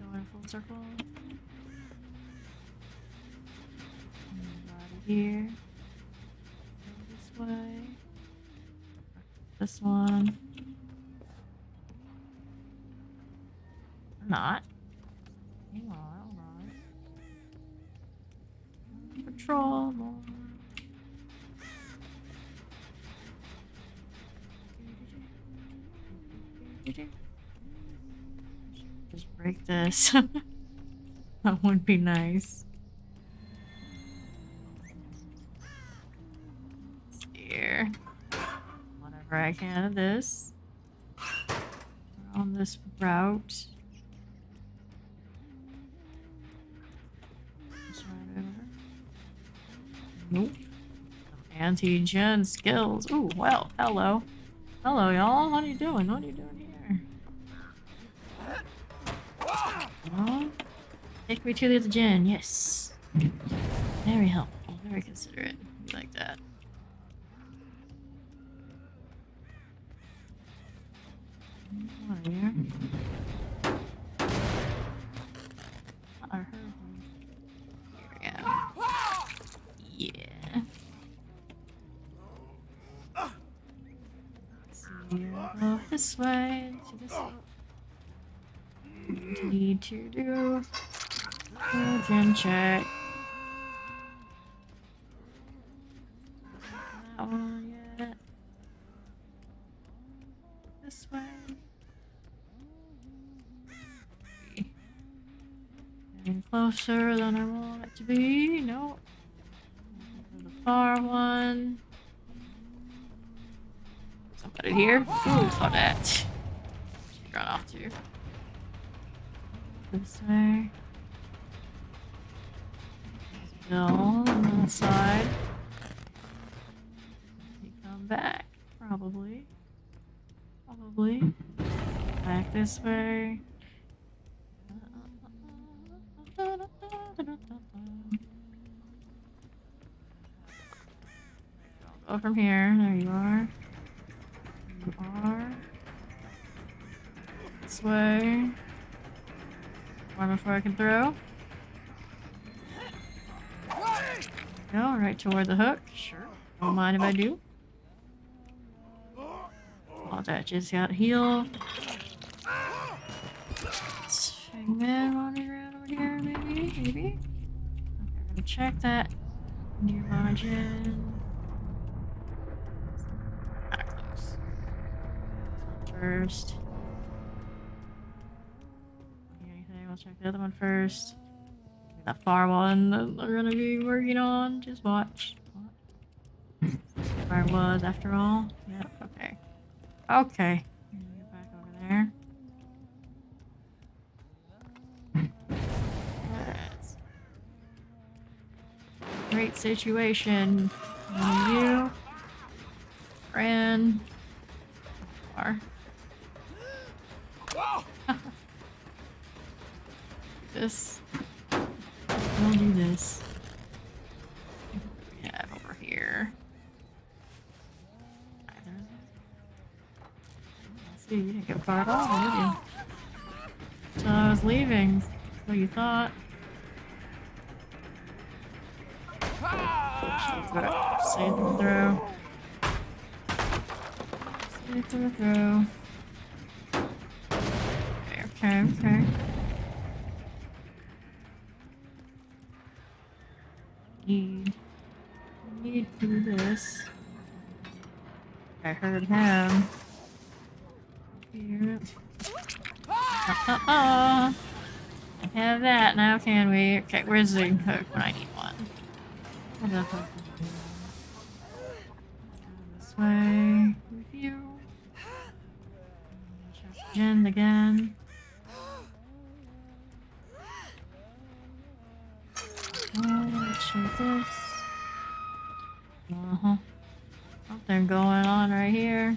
S1: Going full circle. Body here. Go this way. This one. Or not. Hang on, hold on. Patrol more. Just break this. That would be nice. Here. Whatever I can of this. We're on this route. Just right over. Nope. Some anti-gen skills. Ooh, well, hello. Hello, y'all. What are you doing? What are you doing here? Oh, take me to the gen. Yes. Very helpful. Very considerate. We like that. What are you? I heard one. Here we go. Yeah. Let's see. Go this way. To this way. Need to do a gen check. That one yet. This way. Getting closer than I want it to be. Nope. The far one. Somebody here. Ooh, saw that. She's run off too. This way. There's Bill on that side. He come back. Probably. Probably. Back this way. I'll go from here. There you are. You are. This way. One before I can throw. Go right toward the hook. Sure. Don't mind if I do. Oh, that just got healed. Hangman running around over here, maybe? Maybe? Okay, we're gonna check that nearby gen. Kinda close. First. Anything? We'll check the other one first. That far one that we're gonna be working on. Just watch. Where I was after all. Yep, okay. Okay. Get back over there. That's great situation. You ran far. This. We'll do this. What do we have over here? Let's see, you didn't get far at all, did you? So I was leaving. So you thought. Save the throw. Save the throw. Okay, okay. Need to do this. I heard him. Here. I have that now, can we? Okay, where's the hook when I need one? This way with you. Check Jen again. Oh, let's check this. something going on right here.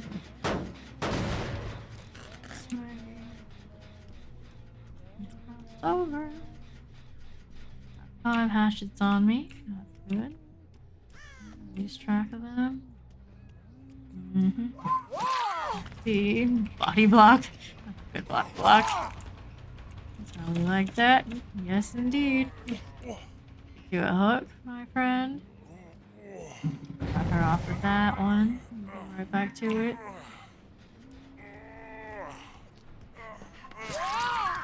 S1: Over. 5 hatchets on me. That's good. Lose track of them. See, body block. Good body block. That's how we like that. Yes, indeed. Do a hook, my friend. Got her off of that one. Go right back to it.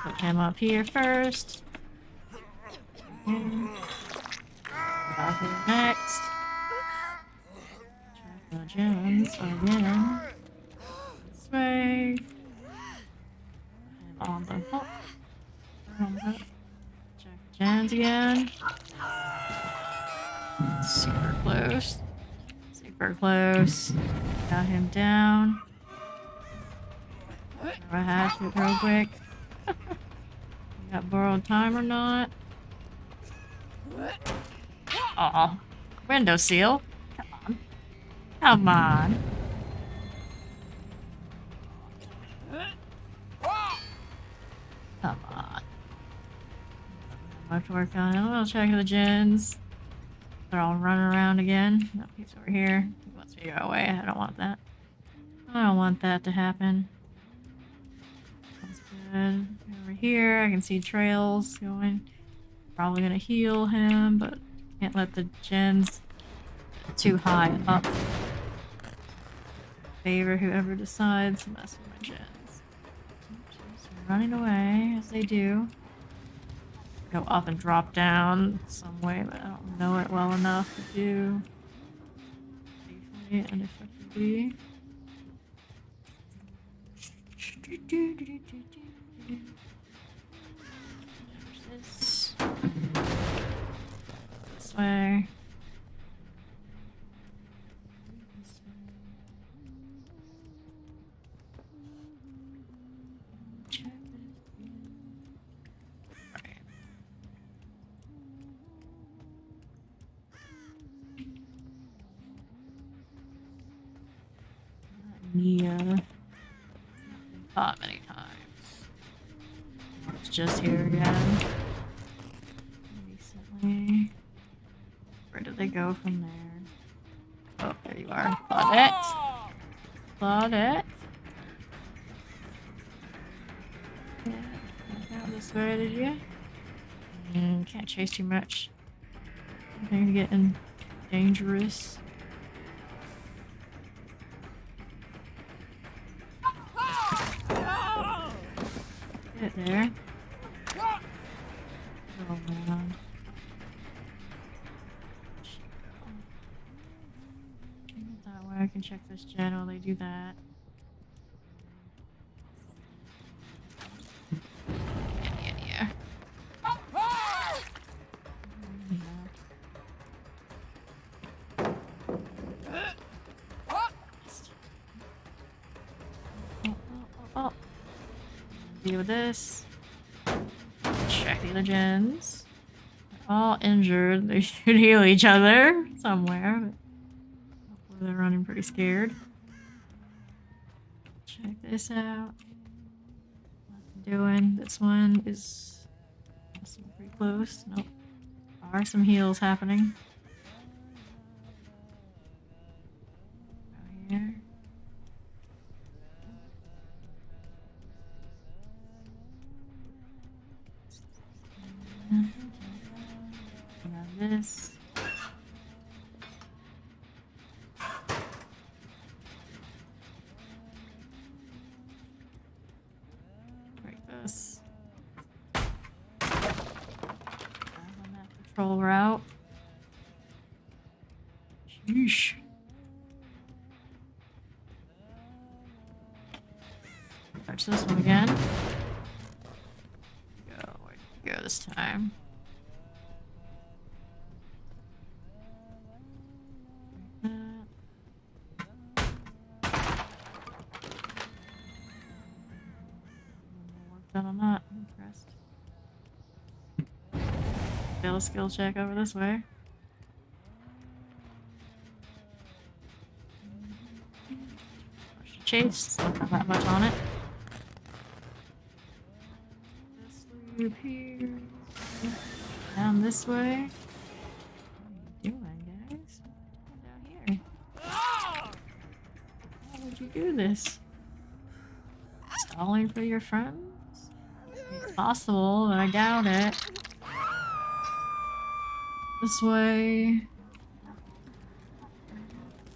S1: Put him up here first. Got him next. Check the gems again. This way. And on the hook. Check the gems again. Super close. Super close. Got him down. Throw a hatchet real quick. Got borrowed time or not? Aw. Window seal. Come on. Come on. Come on. Much work on it. We'll check the gens. They're all running around again. No, he's over here. He wants me to go away. I don't want that. I don't want that to happen. That's good. Over here, I can see trails going. Probably gonna heal him, but can't let the gens get too high up. Favor whoever decides to mess with my gens. Oops, running away, as they do. Go up and drop down some way, but I don't know it well enough to do safely and effectively. There's this way. Check this. Right. Nia. Been caught many times. It's just here again. Recently. Where did they go from there? Oh, there you are. Claudette. Claudette. Yeah, out this way, did you? Can't chase too much. Things getting dangerous. Get there. Oh man. That way I can check this gen while they do that. Yeah. Oh. Deal with this. Check the other gens. They're all injured. They should heal each other somewhere. But hopefully they're running pretty scared. Check this out. What I'm doing. This one is pretty close. Nope. There are some heals happening. Out here. Grab this. Break this. On that patrol route. Sheesh. Touch this one again. Where'd you go this time? Done on that. I'm impressed. Fail a skill check over this way. chase. Don't have that much on it. This loop here. Down this way. What are you doing, guys? Down here. Why would you do this? Stalling for your friends? It's possible, but I doubt it. This way.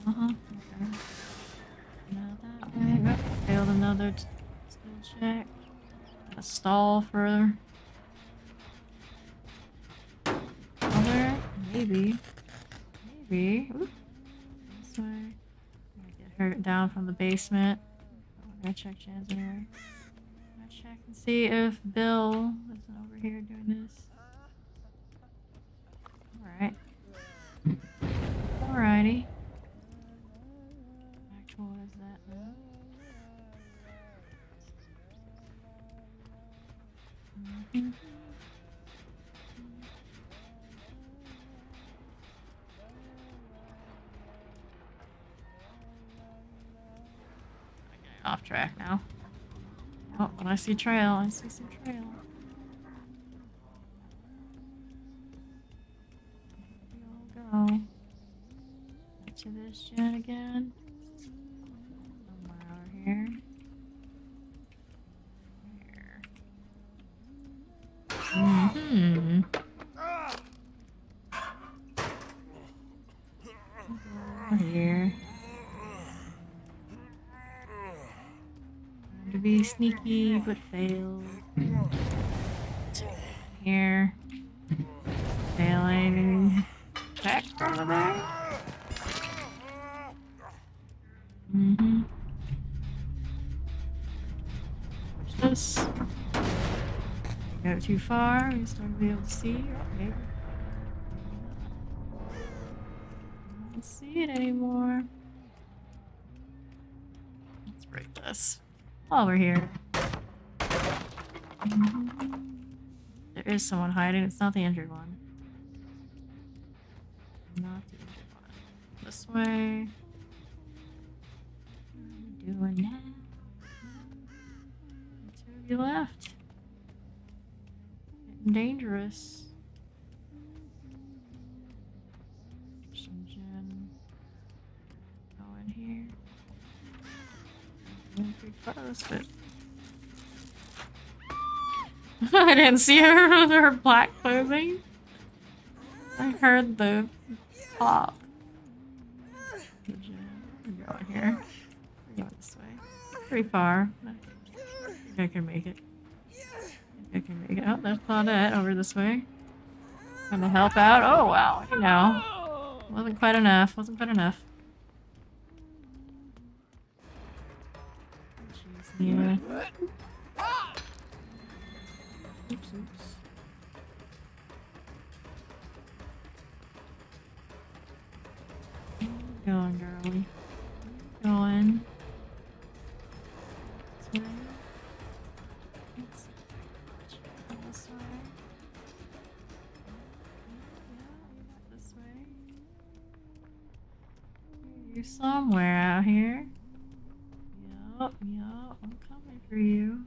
S1: Okay. Now that way. Oh, failed another skill check. Gotta stall for other. Maybe. Maybe. Oop. This way. Gonna get her down from the basement. I'm gonna check Jan's anyway. I'm gonna check and see if Bill isn't over here doing this. Alright. Alrighty. Actual, what is that now? Mm-hmm. Off track now. Oh, when I see trail, I see some trail. Here we all go. Back to this gen again. Somewhere over here. Here. Mm-hmm. Over here. To be sneaky, but failed. Here. Failing. Back over there. Mm-hmm. Push this. Go too far, we start to be able to see. Oh, maybe. I don't see it anymore. Let's break this. While we're here. There is someone hiding. It's not the injured one. Not the injured one. This way. What are you doing now? Two of you left. Getting dangerous. Some gen. Go in here. Pretty close, but I didn't see her with her black clothing. I heard the pop. We're going here. We're going this way. Pretty far. I think I can make it. I can make it. Oh, there's Claudette over this way. Gonna help out. Oh wow, you know. Wasn't quite enough. Wasn't quite enough. Yeah. Oops, oops. Going, girly. Going. This way. This way. Yeah, this way. You're somewhere out here. Yup, I'm coming for you.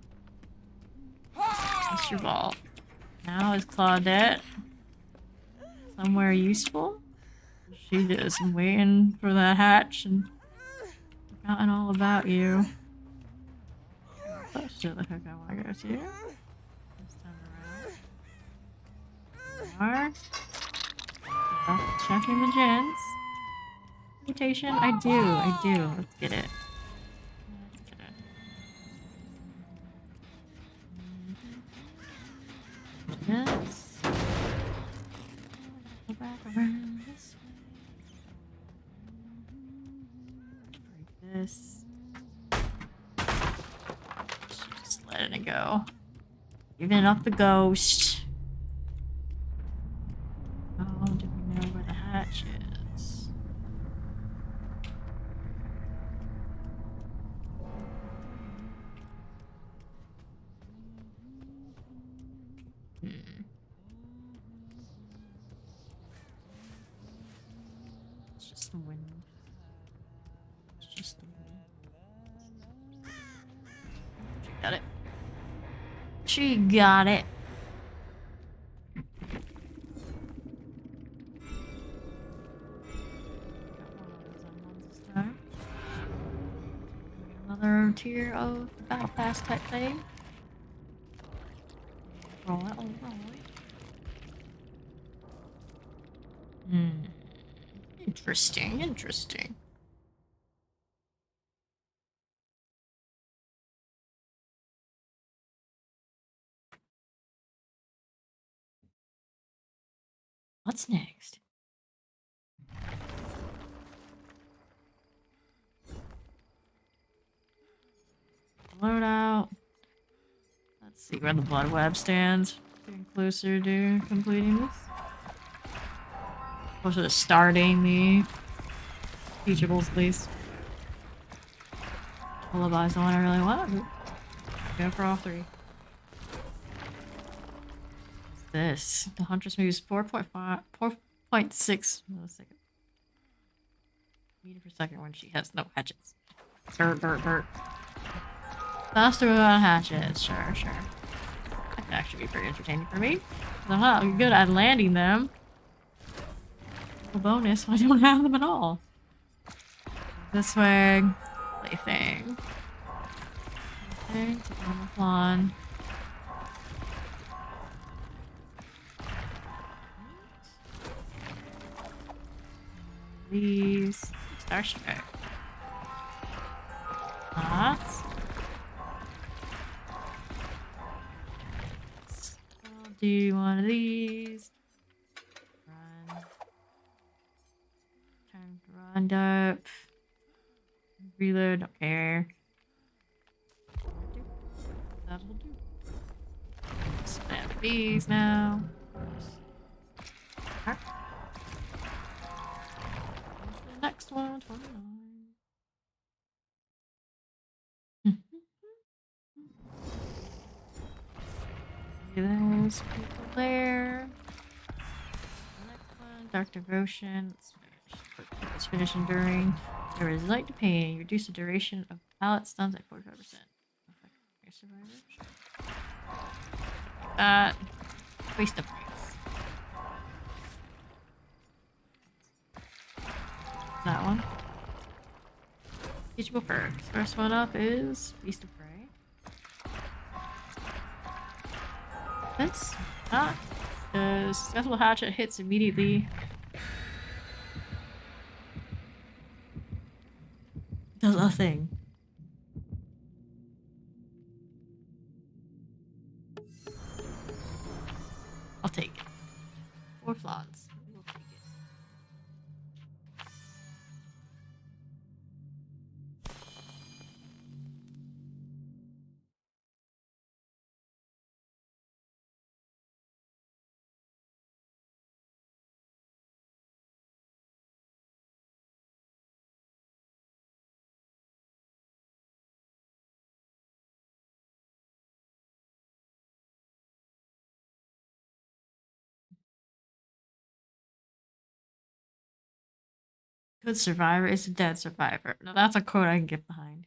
S1: That's your vault. Now is Claudette somewhere useful? She is. I'm waiting for that hatch and forgotten all about you. Oh shit, the heck I want to go to. This time around. Checking the gens. Mutation? I do. Let's get it. Yes. Go back around this way. Break this. Just letting it go. Giving up the ghost. Oh, do we know where the hatch is? It's just the wind. It's just the wind. She got it. Another tier of battle pass type thing. Roll it, roll it. Interesting, interesting. What's next? Loadout. Let's see where the blood web stands. Getting closer to completing this. Closer to starting the teachables, at least. Lullaby's the one I really want. Go for all three. What's this? The Huntress moves 4.5, 4.6 milliseconds. Meter per second when she has no hatchets. Burt. Faster without hatchets. Sure. That could actually be pretty entertaining for me. I'm not good at landing them. A bonus when I don't have them at all. This way. Plaything. Okay, take normal pawn. These. Starstrike. Lots. I'll do one of these. Run. Time to run up. Reload, don't care. That'll do. Spam these now. Okay. The next one, 29. Those people there. The next one, Dark Devotion. Let's finish enduring. There is light to pain. Reduce the duration of pallet stuns at 45%. Survivor. Like that. Waste of points. That one. Teachable perks. First one up is Beast of Prey. This. The successful hatchet hits immediately. Does a thing. I'll take it. 4 flawns. We'll take it. Good survivor is a dead survivor. Now that's a quote I can get behind.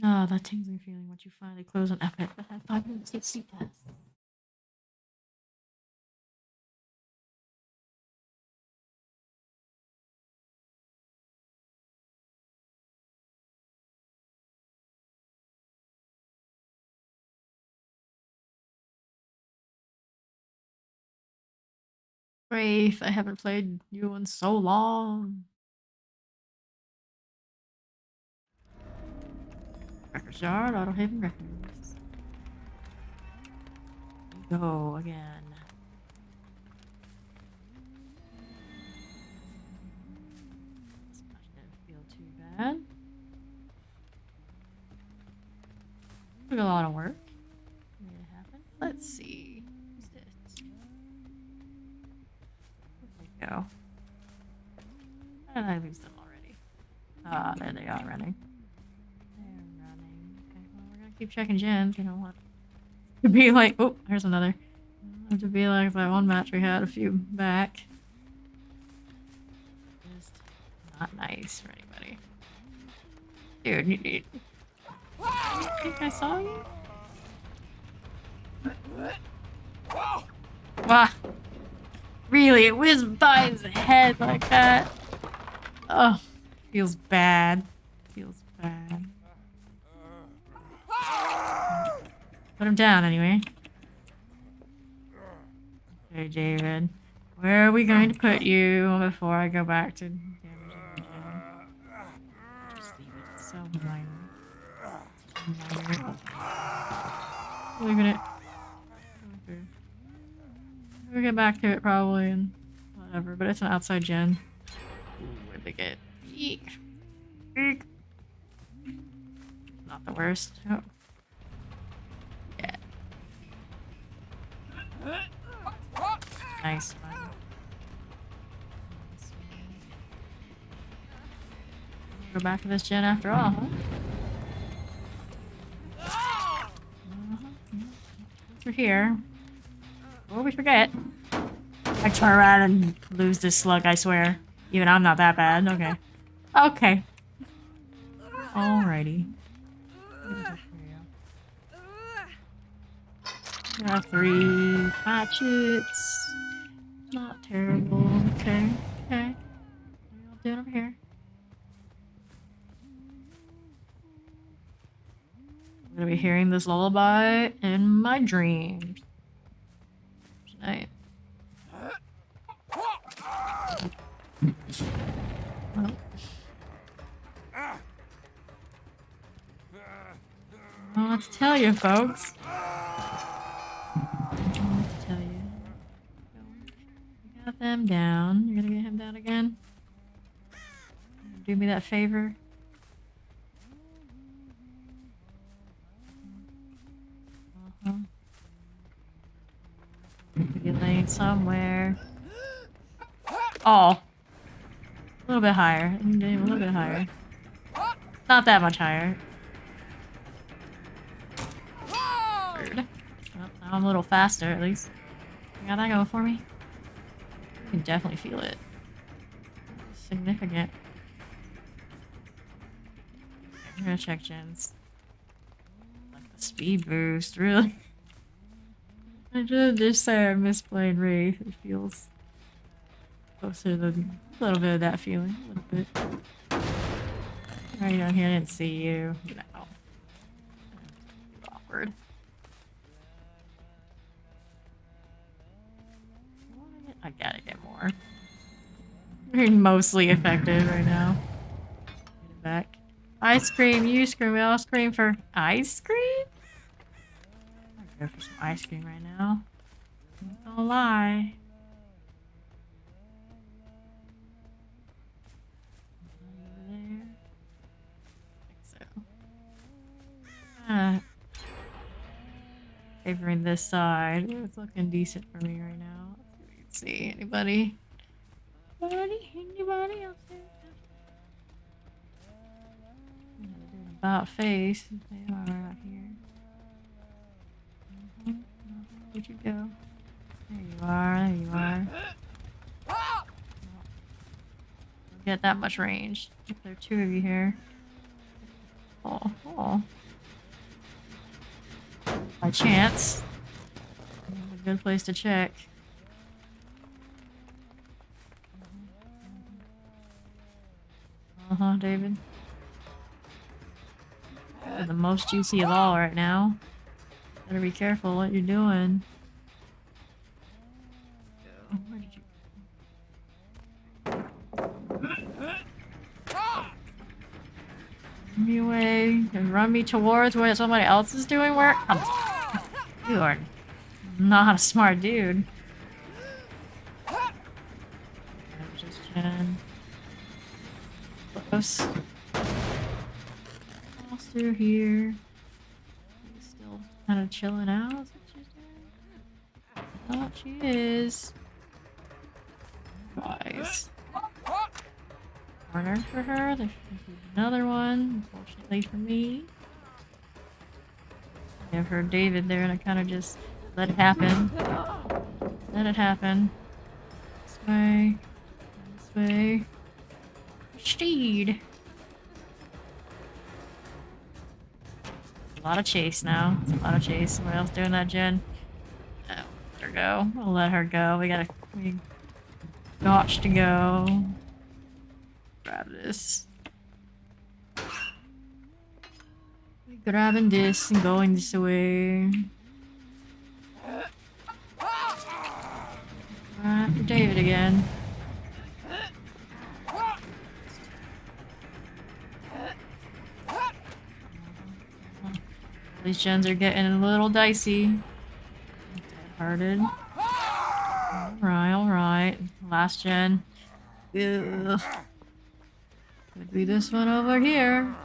S1: Ah, that tingling feeling once you finally close an epic that had 5 minutes to see past. Wraith, I haven't played you in so long. Records yard, Auto Haven Records. Go again. This match didn't feel too bad. Took a lot of work. Made it happen. Let's see. Who's this? Where'd they go? How did I lose them already? Ah, there they are running. They're running. Okay, well, we're gonna keep checking gens. You know what? To be like, oh, here's another. To be like that one match we had a few back. Just not nice for anybody. Dude, you think I saw you? Ah, really? It whizzed by his head like that. Oh, feels bad. Feels bad. Put him down anyway. Okay, David. Where are we going to put you before I go back to damaging the gym? Just leave it. It's so minor. Minor. Look at it. Okay. We'll get back to it probably and whatever, but it's an outside gen. Ooh, where'd they get? Eek. Eek. Not the worst. Oh. Yeah. Nice one. Go back to this gen after all, huh? Through here. Before we forget. I turn around and lose this slug, I swear. Even I'm not that bad. Okay. Okay. Alrighty. We have 3 hatchets. Not terrible. Okay. Okay. What are y'all doing over here? I'm gonna be hearing this lullaby in my dreams tonight. Well. I don't know what to tell you, folks. I don't know what to tell you. We got them down. You're gonna get him down again? Do me that favor? Uh-huh. Be laying somewhere. Oh. A little bit higher. A little bit higher. Not that much higher. Weird. Well, now I'm a little faster, at least. You got that going for me? You can definitely feel it. It's significant. Okay, I'm gonna check gens. Like the speed boost, really? I just say I misplayed Wraith. It feels closer than a little bit of that feeling. A little bit. Why are you down here? I didn't see you. No. Awkward. I gotta get more. We're mostly effective right now. Get it back. Ice cream, you scream, we all scream for ice cream? I'd go for some ice cream right now. Not gonna lie. Over there. I think so. Favoring this side. It's looking decent for me right now. Let's see. Anybody? Anybody else there? About face. They are out here. Where'd you go? There you are. There you are. Don't get that much range. If there are 2 of you here. Oh, oh. By chance. A good place to check. Uh-huh, David. You're the most juicy of all right now. Better be careful what you're doing. Where did you go? Run me away and run me towards where somebody else is doing work? You are not a smart dude. Just Jen. Close. Almost through here. She's still kind of chilling out. Is what she's doing? I thought she is. Guys. Corner for her. There's another one. Unfortunately for me. I have heard David there and I kind of just let it happen. Let it happen. This way. This way. Steed. A lot of chase now. It's a lot of chase. Someone else doing that, Jen? No, let her go. We'll let her go. We got to go. Grab this. We grabbing this and going this way. After David again. These gens are getting a little dicey. Dead-hearted. Alright, alright. Last gen. Ugh. Could be this one over here.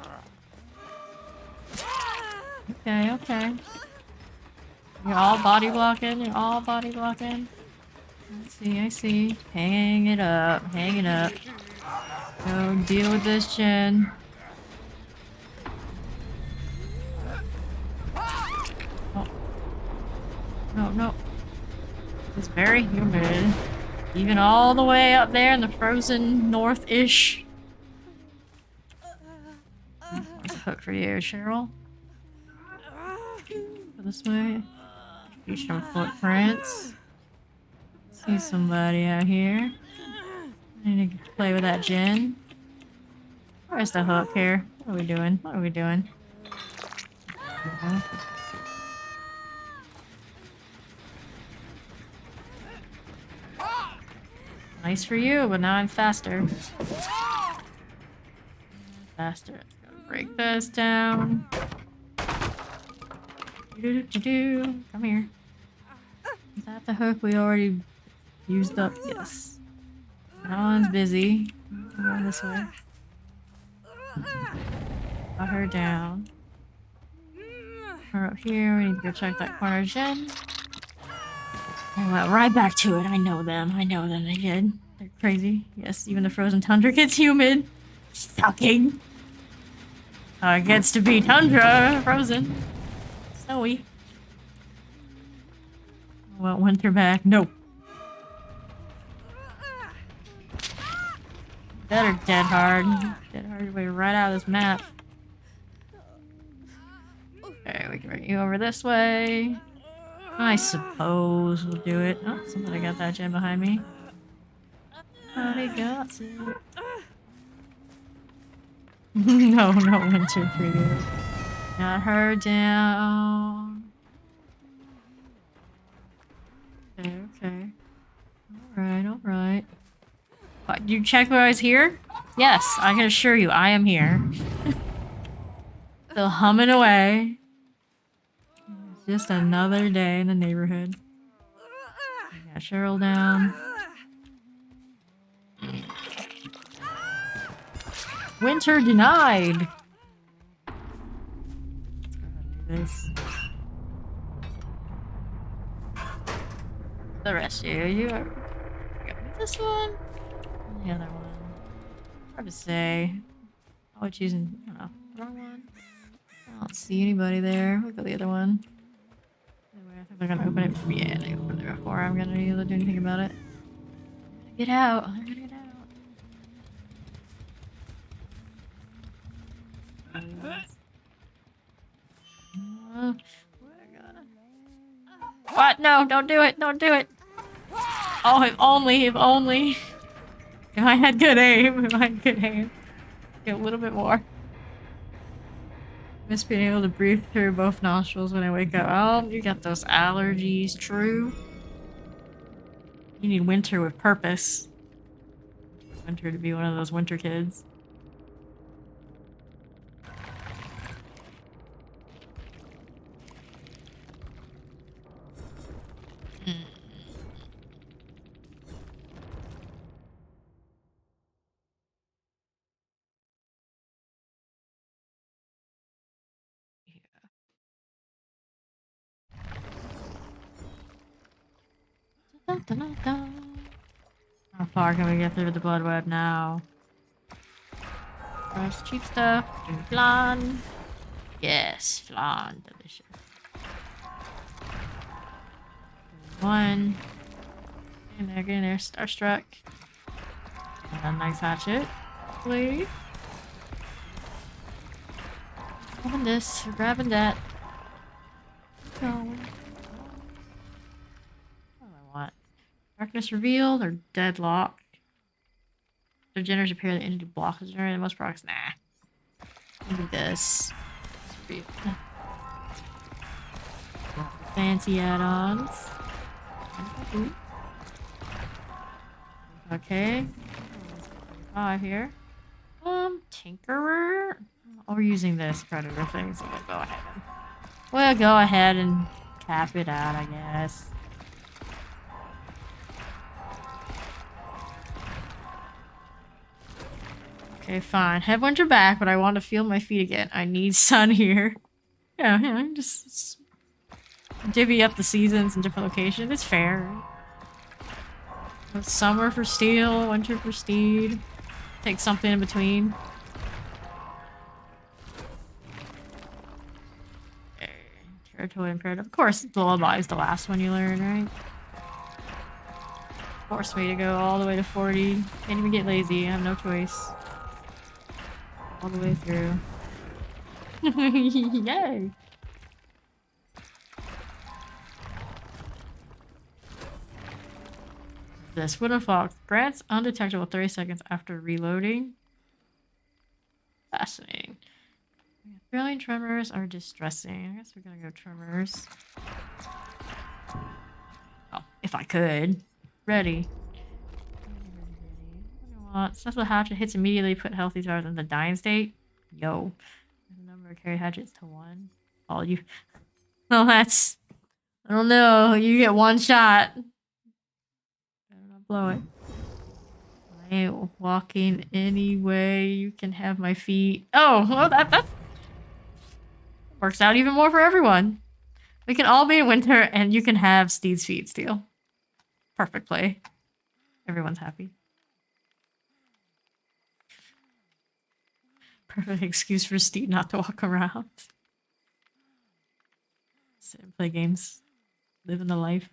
S1: Okay, okay. You're all body blocking. You're all body blocking. I see, I see. Hang it up. Hang it up. Go deal with this gen. Oh. No, no. It's very humid. Even all the way up there in the frozen north-ish. What's a hook for you, Cheryl? Go this way. Do some footprints. See somebody out here. I need to play with that gin. Where's the hook here? What are we doing? What are we doing? Nice for you, but now I'm faster. Faster. Gotta break this down. Come here. Is that the hook we already used up? Yes. That one's busy. I'm going this way. Got her down. Her up here. We need to go check that corner gen. I went right back to it. I know them. I know them. They did. They're crazy. Yes, even the frozen tundra gets humid. Shocking. It gets to be tundra. Frozen. Snowy. I want winter back. Nope. Better dead hard. Dead hard way right out of this map. Okay, we can bring you over this way. I suppose we'll do it. Oh, somebody got that gem behind me. Somebody got it. No, no winter for you. Got her down. Okay, okay. Alright, alright. What, you checked where I was here? Yes, I can assure you, I am here. Still humming away. It's just another day in the neighborhood. I got Cheryl down. Winter denied! Let's go ahead and do this. The rest of you are... This one? The other one. Hard to say. Probably choosing... I don't know. Wrong one? I don't see anybody there. We'll go the other one. Anyway, I think they're gonna open it. Yeah, they opened it before I'm gonna be able to do anything about it. Get out! I'm gonna get out. What? No, don't do it. Don't do it. Oh, if only, if only. If I had good aim, if I had good aim. Get a little bit more. Miss being able to breathe through both nostrils when I wake up. Oh, you got those allergies, true. You need winter with purpose. Winter to be one of those winter kids. Dun, dun, dun, dun. How far can we get through the blood web now? There's cheap stuff. Flan. Yes, flan. Delicious. One. Get in there. Starstruck. And a nice hatchet. Please. Grabbing this, grabbing that. Going. What do I want? Darkness revealed or deadlock? The generators appear the entity block is generated. Most products, nah. Maybe this. Fancy add-ons. Okay. 5 here. Tinkerer? Oh, we're using this predator thing, so we'll go ahead and cap it out, I guess. Okay, fine. Headwinds are back, but I want to feel my feet again. I need sun here. Yeah, just divvy up the seasons in different locations. It's fair. Summer for steel, winter for steed. Take something in between. Okay. Territory imperative. Of course, lullaby is the last one you learn, right? Force me to go all the way to 40. Can't even get lazy. I have no choice. All the way through. Yay! This Wooden Fox grants undetectable 30 seconds after reloading. Fascinating. Thrilling tremors are distressing. I guess we're gonna go tremors. Oh, if I could. Ready. Successful hatchet hits immediately, put healthy stars in the dying state. Yo. The number of carry hatchets to 1. Oh, you. Oh, that's. I don't know. You get 1 shot. Better not blow it. I ain't walking anyway. You can have my feet. Oh, well, that works out even more for everyone. We can all be in winter, and you can have Steed's feet still. Perfect play. Everyone's happy. Perfect excuse for Steed not to walk around. Sit and play games. Living the life.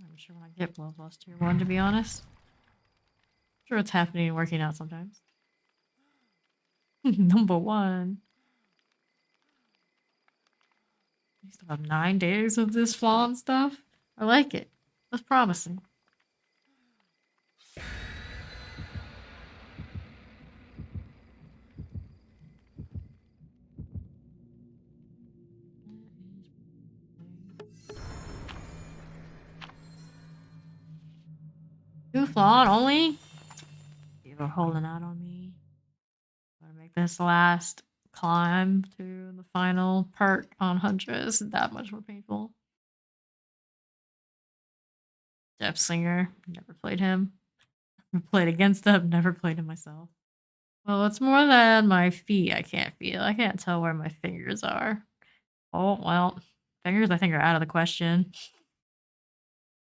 S1: I'm sure when I get Bloodlust tier 1, to be honest. I'm sure it's happening and working out sometimes. Number 1. We still have 9 days of this fawn stuff. I like it. That's promising. Two fawn only? People are holding out on me. I'm gonna make this last climb to the final perk on Huntress that much more painful. Depth Singer, never played him. Played against him, never played him myself. Well, it's more than my feet I can't feel. I can't tell where my fingers are. Oh, well, fingers I think are out of the question.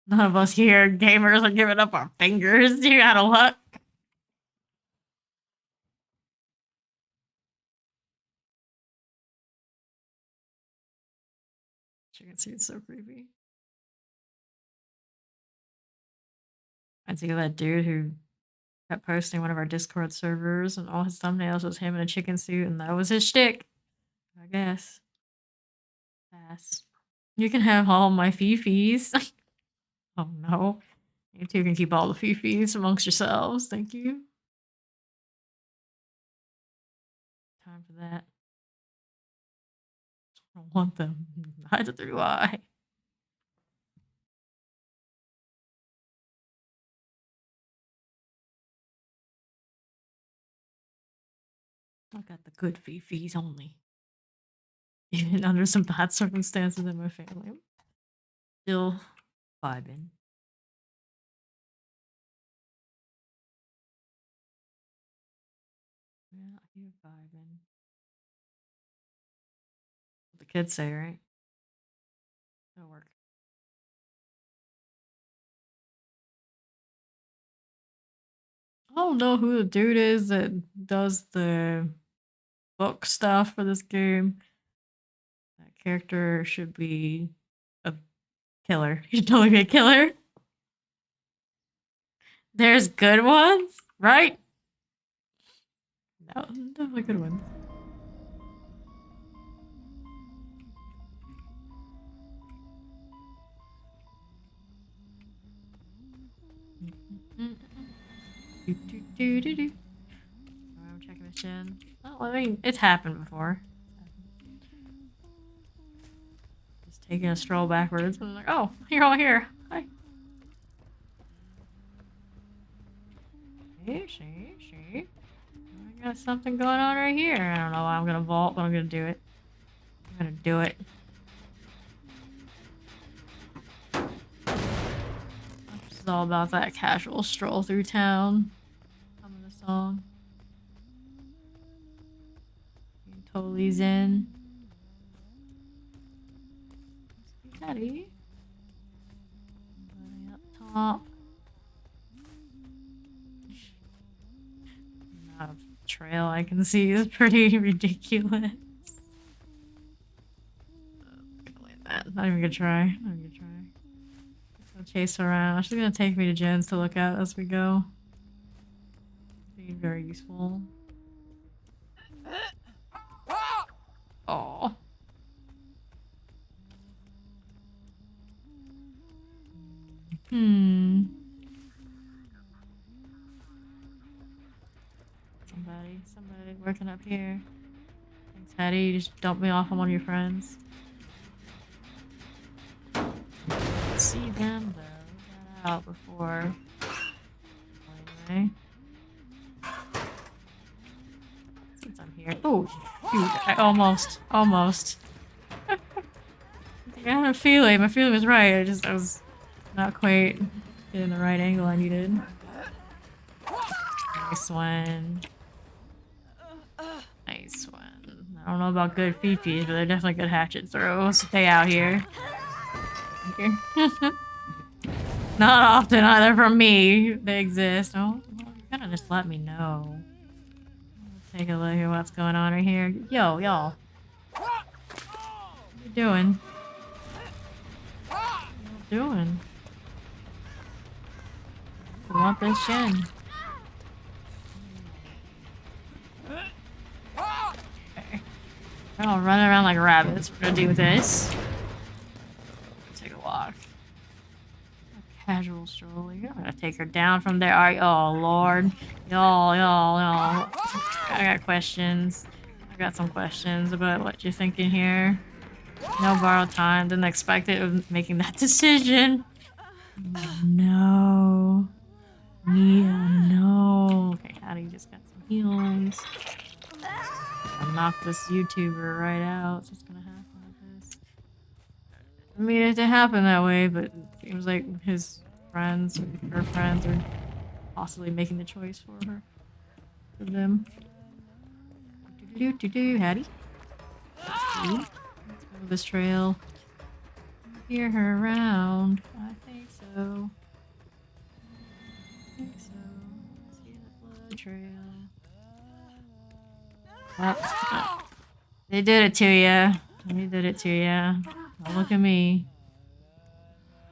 S1: None of us here gamers are giving up our fingers. You out of luck. Chicken suit's so creepy. I think of that dude who kept posting one of our Discord servers, and all his thumbnails was him in a chicken suit, and that was his shtick. I guess. Pass. You can have all my fifis. Oh no. You two can keep all the fifis amongst yourselves. Thank you. Time for that. I don't want them. Neither do I. I got the good fifis only. Even under some bad circumstances in my family. Still vibing. Yeah, you're vibing. What the kids say, right? It'll work. I don't know who the dude is that does the book stuff for this game. That character should be a killer. He should totally be a killer. There's good ones, right? No, definitely good ones. I'm checking this in. Oh, I mean, it's happened before. Just taking a stroll backwards. I'm like, oh, you're all here. Hi. See. I got something going on right here. I don't know why I'm gonna vault, but I'm gonna do it. I'm gonna do it. This is all about that casual stroll through town. Humming the song. Being totally zen. Daddy. Somebody up top. Not a trail I can see is pretty ridiculous. Not even gonna try. Not even gonna try. I'll chase around. She's gonna take me to Jen's to look at as we go. Be very useful. Oh. Somebody working up here. Thanks, Hattie. You just dumped me off on one of your friends. See them though. Got out before. Anyway. Since I'm here. Oh, shoot. I almost. I had a feeling. My feeling was right. I was not quite getting the right angle I needed. Nice one. Nice one. I don't know about good fifis, but they're definitely good hatchet throws. Stay out here. Not often either from me. They exist. Oh, you gotta just let me know. Take a look at what's going on right here. Yo, y'all. What you doing? What you doing? I want this shin. Okay. They're all running around like rabbits. We're gonna do this. Take a walk. A casual stroll. You're gonna take her down from there. Are you? Oh lord. Y'all. I got questions. I got some questions about what you're thinking here. No borrowed time. Didn't expect it of making that decision. No. Yeah, no. Okay, Hattie just got some healings. I'll knock this YouTuber right out. So it's gonna happen like this. I mean, it didn't happen that way, but it seems like his friends or her friends are possibly making the choice for her. For them. Hattie. Let's go this trail. Hear her around. I think so. See the blood trail. Oh. They did it to you. They did it to you. Don't look at me.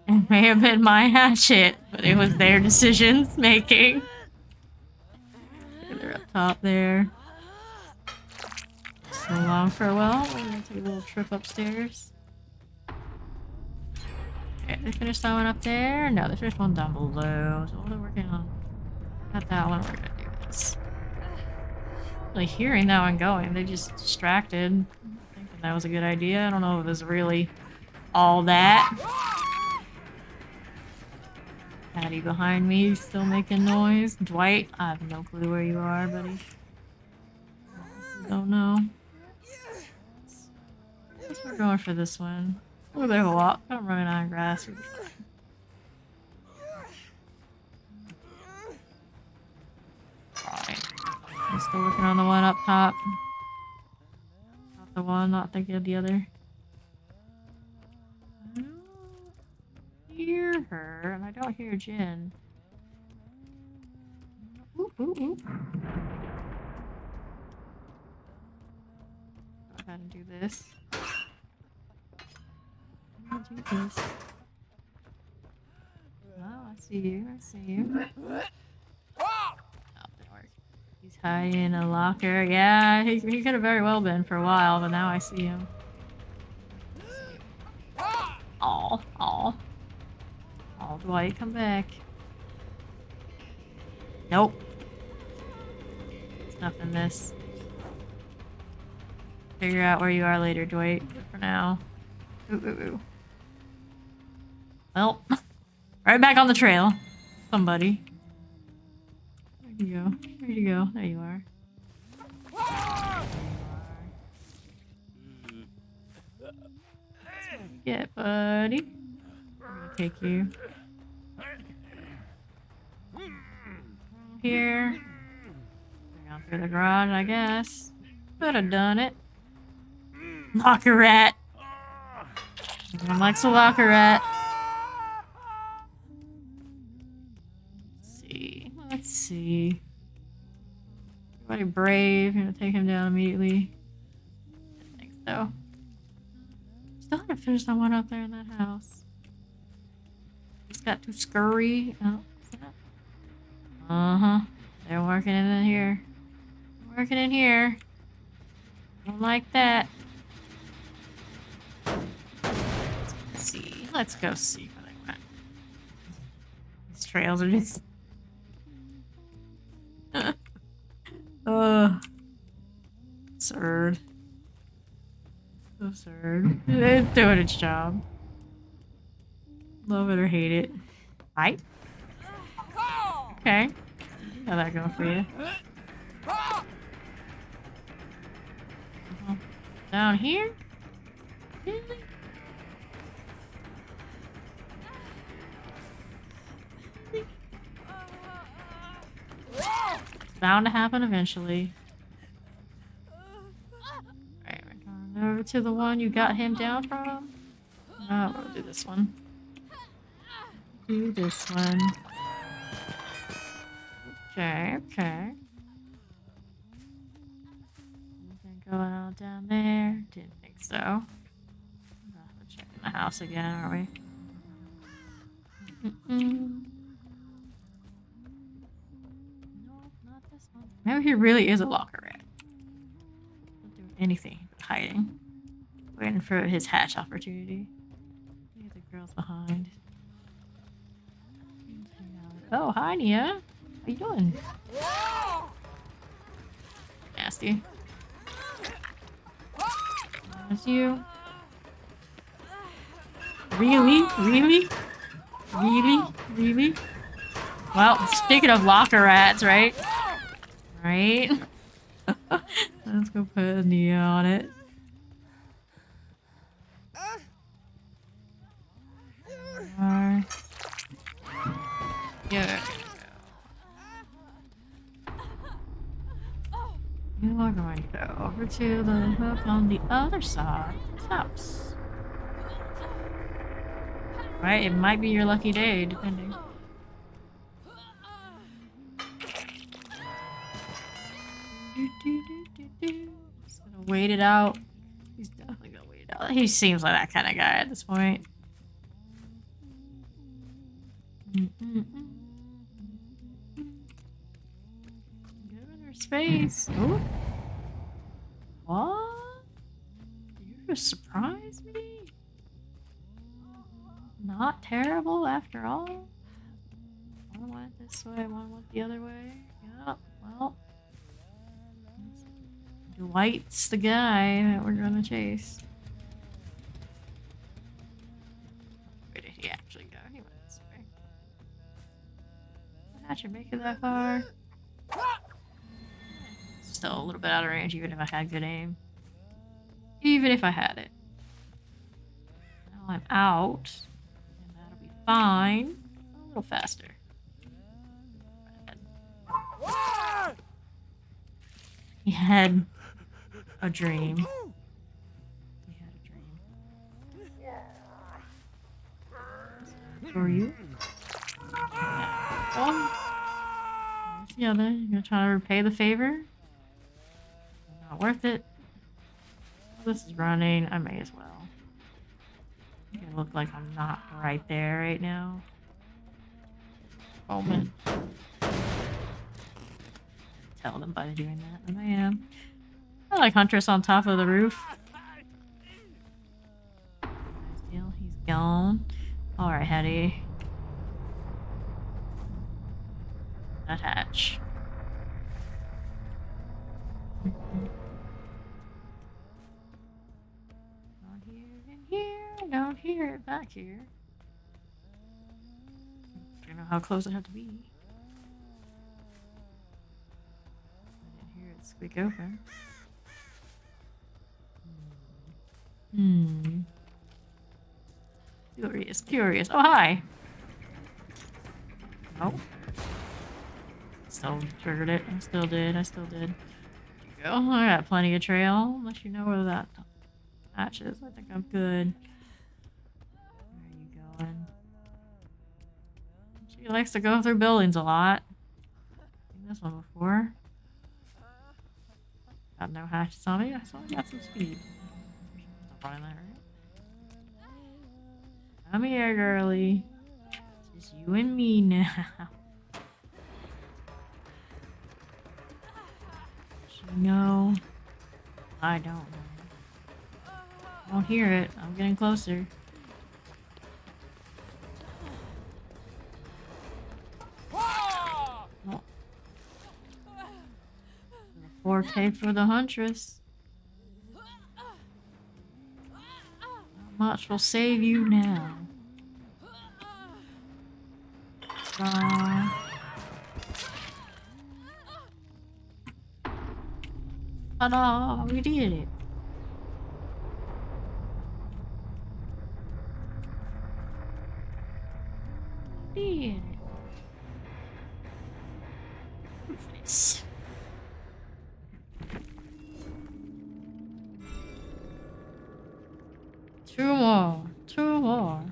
S1: It may have been my hatchet, but it was their decisions making. They're up top there. So long, farewell. We're gonna take a little trip upstairs. Okay, they finished that one up there? No, they finished one down below. So what are we working on? Not that one, we're gonna do this. Like hearing that one going, they just distracted. Thinking that was a good idea. I don't know if it was really all that. Patty behind me, still making noise. Dwight, I have no clue where you are, buddy. Don't know. I guess we're going for this one. A little bit of a walk. I'm running on grass. We'll be fine. Alright. I'm still working on the one up top. Not the one, not thinking of the other. I don't hear her, and I don't hear Jen. Ooh. how to do this. How to do this. Oh, I see you. I see you. Oh, didn't work. He's hiding in a locker. Yeah, he could have very well been for a while, but now I see him. Oh, oh. Oh, Dwight, come back. Nope. There's nothing in this. Figure out where you are later, Dwight. But for now. Ooh, ooh, ooh. Well, right back on the trail. Somebody. Where'd you go? Where'd you go? There you are. Get, buddy. I'm gonna take you. Here. Down through the garage, I guess. Could have done it. Locker rat. Everyone likes a locker rat. Let's see. Let's see. Everybody brave. Gonna take him down immediately. Didn't think so. Still haven't finished that one up there in that house. Just got to scurry. Oh, what's that? Uh-huh. They're working in here. Working in here. Don't like that. Let's see. Let's go see where they went. These trails are just... absurd. So absurd. It's doing its job. Love it or hate it. Fight? Okay. How that going for you? Down here? Really? Bound to happen eventually. Alright, we're going over to the one you got him down from. Oh, we'll do this one. Do this one. Okay, okay. Anything going on down there? Didn't think so. We're checking the house again, aren't we? No, not this one. Maybe he really is a locker rat. Not doing anything but hiding. Waiting for his hatch opportunity. Leave the girls behind. Oh, hi, Nia. How you doing? Nasty. There's you. Really? Really? Really? Really? Well, speaking of locker rats, right? Right? Let's go put Nia on it. Yeah. You are going to go over to the hook on the other side of the house. Right? It might be your lucky day, depending. Just gonna wait it out. He's definitely gonna wait it out. He seems like that kind of guy at this point. Giving her space. Oh. What? You just surprised me? Not terrible after all? One went this way, one went the other way. Yep, well. Dwight's the guy that we're gonna chase. Where did he actually go? He went this way. That should make it that far. Still a little bit out of range, even if I had good aim. Even if I had it. Now I'm out. And that'll be fine. A little faster. He had a dream. He had a dream. Who are you? Oh. There's the other. You're gonna try to repay the favor? Not worth it. This is running. I may as well. It look like I'm not right there right now. Moment. Tell them by doing that, and I am. I like Huntress on top of the roof. Nice deal. He's gone. Alright, Hetty. That hatch. Not here in here. I don't hear it back here. I don't know how close I have to be. I didn't hear it squeak open. Curious, curious. Oh, hi! Nope. Still triggered it. I still did. I still did. There you go. I got plenty of trail. Unless you know where that hatch is. I think I'm good. Where are you going? She likes to go through buildings a lot. Seen this one before. Got no hatches on it. I saw I got some speed. Still running that, right? Come here, girly. It's just you and me now. No, I don't know. I don't hear it. I'm getting closer. Oh. 4K for the Huntress. Not much will save you now. Ta-da! We did it. We did it. Ruthless. Two more. Two more.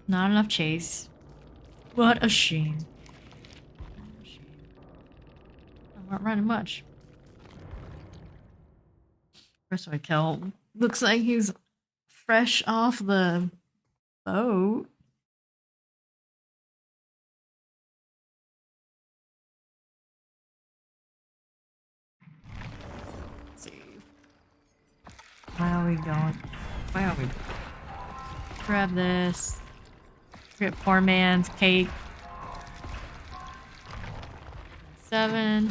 S1: Not enough chase. What a shame. I'm not running much. First I kill. Looks like he's fresh off the boat. Let's see. Where are we going? Where are we? Grab this. Get poor man's cake. 7.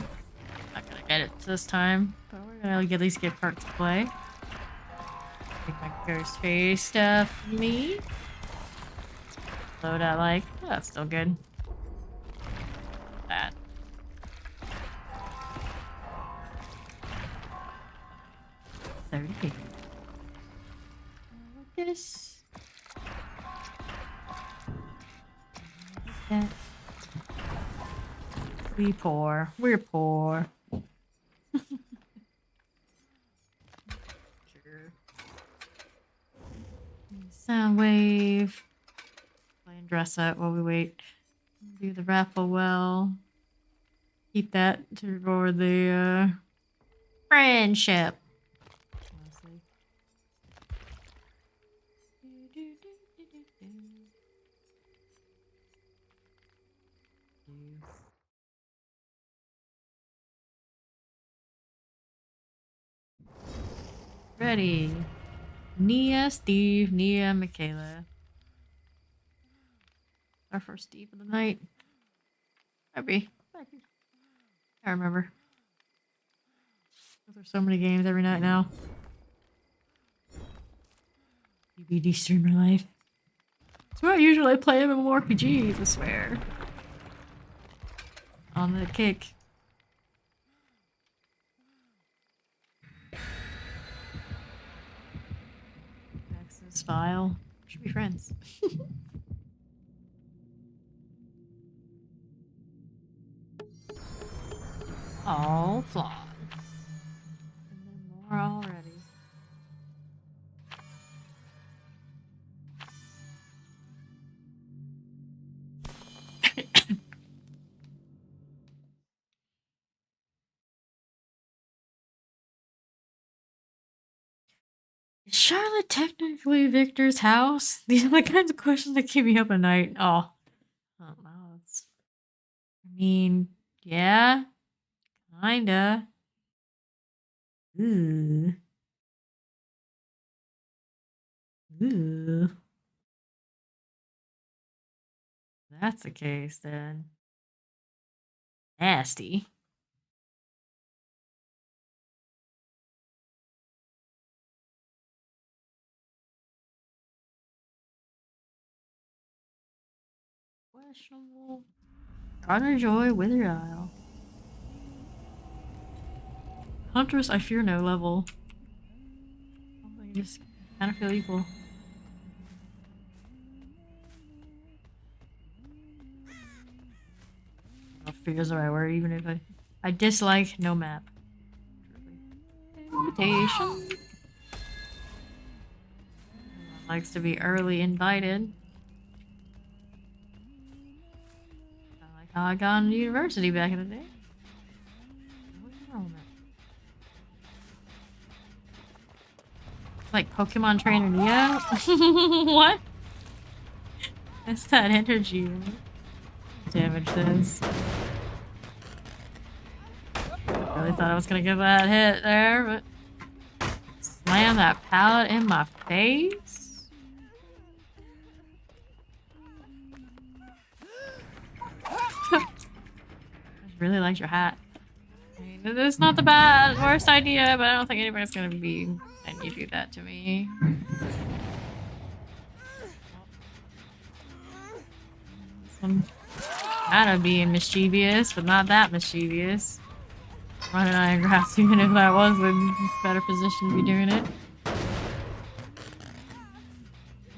S1: Not gonna get it this time, but we're gonna at least get perks to play. Take my ghost face stuff. Me. Load out like. Oh, that's still good. That. $30. This. That. We poor. We're poor. Sure. Sound wave. Play and dress up while we wait. Do the raffle well. Keep that for the friendship. Honestly. Ready. Nia, Steve, Nia, Michaela. Our first Steve of the night. Maybe. I remember. There's so many games every night now. DVD streamer life. That's why I usually play MMORPGs, I swear. On the kick. Access file. Should be friends. All flawed. And then more already. Charlotte technically Victor's house? These are the kinds of questions that keep me up at night. Oh. Oh, wow. I mean, yeah, kinda. Ooh. Ooh. That's the case then. Nasty. Questionable. Honor Joy, Wither Isle. Huntress, I fear no level. They just kind of feel equal. I fear is the right word, even if I dislike no map. Invitation. Likes to be early invited. Kinda like how I got into university back in the day. Like Pokemon Trainer Neo? What? That's that energy, right? Damage this. Really thought I was gonna get that hit there, but slam that pallet in my face? I really liked your hat. I mean, it's not the worst idea, but I don't think anybody's gonna be letting you do that to me. I'm kind of being mischievous, but not that mischievous. Running iron grass, even if that was a better position to be doing it.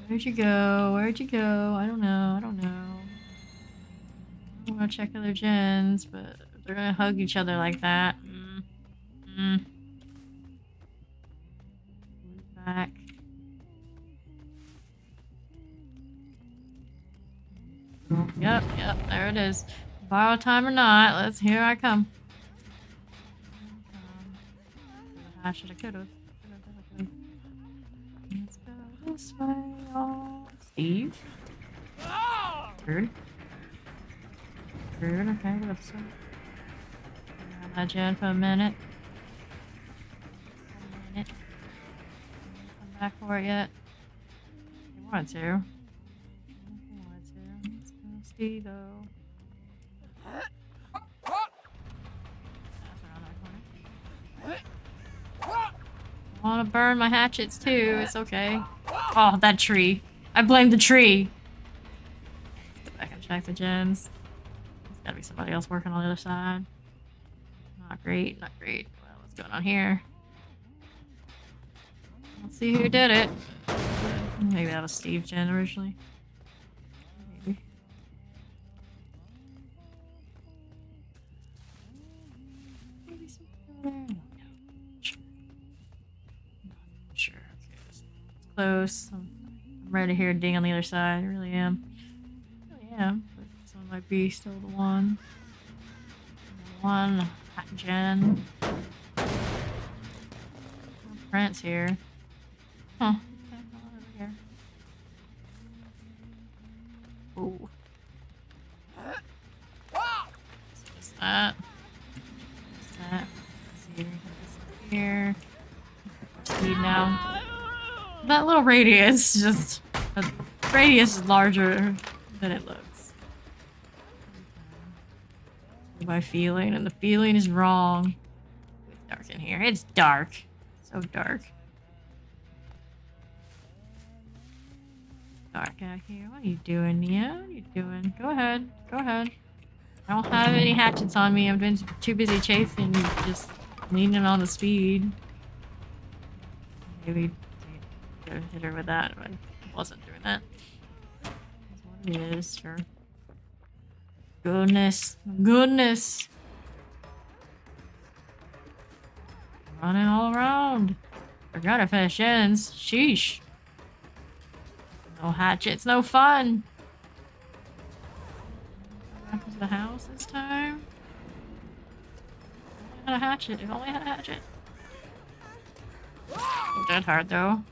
S1: Where'd you go? Where'd you go? I don't know. I don't know. I want to check other gens, but they're gonna hug each other like that. Back. Oh, yep, there it is. Borrow time or not, here I come. I should have, could have. Let's go this way, oh. Steve? Bird? Okay, let's go. Around that gen for a minute. Come back for it yet? They wanted to. Let's go Steve, though. I want to burn my hatchets too. It's okay. Oh, that tree. I blame the tree. Let's go back and check the gens. There's gotta be somebody else working on the other side. Not great, not great. Well, what's going on here? Let's see who did it. Maybe that was Steve gen originally. Maybe. Maybe something there. Sure. Okay, it's close. I'm ready to hear a ding on the other side. I really am. I really am. But someone might be still the one. One. Jen. Brent's here. Huh. Okay, over here. Ooh. Just that. Just that. Let's see here. Speed now. That little radius just the radius is larger than it looks. My feeling, and the feeling is wrong. It's dark in here. It's dark. So dark. Dark out here. What are you doing, Nia? What are you doing? Go ahead. Go ahead. I don't have any hatchets on me. I've been too busy chasing, just leaning on the speed. Maybe hit her with that, but I wasn't doing that. That's what it is, sure. Goodness. Goodness. Running all around. Forgot to finish ends. Sheesh. No hatchets, no fun. Back to the house this time. If only I had a hatchet. If only I had a hatchet. Oh, dead hard though.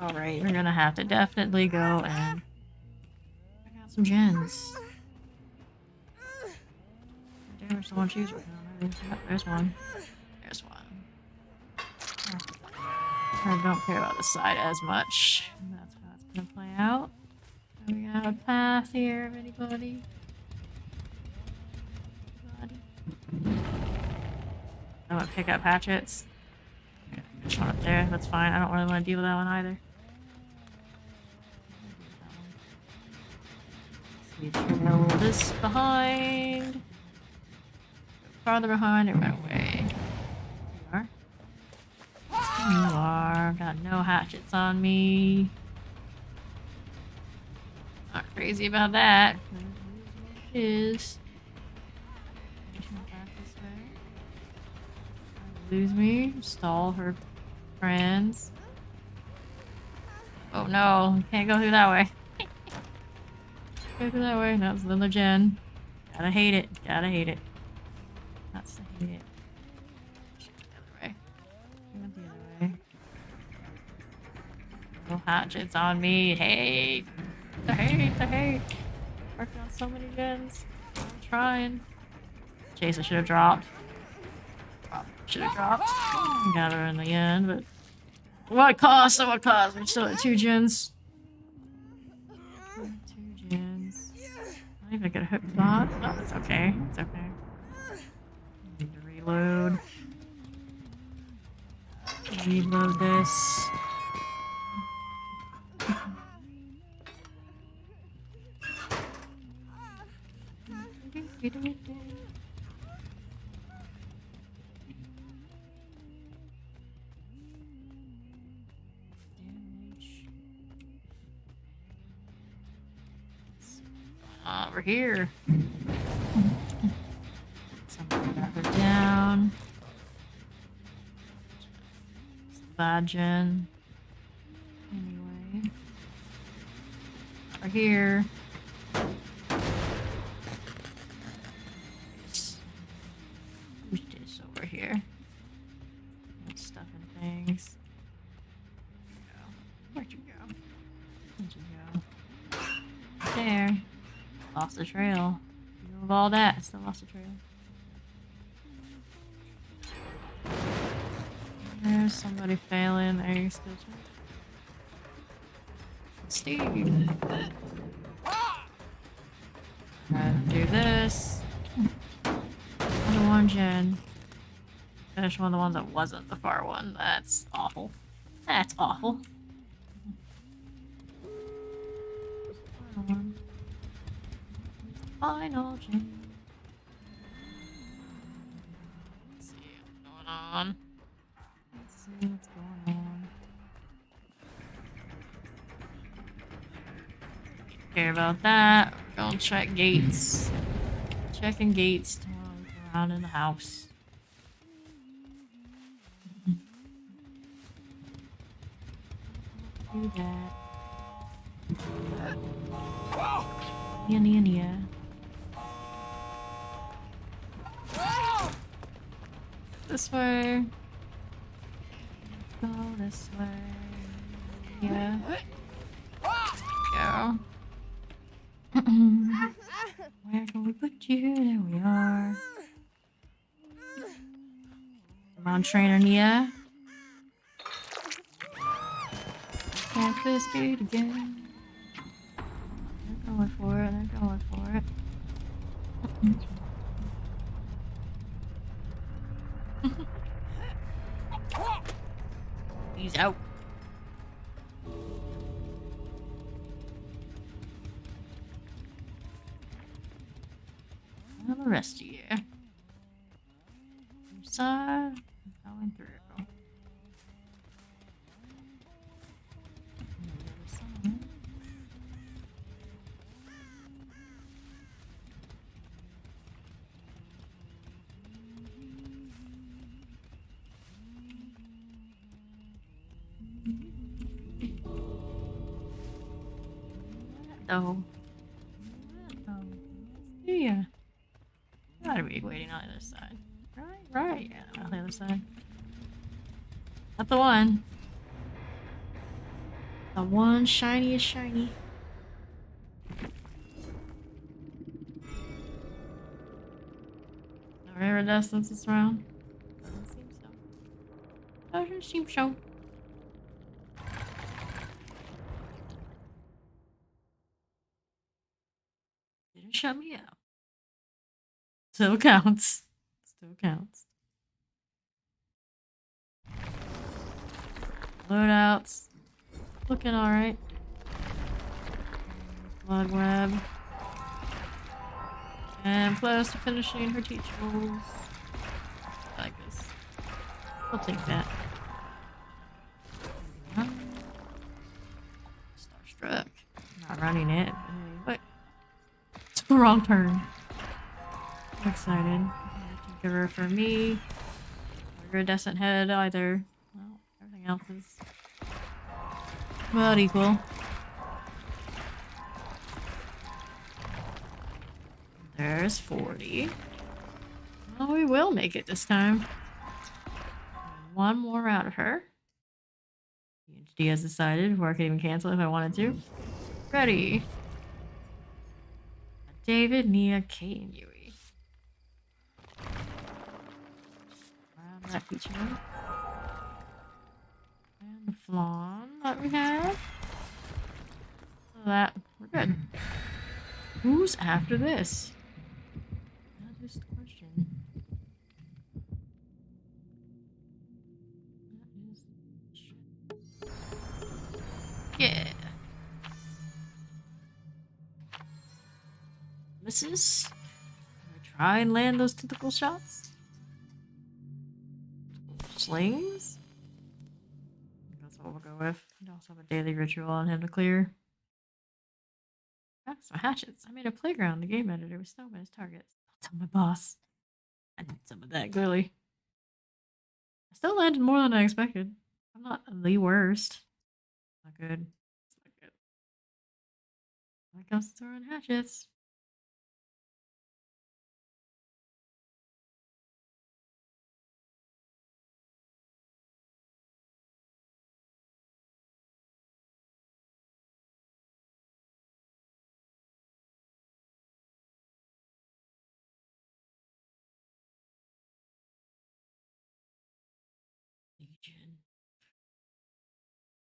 S1: Alright, we're gonna have to definitely go and check out some gens. There's someone she's working on. There's one. There's one. I don't care about the side as much. That's how it's gonna play out. Do we have a path here of anybody? I want to pick up hatchets. There's one up there. That's fine. I don't really want to deal with that one either. Let's trail this behind. Go farther behind or run away. You are. You are. Got no hatchets on me. Not crazy about that. Is lose me. Stall her friends. Oh no, can't go through that way. Go through that way. That's another gen. Gotta hate it. Gotta hate it. That's to hate it. The other way. She went the other way. No hatchets on me. Hate. The hate. The hate. Working on so many gens. I'm trying. Chase, I should have dropped. Should have dropped. Got her in the end, but what cost? So what cost? We're still at 2 gens. 2 gens. Not even gonna hook that. Oh, it's okay. It's okay. Need to reload. Reload this. Over here. Somebody got her down. Bad gen. Anyway. Over here. Who's this over here? Stuff and things. Where'd you go? Where'd you go? There. Lost the trail. You know of all that, still lost the trail. There's somebody failing. There you still check. Steve. Gotta do this. Another one gen. Finish one of the ones that wasn't the far one. That's awful. That's awful. Final one. Final gen. Let's see what's going on. Let's see what's going on. Don't care about that. We're gonna check gates. Checking gates to look around in the house. Do that. Yeah. This way. Let's go this way. Yeah. Go. Where can we put you? There we are. Come on, trainer Nia. Can't this beat again. They're going for it. They're going for it. He's out. Well, the rest of you. Side, going through. Oh. Yeah. Gotta be waiting on the other side. Right. Yeah, on the other side. Not the one. The one shiny is shiny. No iridescence this round. Doesn't seem so. Doesn't seem so. Didn't shut me out. Still counts. Still counts. Loadouts. Looking alright. Blood web. And close to finishing her teachables. I like this. We'll take that. Starstruck. Not running it. But took the wrong turn. I'm excited. Give her for me. Iridescent head either. Well, everything else is about equal. There's 40. Well, we will make it this time. One more out of her. PhD has decided before I can even cancel if I wanted to. Ready. David, Nia, Kate, and Yui. Around that feature. And the flan that we have. So that we're good. Who's after this? That is the question. Yeah. Misses. Try and land those tentacle shots. Slings. That's what we'll go with. We also have a daily ritual on him to clear. Some hatchets. I made a playground. The game editor with snowmen as targets. I'll tell my boss. I need some of that, clearly. I still landed more than I expected. I'm not the worst. Not good. It's not good. When it comes to throwing hatchets. Legion.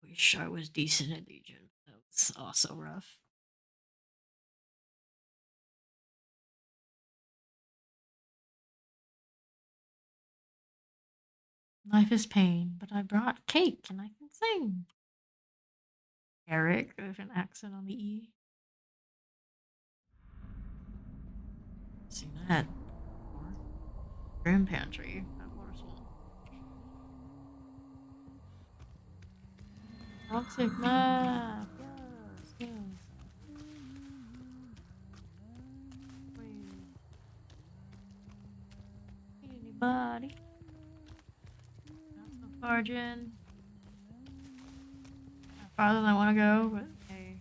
S1: Wish I was decent at Legion. That was also rough. Life is pain, but I brought cake and I can sing. Eric with an accent on the E. Seen that before. Grim Pantry. That water swamp. Toxic map. Yes, yes. Anybody? Not so far, Jen. Not farther than I want to go, but hey,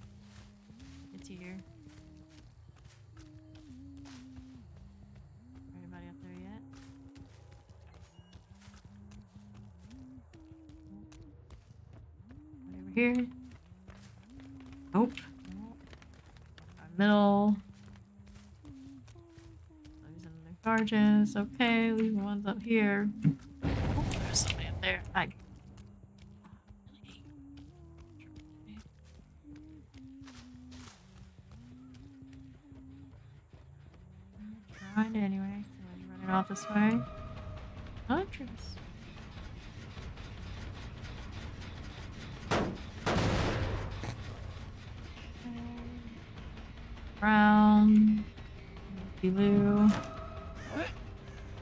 S1: it's here. Anybody up there yet? Anybody over here? Nope. Middle. These in the garages. Okay, leave the ones up here. Oh, there's somebody up there. Trying it anyway. Somebody's running off this way. Huntress. Brown. Blue.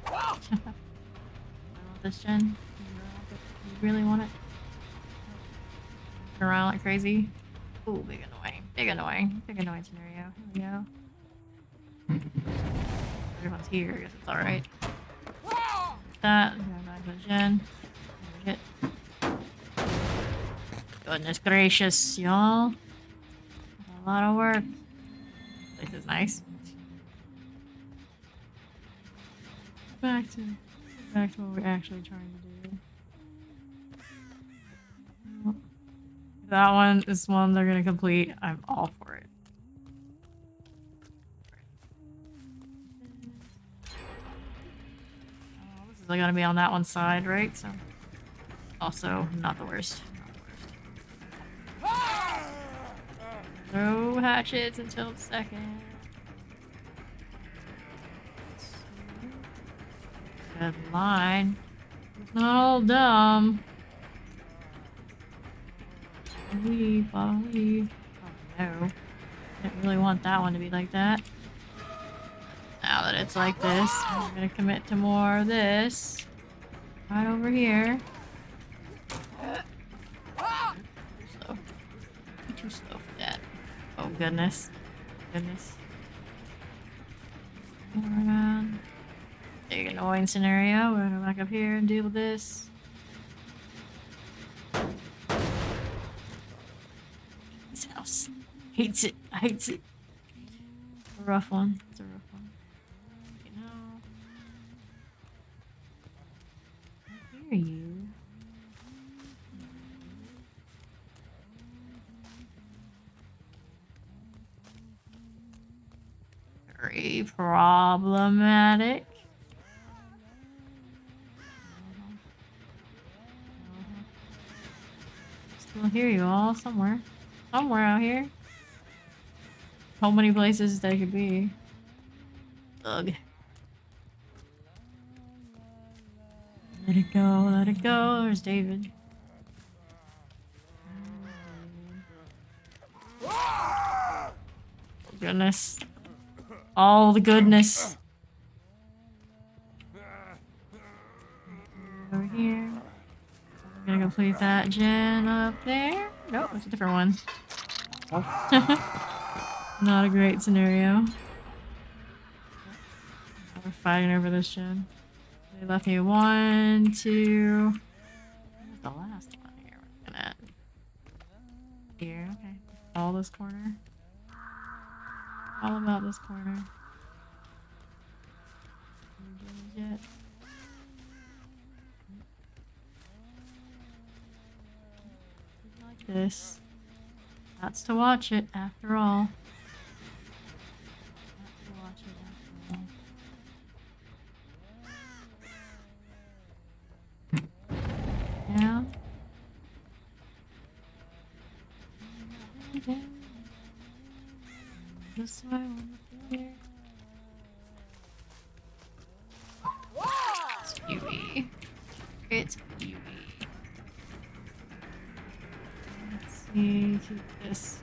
S1: I want this, Jen. You really want it? Turn around like crazy. Ooh, big annoying. Big annoying. Big annoying scenario. Here we go. Everyone's here. I guess it's alright. That. Back with Jen. Hit. Goodness gracious, y'all. A lot of work. This is nice. Back to what we're actually trying to do. That one, this one they're gonna complete. I'm all for it. Oh, this is gonna be on that one side, right? So also not the worst. Not the worst. No hatchets until the second. Good line. It's not all dumb. Leave. Oh no. Didn't really want that one to be like that. Now that it's like this, I'm gonna commit to more of this. Right over here. Too slow. Too slow for that. Oh goodness. Goodness. Around. Big annoying scenario. We're gonna back up here and deal with this. This house. Hates it. Hates it. It's a rough one. It's a rough one. You know. I hear you. Very problematic. Still hear you all somewhere. Somewhere out here. How many places they could be? Ugh. Let it go, let it go. There's David. Oh, goodness. All the goodness. Over here. I'm gonna complete that gen up there. Nope, it's a different one. Not a great scenario. We're fighting over this gen. They left me 1, 2. Where's the last one here? We're looking at here. Okay. All this corner. All about this corner. Yet. Like this. That's to watch it after all. That's to watch it after all. Yeah. This way on the floor. It's beauty. It's beauty. Let's see, keep this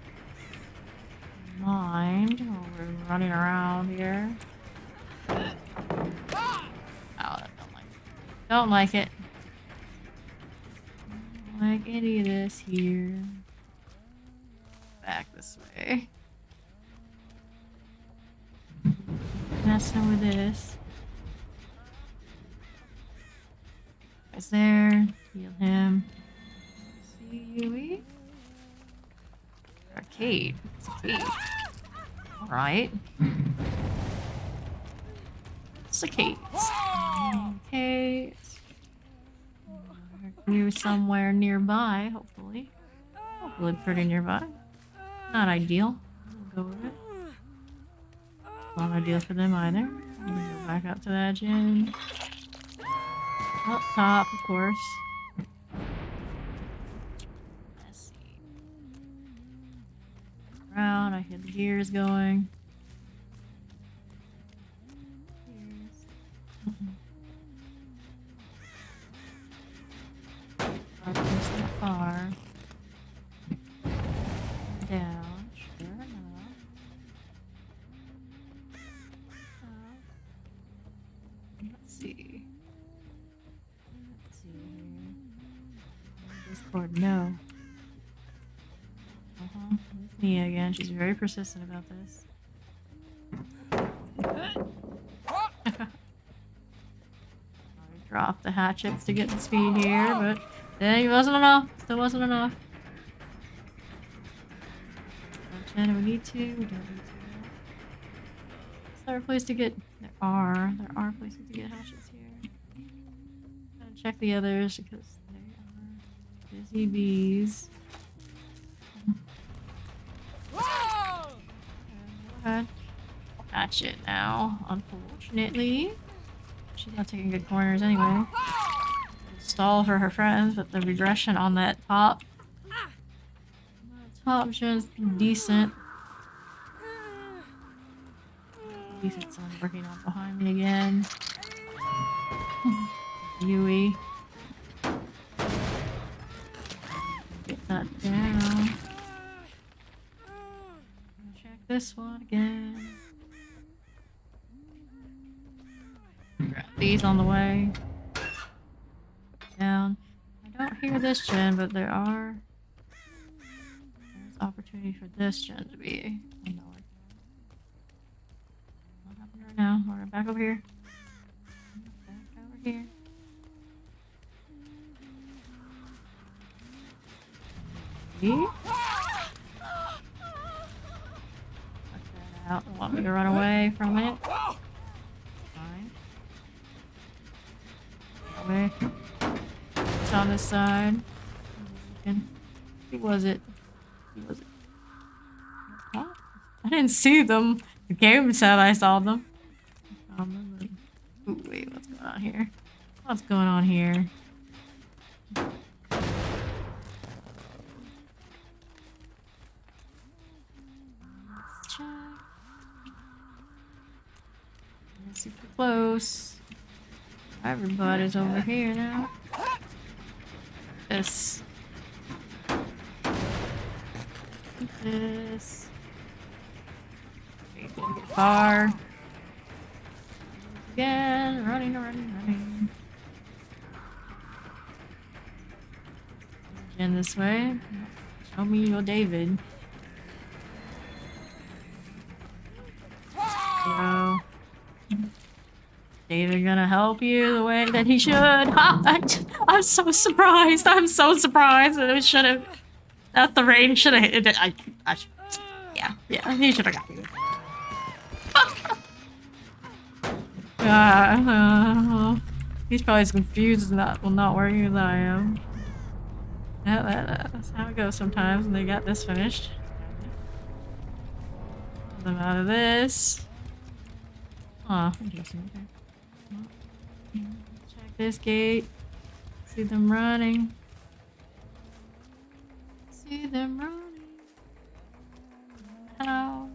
S1: in mind while we're running around here. Oh, I don't like it. Don't like it. Don't like any of this here. Back this way. Messing with this. Guy's there. Heal him. See you. Arcade. It's a cave. Alright. It's a cave. Okay. You're somewhere nearby, hopefully. Hopefully pretty nearby. Not ideal. We'll go with it. Not ideal for them either. I'm gonna go back up to that gym. Up top, of course. Let's see. Around, I hear the gears going. Not far. Down, sure enough. Let's see. Let's see here. Discord, no. It's Mia again. She's very persistent about this. I dropped the hatchets to get the speed here, but it wasn't enough. Still wasn't enough. And we need to. We don't need to. Is there a place to get? There are places to get hatchets here. Gotta check the others because they are busy bees. ahead. Hatch it now, unfortunately. She's not taking good corners anyway. Stall for her friends, but the regression on that top. Top just decent. Decent son working on behind me again. Yui. Get that down. Check this one again. Grab these on the way. Down. I don't hear this gen, but there's opportunity for this gen to be. Not happening right now. We're back over here. Back over here. See? Out. Want me to run away from it? Fine. Away. It's on this side. Who was it? Who was it? What? I didn't see them. The game said I saw them. Ooh, wait, what's going on here? What's going on here? Super close. Everybody's over here now. This. This. Didn't get far. Again, running. Again, this way. Show me your David. Yo. David gonna help you the way that he should. I'm so surprised. I'm so surprised that it should have. That's the rain should have hit it. Yeah, he should have got me. He's probably as confused and not working as I am. That's how it goes sometimes when they got this finished. Get them out of this. Aw, interesting. Okay. Check this gate. See them running. See them running. How?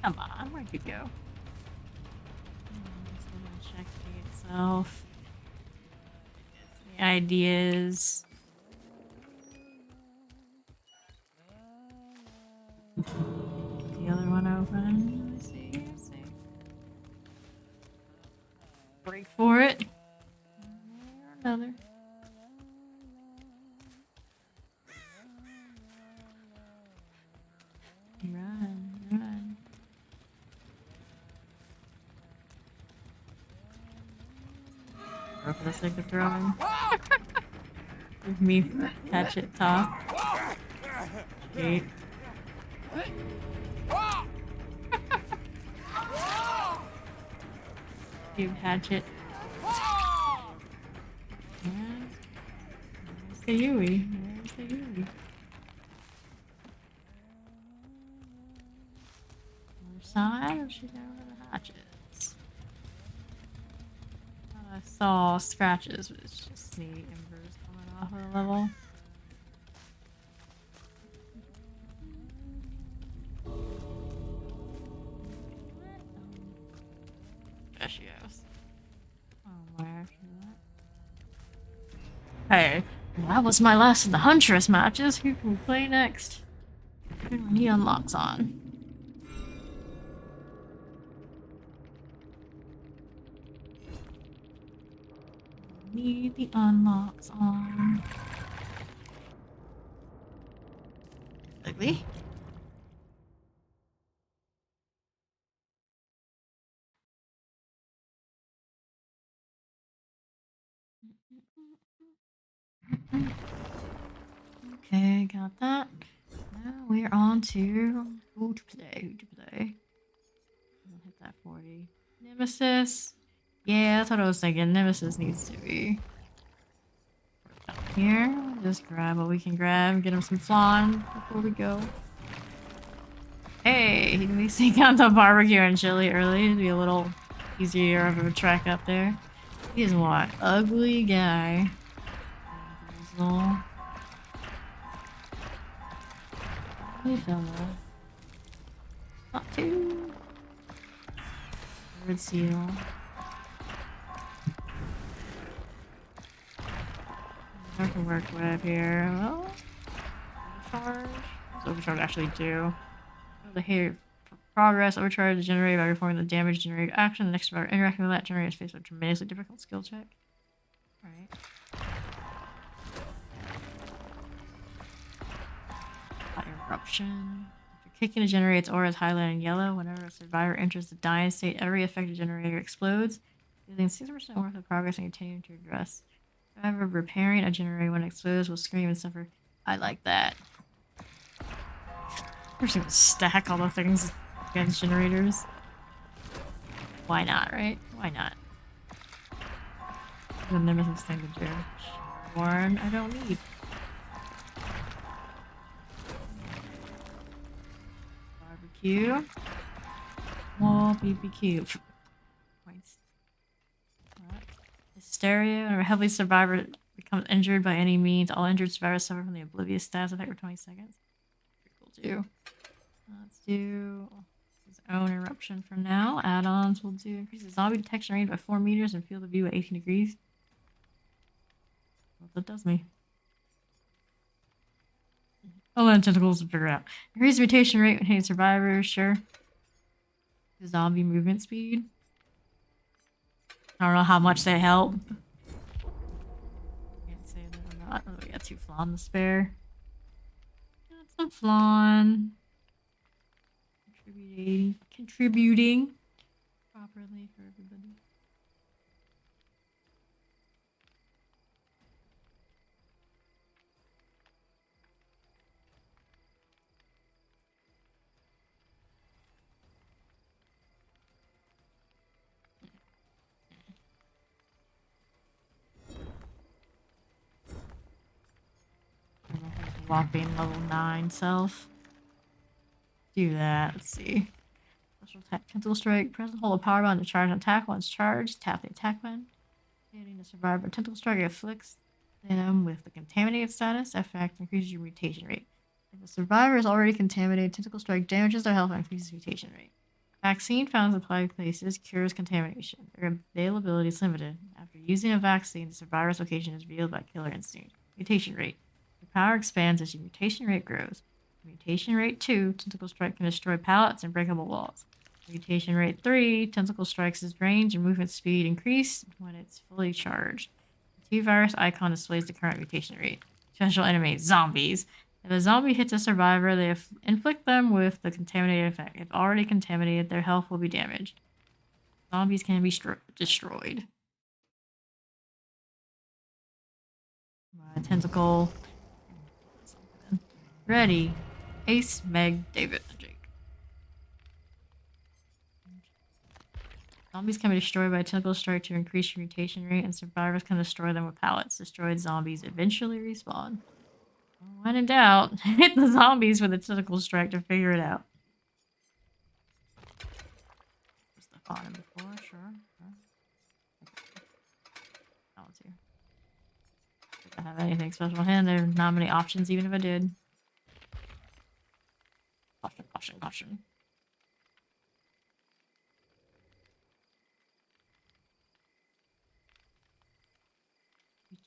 S1: Come on, where'd you go? Just gonna check the gate itself. The ideas. The other one open. Let's see. Break for it. Another. Run. Or for the sake of throwing. Give me hatchet top. Gate. Give hatchet. Where's the Yui? Other side, or should I go over the hatchets? I saw scratches, but it's just the embers coming off of the level. There she goes. Oh, where? Hey, that was my last of the Huntress matches. Who can we play next? When he unlocks on. Need the unlocks on. Ugly. Okay, got that. Now we're on to who to play. I'll hit that 40. Nemesis. Yeah, that's what I was thinking. Nemesis needs to be. Here, just grab what we can grab. Get him some flan before we go. Hey, he can be sneaking on the barbecue and chili early. It'd be a little easier of a trek up there. He is what? Ugly guy. Little ugly fella. Not too. Bird seal. I can work with here. Well, overcharge. What's overcharge actually do? The hair progress overcharge is generated by performing the damage generated action. The next survivor interacting with that generates face with a tremendously difficult skill check. Alright. Eruption. After kicking, it generates auras highlighted in yellow. Whenever a survivor enters the dying state, every affected generator explodes, dealing 6% worth of progress and continuing to address. Survivor repairing a generator when it explodes will scream and suffer. I like that. We're just gonna stack all the things against generators. Why not, right? Why not? The nemesis thing to do. Warren, I don't need. Barbecue. More BBQ. Points. Hysteria. Whenever a heavily survivor becomes injured by any means, all injured survivors suffer from the oblivious status effect for 20 seconds. Pretty cool too. Let's do his own eruption for now. Add-ons will do increase the zombie detection range by 4 meters and field of view at 18 degrees. What that does me. I'll let tentacles to figure it out. Increase mutation rate when hitting survivors, sure. The zombie movement speed. I don't know how much they help. Can't say that or not. Oh, we got 2 flan to spare. Got some flan. Contributing properly for everybody. Whopping level 9 self. Do that. Let's see. Special attack. Tentacle strike. Press and hold a power button to charge an attack. Once charged, tap the attack button. Hitting the survivor tentacle strike afflicts them with the contaminated status. Effect increases your mutation rate. If a survivor is already contaminated, tentacle strike damages their health and increases mutation rate. Vaccine found in applied places cures contamination. Their availability is limited. After using a vaccine, the survivor's location is revealed by killer instinct. Mutation rate. Your power expands as your mutation rate grows. Mutation rate 2, tentacle strike can destroy pallets and breakable walls. Mutation rate 3, tentacle strikes' range and movement speed increase when it's fully charged. The T-virus icon displays the current mutation rate. Special enemy, zombies. If a zombie hits a survivor, they inflict them with the contaminated effect. If already contaminated, their health will be damaged. Zombies can be destroyed. Tentacle. Ready. Ace, Meg, David, and Jake. Zombies can be destroyed by a tentacle strike to increase your mutation rate, and survivors can destroy them with pallets. Destroyed zombies eventually respawn. When in doubt, hit the zombies with a tentacle strike to figure it out. Put stuff on him before, sure. Oh, it's here. If I have anything special in hand, there are not many options, even if I did. Caution, caution, caution.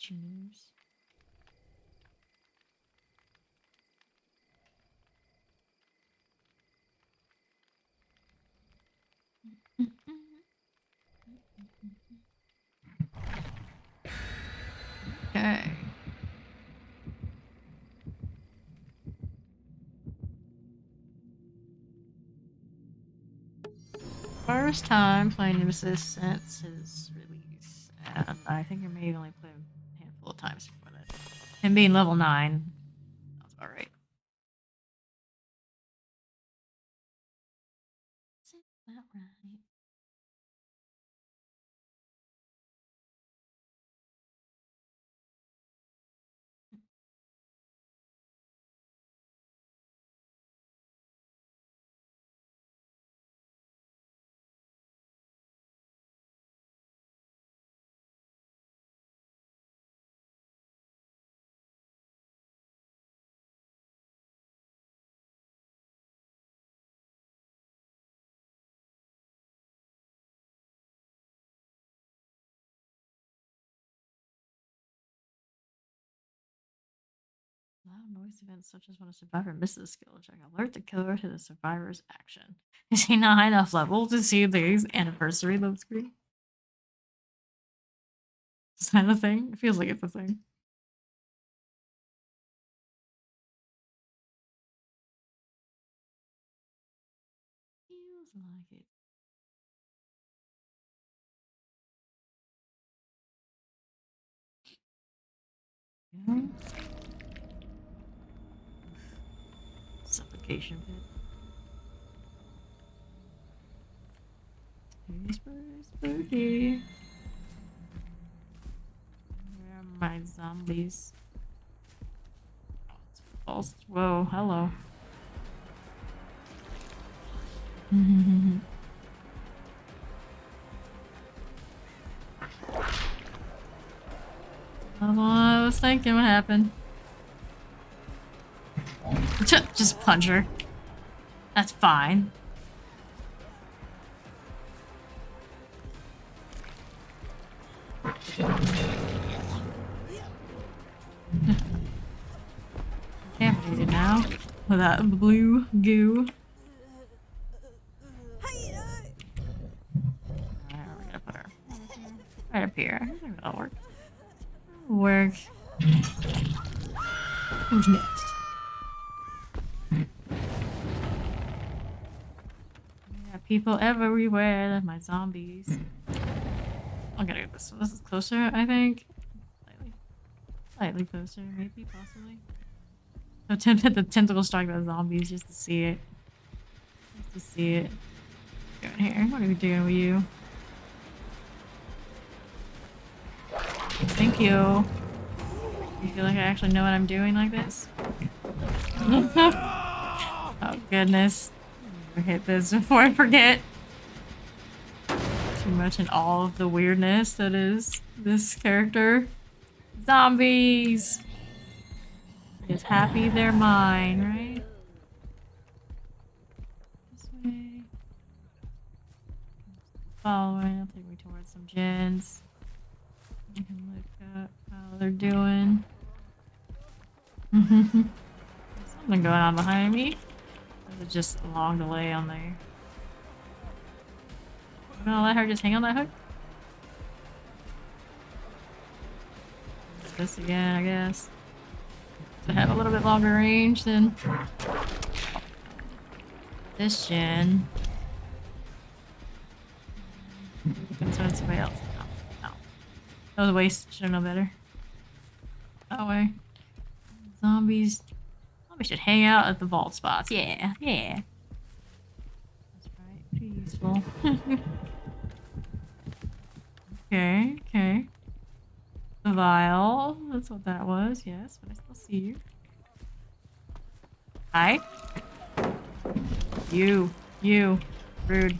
S1: Tuners. Okay. First time playing Nemesis since his release, and I think I may have only played a handful of times before that. Him being level 9, that's about right. Is that right? Loud noise events such as when a survivor misses a skill check. Alert the killer to the survivor's action. Is he not high enough level to see the anniversary load screen? Is that a thing? It feels like it's a thing. Feels like it. Yeah. Suffocation pit. Spooky. Where are my zombies? Oh, it's false. Whoa, hello. That's what I was thinking. What happened? Just punch her. That's fine. Can't read it now. With that blue goo. Alright, we're gonna put her right up here. I think that'll work. That'll work. Who's next? Got people everywhere. My zombies. I'm gonna get this one. This is closer, I think. Slightly closer, maybe, possibly. I'm tempted to tentacle strike the zombies just to see it. Just to see it. What's going here? What are we doing with you? Thank you. You feel like I actually know what I'm doing like this? Oh goodness. I'm gonna hit this before I forget. Too much in all of the weirdness that is this character. Zombies! Just happy they're mine, right? This way. Following, it'll take me towards some gens. I can look up how they're doing. Something going on behind me. Or is it just a long delay on there? I'm gonna let her just hang on that hook. This again, I guess. To have a little bit longer range than this gen. Concern somebody else. No. That was a waste. Should have known better. That way. Zombies. Zombies should hang out at the vault spots. Yeah, yeah. That's right. Peaceful. Okay, okay. The vial. That's what that was. Yes, but I still see you. Hi. You. Rude.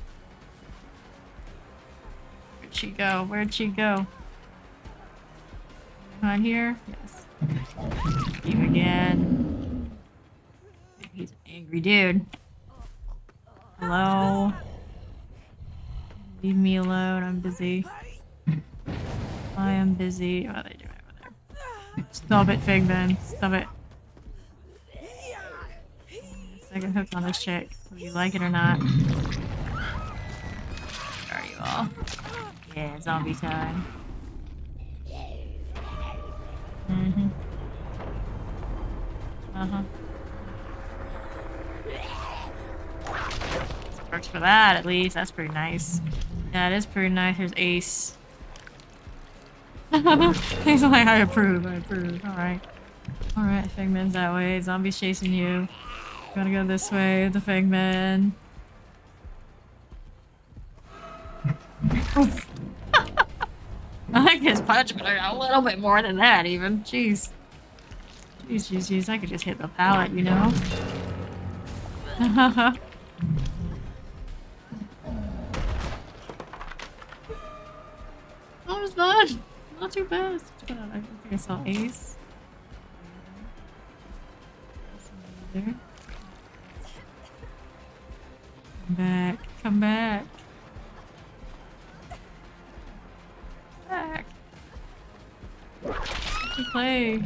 S1: Where'd she go? Where'd she go? Behind here? Yes. You again. He's an angry dude. Hello? Leave me alone. I'm busy. I am busy. What are they doing over there? Stop it, Figman. Stop it. Second hook on this chick, whether you like it or not. Where are you all? Yeah, zombie time. Works for that, at least. That's pretty nice. That is pretty nice. Here's Ace. He's like, I approve. Alright. Alright, Figman's that way. Zombies chasing you. You wanna go this way, the Figman. I like his punch, but a little bit more than that, even. Jeez. Jeez. I could just hit the pallet, you know? That was fun. Not too bad. I think I saw Ace. Come back. Back. Let's play.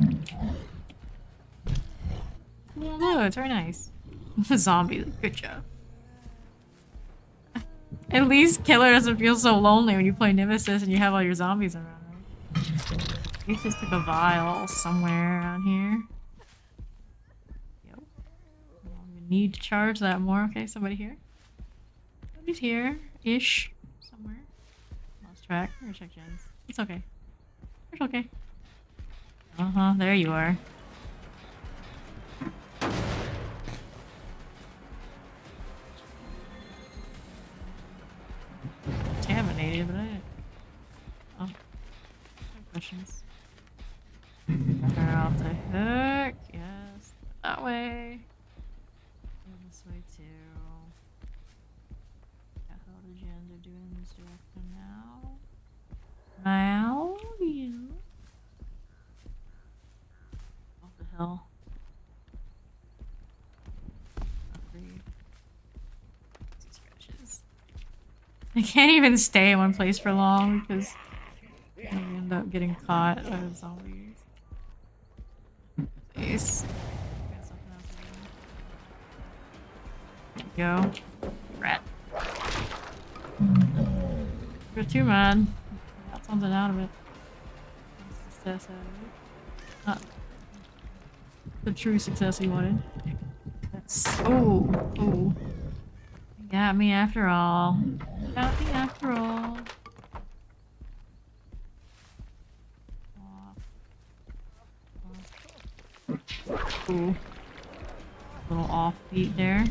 S1: No, it's very nice. Zombie, good job. At least Killer doesn't feel so lonely when you play Nemesis and you have all your zombies around, right? He just took a vial somewhere around here. Yep. Well, we need to charge that more. Okay, somebody here. Somebody's here-ish. Somewhere. Lost track. I'm gonna check gens. It's okay. It's okay. Uh-huh, there you are. Contaminated, but I didn't... Oh. No questions. They're off the hook. Yes. That way. And this way too. Yeah, how the gens are doing in this direction now. Now, yeah. What the hell? I can't even stay in one place for long because I end up getting caught by the zombies. Please. There you go. Rat. You're too mad. Got something out of it. Success out of it. Not the true success he wanted. That's. Oh! Oh. You got me after all. Got me after all. Ooh. A little offbeat there.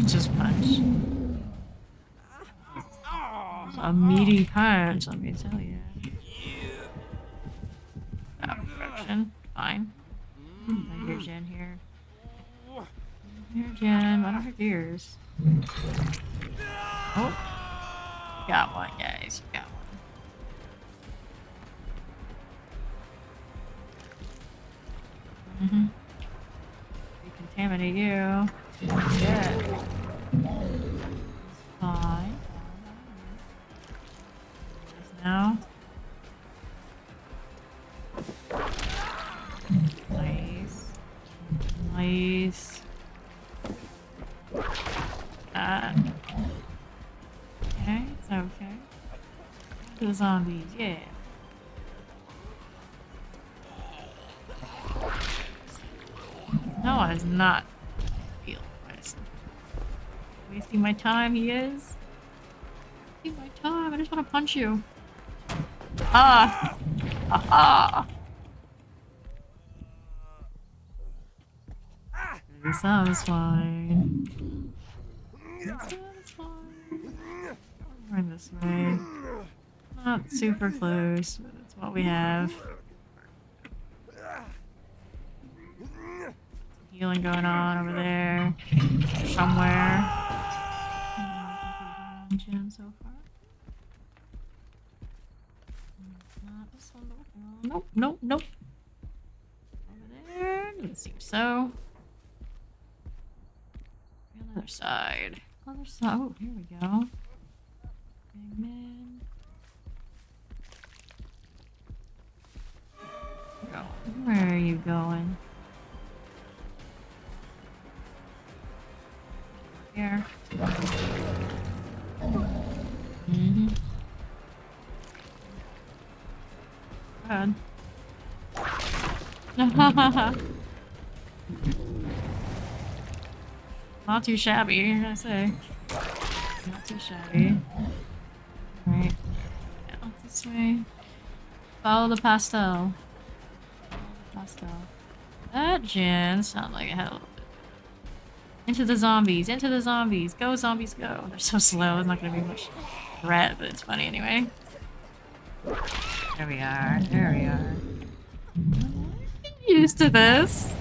S1: Just punch. A meaty punch, let me tell you. Corruption. Fine. I hear Jen here. Here, Jen. I don't hear ears. Oh. Got one, guys. Got one. Mm-hmm. Recontaminate you. Yeah. Fine. Now. Nice. Nice. Okay, it's okay. To the zombies, yeah. No, it's not feel nice. Wasting my time, he is. Wasting my time, I just want to punch you. Ah! Aha! Very satisfying. We're in this way. Not super close, but it's what we have. Healing going on over there. Somewhere. Gem so far. Not this one. Nope, nope, nope. Over there. Doesn't seem so. The other side. Other side. Oh, here we go. Big man. Where are you going? Here. Mm-hmm. Go ahead. Not too shabby, I say. Not too shabby. Alright. Out this way. Follow the pastel. Pastel. That gen sounded like it had a little bit. Into the zombies, into the zombies. Go, zombies, go. They're so slow, it's not gonna be much threat, but it's funny anyway. There we are, there we are. I'm used to this.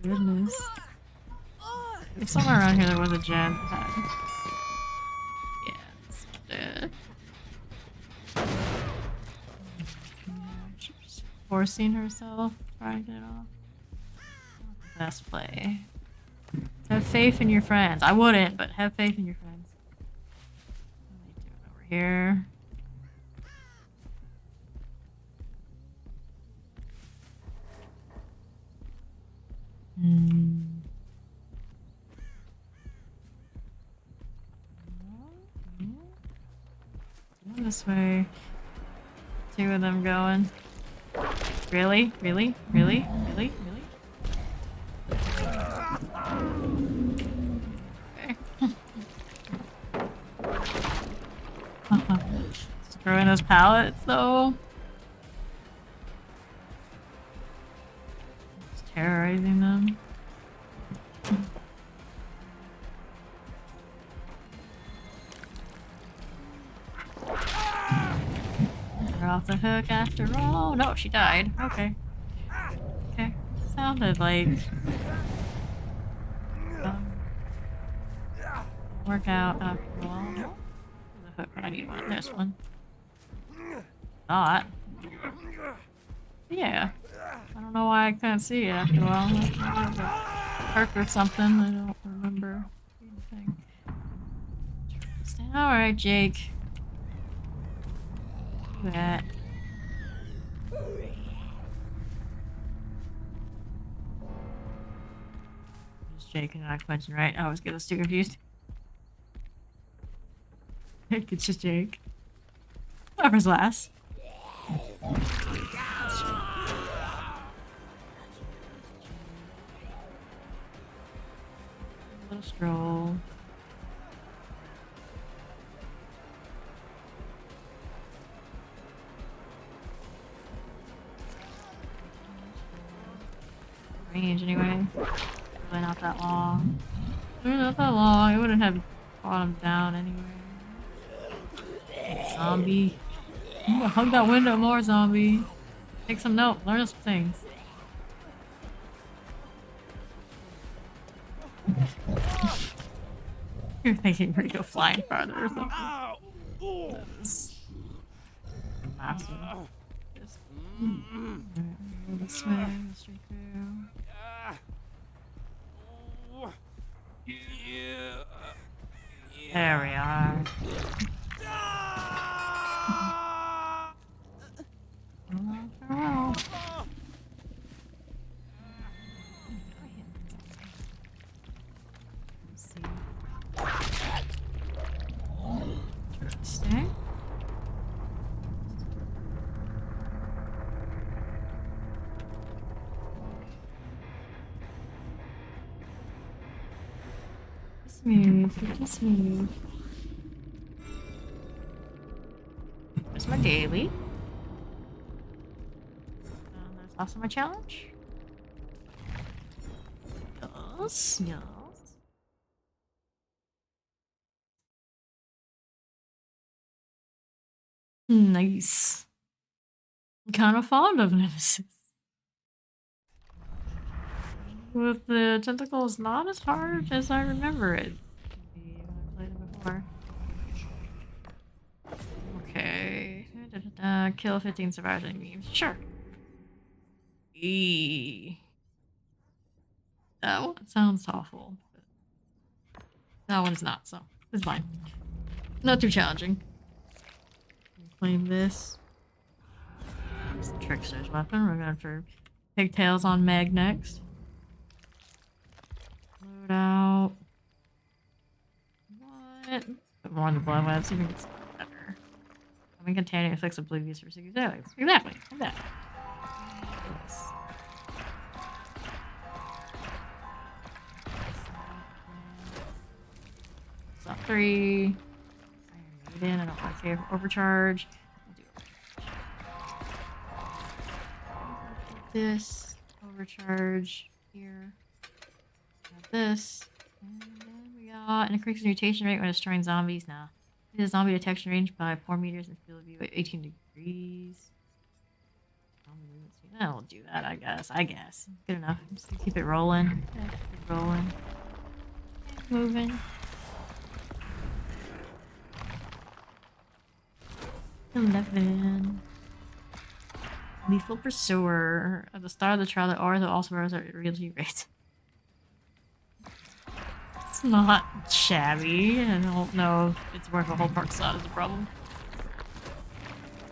S1: Goodness. If somewhere around here there was a gen. Yeah, it's dead. She's forcing herself, trying to get off. Not the best play. Have faith in your friends. I wouldn't, but have faith in your friends. What are they doing over here? Hmm. This way. Two of them going. Really? Really? Really? Really? Really? Okay. Destroying those pallets though. Just terrorizing them. They're off the hook after all. No, she died. Okay. Okay. Sounded like work out after all. No. The hook, but I need one. This one. Not. Yeah. I don't know why I couldn't see it after a while. Hook or something. I don't remember anything. Alright, Jake. Do that. It's Jake and not Quentin, right? I always get those two confused. It's just Jake. Whoever's last. A little stroll. Range anyway. Really not that long. Really not that long. It wouldn't have brought him down anyway. Zombie. I'm gonna hug that window more, zombie. Take some note. Learn some things. You're thinking we're gonna go flying farther or something. That is massive. Just this way, straight through. There we are. Oh. Let's see. Interesting. Smooth, pretty smooth. There's my daily. There's also my challenge. Yes, yes. Nice. I'm kind of fond of Nemesis. With the tentacles, not as hard as I remember it to be when I played it before. Okay. Kill 15 survivors and memes. Sure. Eee. That one sounds awful. But that one's not, so it's fine. Not too challenging. Claim this. It's the trickster's weapon. We're going for pigtails on Meg next. Load out. What? Put more on the blood web, see if we can get something better. Having containing effects of oblivious for 6 seconds. Exactly. Like that. Yes. Stop 3. Iron Maiden. I don't want to overcharge. We'll do overcharge. This. Overcharge here. Got this. And then we got an increased mutation rate when destroying zombies. Nah. It is zombie detection range by 4 meters and field of view at 18 degrees. I'll do that, I guess. Good enough. Just keep it rolling. Yeah, keep it rolling. Keep moving. 11. Lethal Pursuer. At the start of the trial, the Aura also rose at realty rate. It's not shabby. I don't know if it's worth a whole park slot is a problem.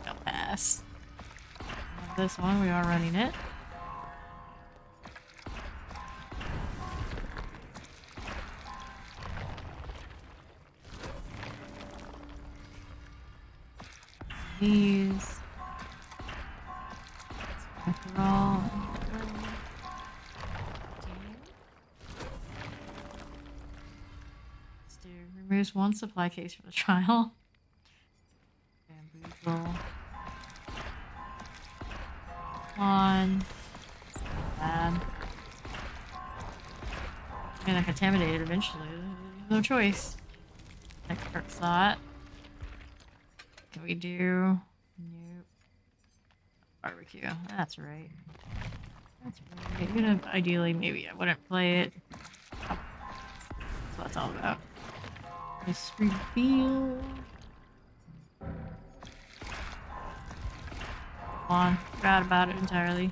S1: I'll pass. This one, we are running it. these. After all. Let's do removes one supply case from the trial. Bamboozle. On. It's not bad. I'm gonna contaminate it eventually. No choice. Next perk slot. Can we do? Nope. Barbecue. That's right. That's right. I'm gonna ideally maybe I wouldn't play it. That's what it's all about. Just reveal. Come on, forgot about it entirely.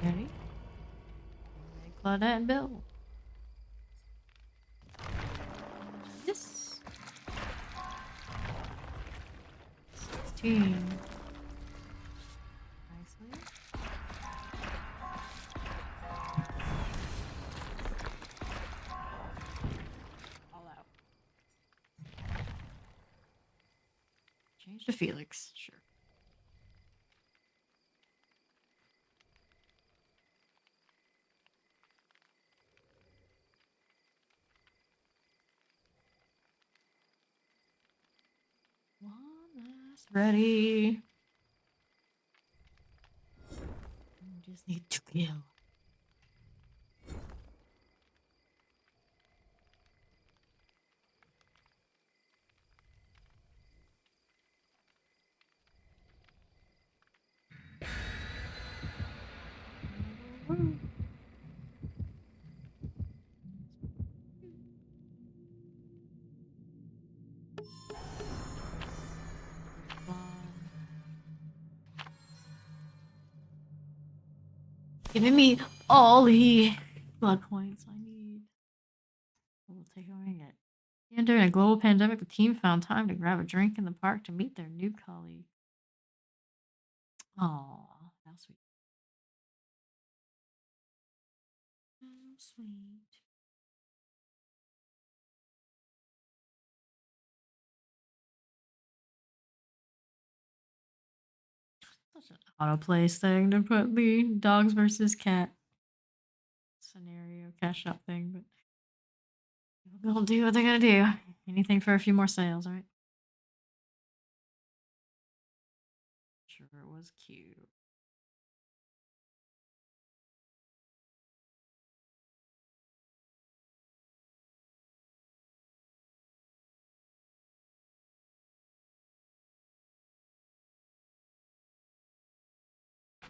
S1: Ready? Claudette and Bill. Yes. 16. Nicely. All out. Change to Felix. Sure. One last ready. We just need to kill. Giving me all the blood points I need. We'll take a wing it. And during a global pandemic, the team found time to grab a drink in the park to meet their new colleague. Aww, how sweet. So sweet. Such an auto-place thing to put the dogs versus cat scenario cash out thing, but they'll do what they're gonna do. Anything for a few more sales, right? Sure, it was cute.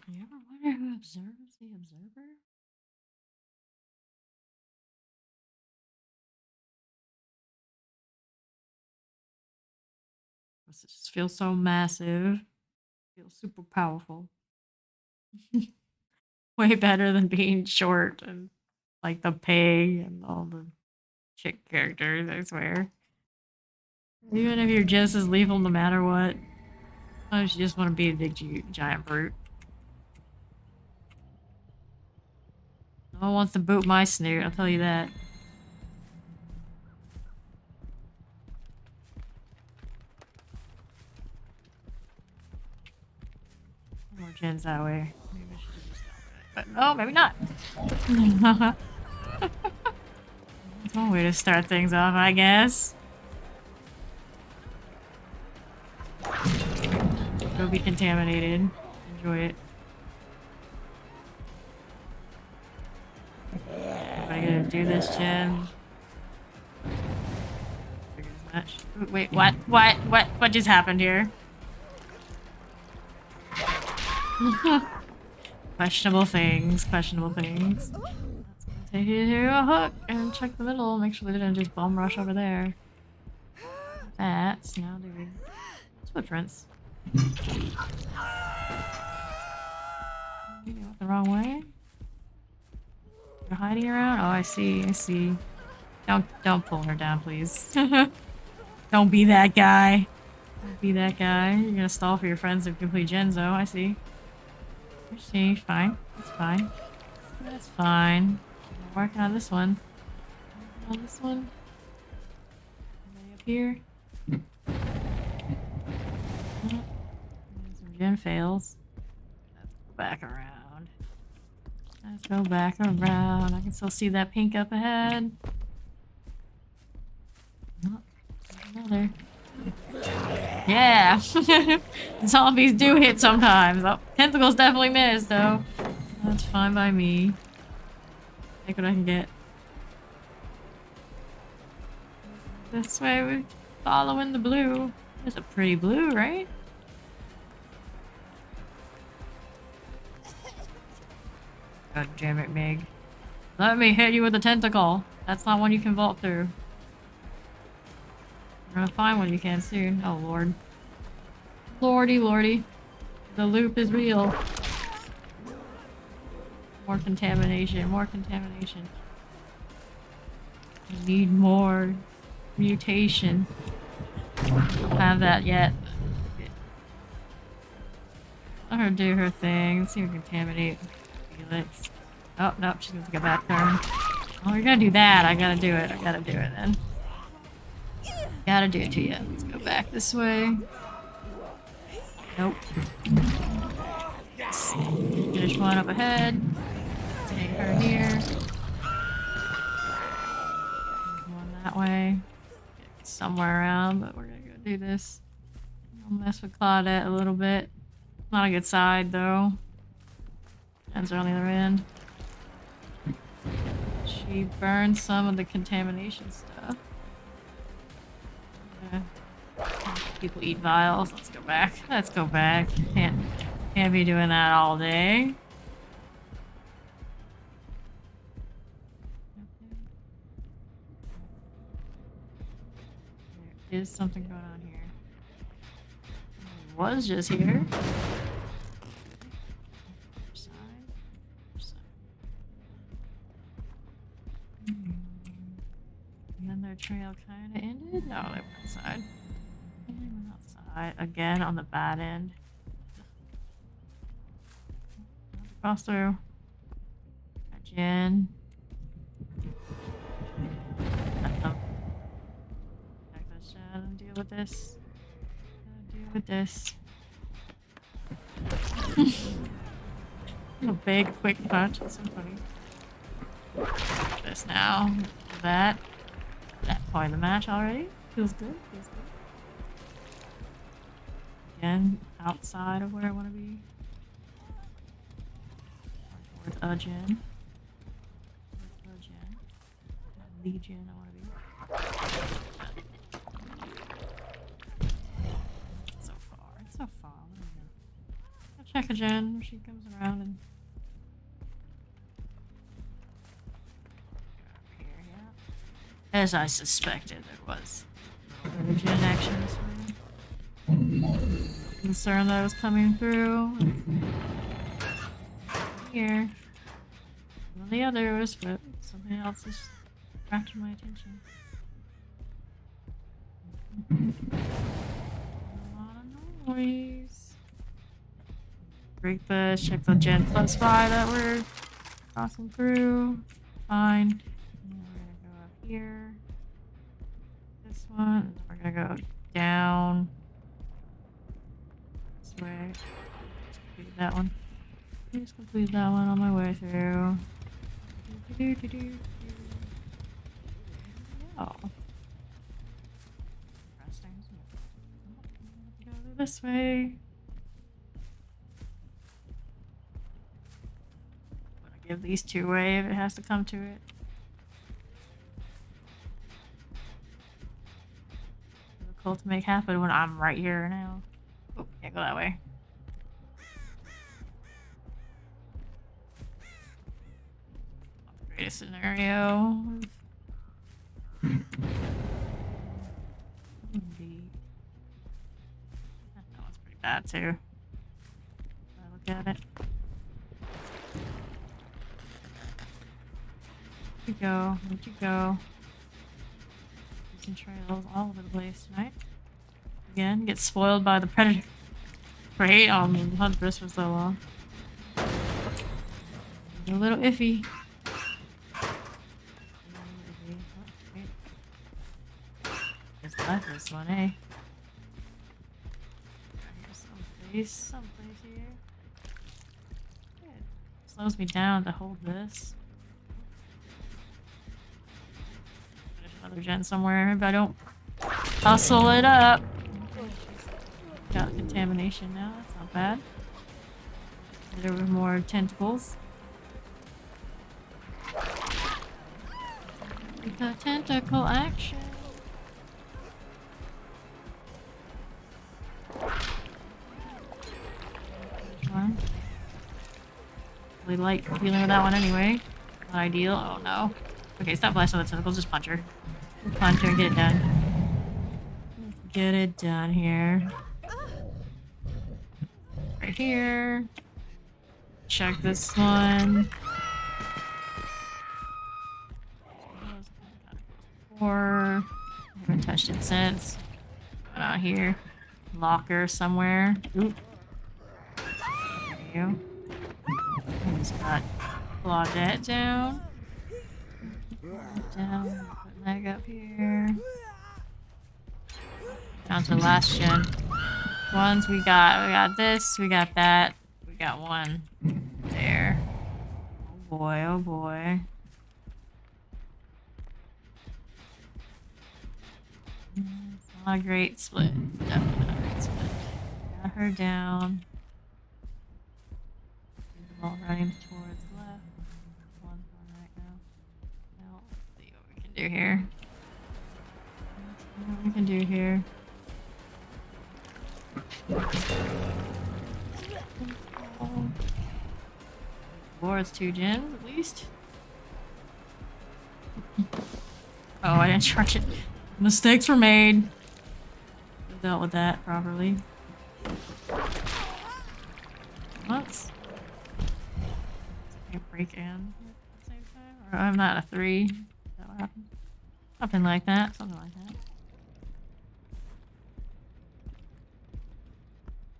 S1: You ever wonder who observes the observer? This just feels so massive. Feels super powerful. Way better than being short and like the pig and all the chick characters, I swear. Even if you're just as lethal no matter what. Sometimes you just want to be a big giant brute. No one wants to boot my snoot, I'll tell you that. More gens that way. Maybe I should just stop it. But no, maybe not. That's one way to start things off, I guess. Go be contaminated. Enjoy it. Am I gonna do this, Jen? Wait, what? What just happened here? Questionable things, questionable things. Let's take you to a hook and check the middle. Make sure they didn't just bomb rush over there. That's now doing footprints. You went the wrong way? You're hiding around? Oh, I see, I see. Don't pull her down, please. Don't be that guy. Don't be that guy. You're gonna stall for your friends and complete Genzo, I see. I see, fine. That's fine. That's fine. I'm working on this one. On this one. Anybody up here? Oh, some gen fails. Let's go back around. Let's go back around. I can still see that pink up ahead. Oh, there's another. Yeah! Zombies do hit sometimes. Oh, tentacles definitely missed, though. That's fine by me. Take what I can get. This way, we're following the blue. It's a pretty blue, right? God damn it, Meg. Let me hit you with a tentacle. That's not one you can vault through. We're gonna find one you can soon. Oh, Lord. Lordy, lordy. The loop is real. More contamination, more contamination. We need more mutation. Don't have that yet. Let her do her thing. Let's see if we contaminate Felix. Oh, nope, she's gonna take a back turn. Oh, you're gonna do that. I gotta do it. I gotta do it then. Gotta do it to you. Let's go back this way. Nope. Finish one up ahead. Take her here. One that way. Get somewhere around, but we're gonna go do this. I'll mess with Claudette a little bit. Not a good side though. Ends are on the other end. She burned some of the contamination stuff. Yeah. People eat vials. Let's go back. Let's go back. Can't be doing that all day. There is something going on here. It was just here. And then their trail kind of ended? No, they went outside. They went outside. Again on the bad end. Cross through. Got Jen. Got them. Back that shot and deal with this. Deal with this. A big, quick punch. That's so funny. This now. That. That point of the match already. Feels good. Feels good. Again, outside of where I want to be. Towards a gen. Towards a gen. The gen I want to be. It's so far. It's so far. I'll check a gen when she comes around and. As I suspected, there was a gen action this way. Concerned that I was coming through. Here. One of the others, but something else is attracting my attention. A lot of noise. Break bush, check the gen close by that we're crossing through. Fine. Here, this one, we're gonna go down this way. Just complete that one. Just complete that one on my way through. Oh, interesting. Go this way. I'm gonna give these two away if it has to come to it. To make happen when I'm right here now. Oh, can't go that way. Not the greatest scenario. That one's pretty bad too. I look at it. Where'd you go? Where'd you go? Trails all over the place tonight. Again, get spoiled by the predator. Great on Huntress for so long. A little iffy. left this one, eh? Someplace here. It slows me down to hold this. There's another gen somewhere if I don't hustle it up. Got contamination now, that's not bad. There were more tentacles. We got tentacle action. Really like dealing with that one anyway. Not ideal. Oh no. Okay, stop blasting with the tentacles. Just punch her. Just punch her and get it done. Let's get it done here. Right here. Check this one. Or I haven't touched it since. Out here. Locker somewhere. Oop. There you go. Just got Claudette down. Down. Put Meg up here. Down to last gen. Ones we got this, we got that, we got one there. Oh boy, oh boy. It's not a great split. Definitely not a great split. Got her down. All running towards left. One's going right now. Now, let's see what we can do here. What we can do here. Or it's 2 gens at least. Oh, I didn't charge it. Mistakes were made. We dealt with that properly. Let's break in at the same time. Or I'm not a 3. Is that what happened? Something like that. Something like that.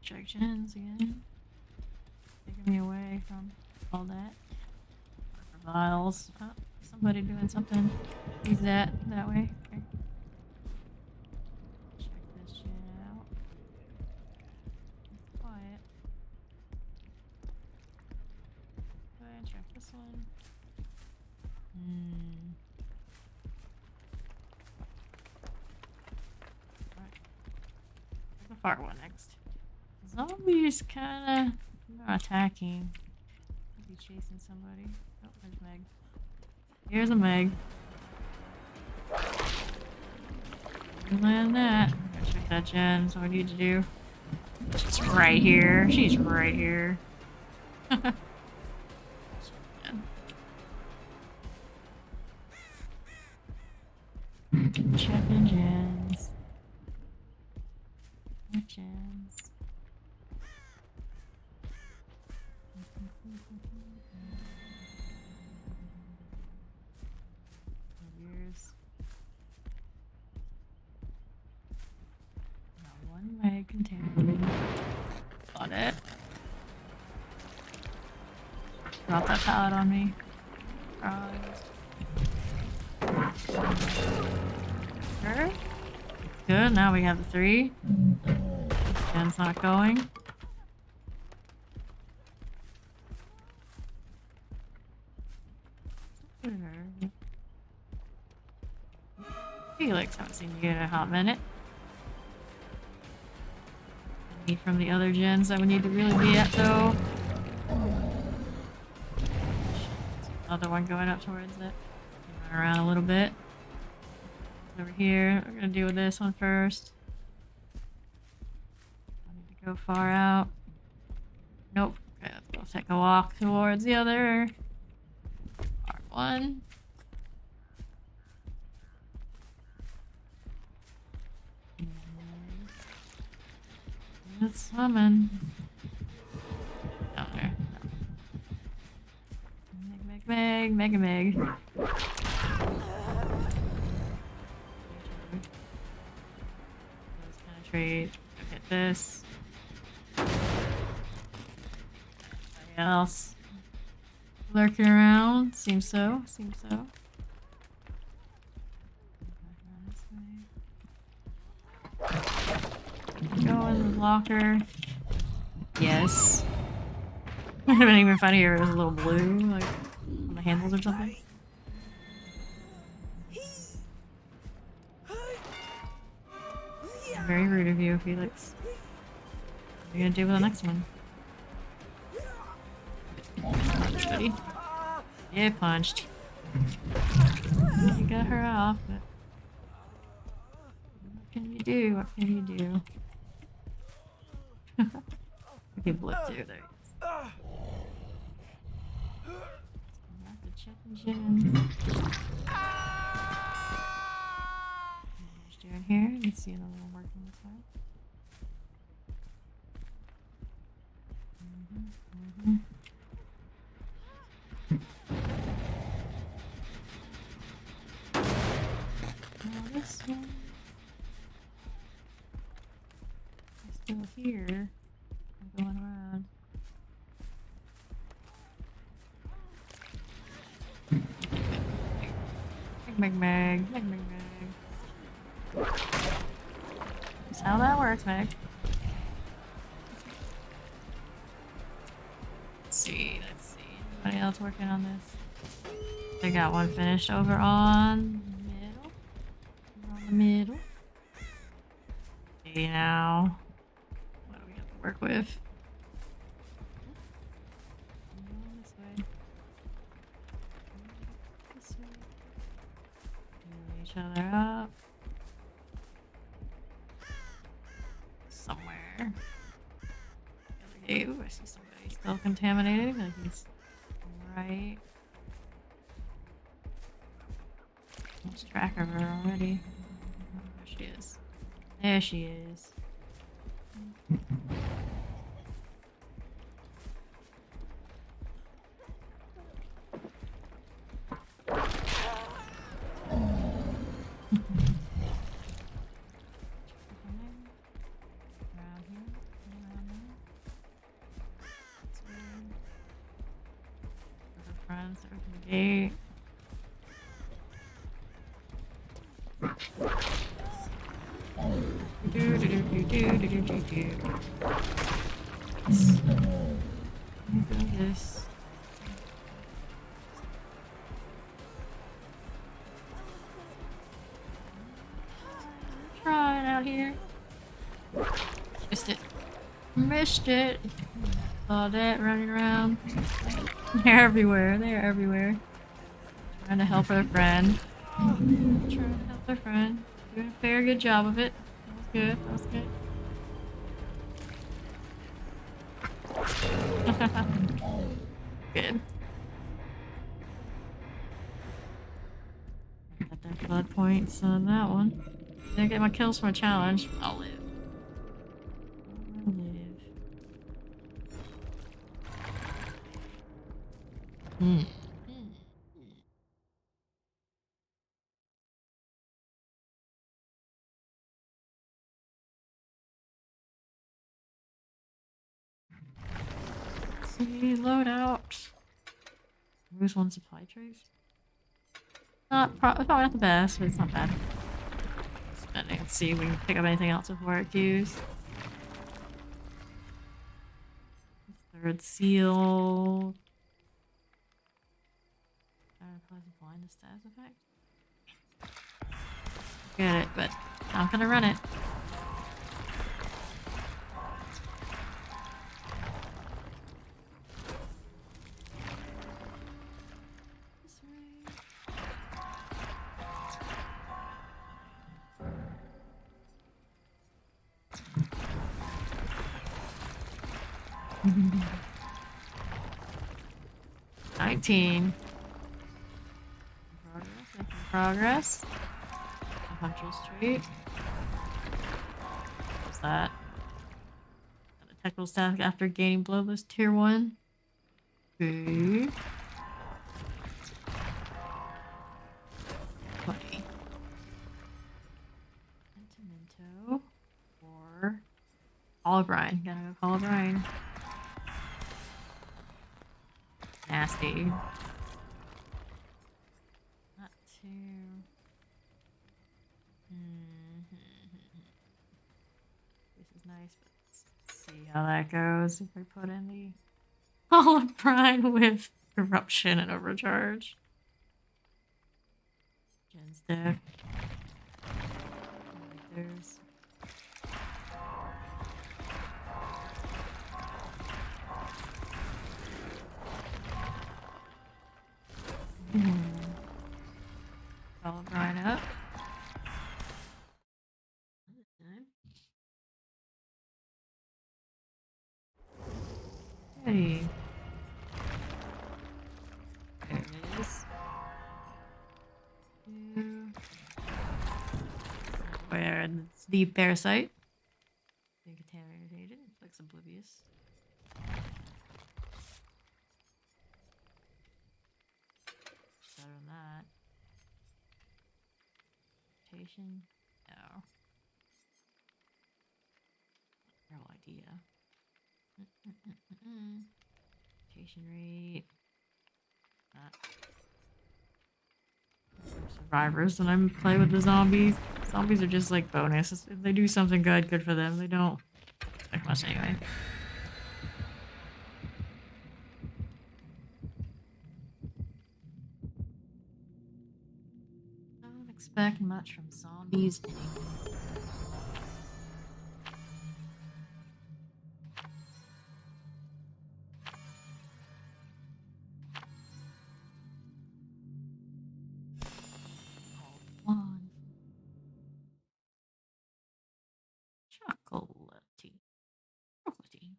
S1: Check gens again. Taking me away from all that. Vials. Oh, somebody doing something. Use that way. Okay. Check this shit out. It's quiet. Go ahead and check this one. Alright. Check the far one next. Zombies kinda not attacking. Could be chasing somebody. Oh, there's Meg. Here's a Meg. Land that. Gotta check that gen. So what I need to do. She's right here. She's right here. Checking gens. More gens. Years. Got one leg contaminated. Got it. Drop that pallet on me. Sure. Good. Now we have the 3. Gen's not going. Felix, haven't seen you in a hot minute. I need from the other gens that we need to really be at though. Another one going up towards it. Run around a little bit. Over here, we're gonna deal with this one first. I need to go far out. Nope. Okay, let's go take a walk towards the other. Part 1. It's swimming. Down there. Meg. Let's penetrate. Hit this. Anybody else lurking around? Seems so. one, locker. Yes. It would have been even funnier if it was a little blue, like on the handles or something. Very rude of you, Felix. What are you gonna do with the next one? Punch, buddy. Yeah, punched. You got her off, but what can you do? What can you do? Okay, blip too. There he is. Back to Chip and Jim. Just doing here. You can see another one working this way. Now this one is still here. I'm going around. Meg. That's how that works, Meg. Let's see. Anybody else working on this? I got one finished over on the middle. Okay, now what do we have to work with? This way. Heal each other up. Somewhere. Ooh, I see somebody still contaminated. Like he's right. Lost track of her already. There she is. There she is. Friends, open the gate. This. Trying out here. Missed it. Saw that running around. They're everywhere. Trying to help their friend. Doing a fair good job of it. That was good. Good. Got their blood points on that one. Didn't get my kills from a challenge. I'll live. See, load out. Who's one supply trays? Probably not the best, but it's not bad. Spending. Let's see if we can pick up anything else before it queues. Third seal. Applies a blindness status effect. Get it, but not gonna run it. This way. 19. Progress. Huntress trait. What's that? Got a technical staff after gaining bloodless tier 1. Okay. 20. Sentimento. Or Call O'Brien. Gotta go Call O'Brien. Nasty. Not too. This is nice, but how that goes if I put in the olive brine with eruption and overcharge. Gen's deck. There's. Olive brine up. Hey. There it is. Where it's the parasite. Being contaminated. Looks oblivious. Better than that. Rotation. No. No idea. Rotation rate. Survivors, and I'm play with the zombies. Zombies are just like bonus. If they do something good for them. They don't expect much anyway. Don't expect much from zombies anyway. Chocolatey. Chocolatey.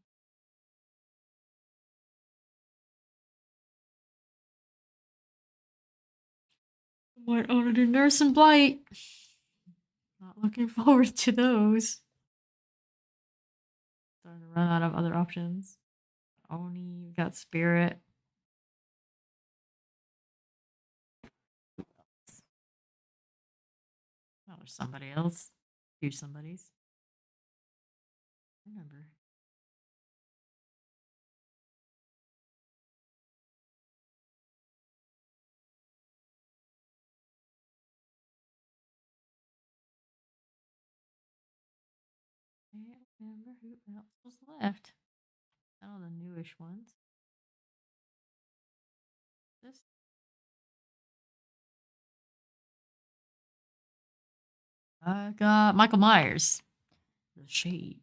S1: What ordered a nurse and blight? Not looking forward to those. Starting to run out of other options. Oni, we've got spirit. Oh, there's somebody else. Few somebodies. Remember. I can't remember who else was left. Oh, the newish ones. This. I got Michael Myers. The Shape.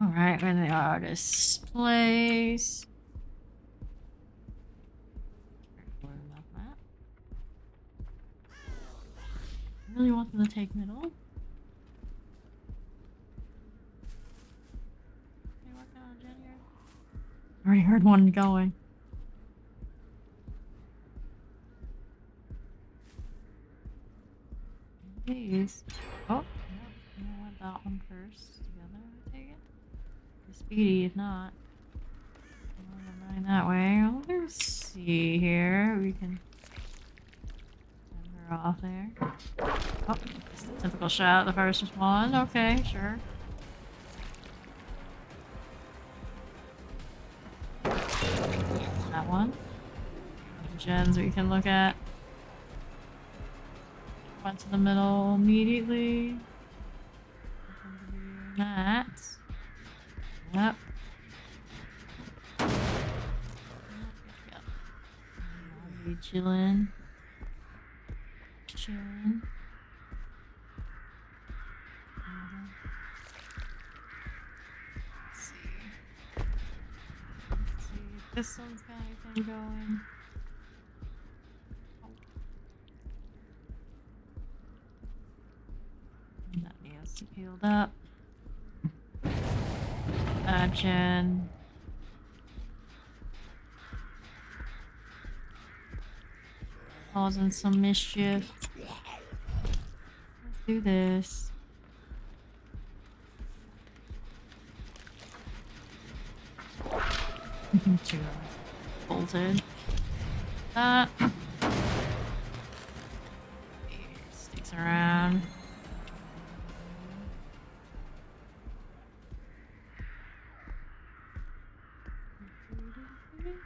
S1: Alright, we're in the artist's place. I really want them to take middle. They working on Jen here? I already heard one going. Please. Oh, no. I want that one first. Together, take it. For Speedy, if not. I'm running that way. Well, let's see here. We can send her off there. Oh, it's the typical shot. The first one. Okay, sure. That one. Gens we can look at. Went to the middle immediately. That. Yep. I'll be chilling. Chilling. Let's see. Let's see if this one's got anything going. That needs to be healed up. Jen. Causing some mischief. Let's do this. Two bolted. That. Sticks around.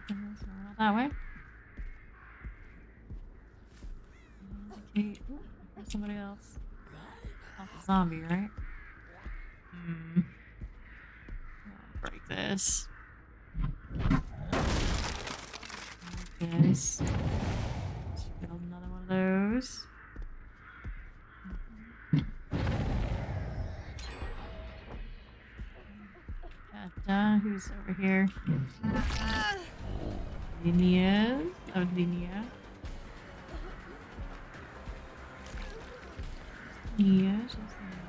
S1: Not that way. Okay. Ooh, there's somebody else. Not the zombie, right? Hmm. I'll break this. Break this. Let's build another one of those. Who's over here? Linnea. Oh, Linnea. Yeah, she's there.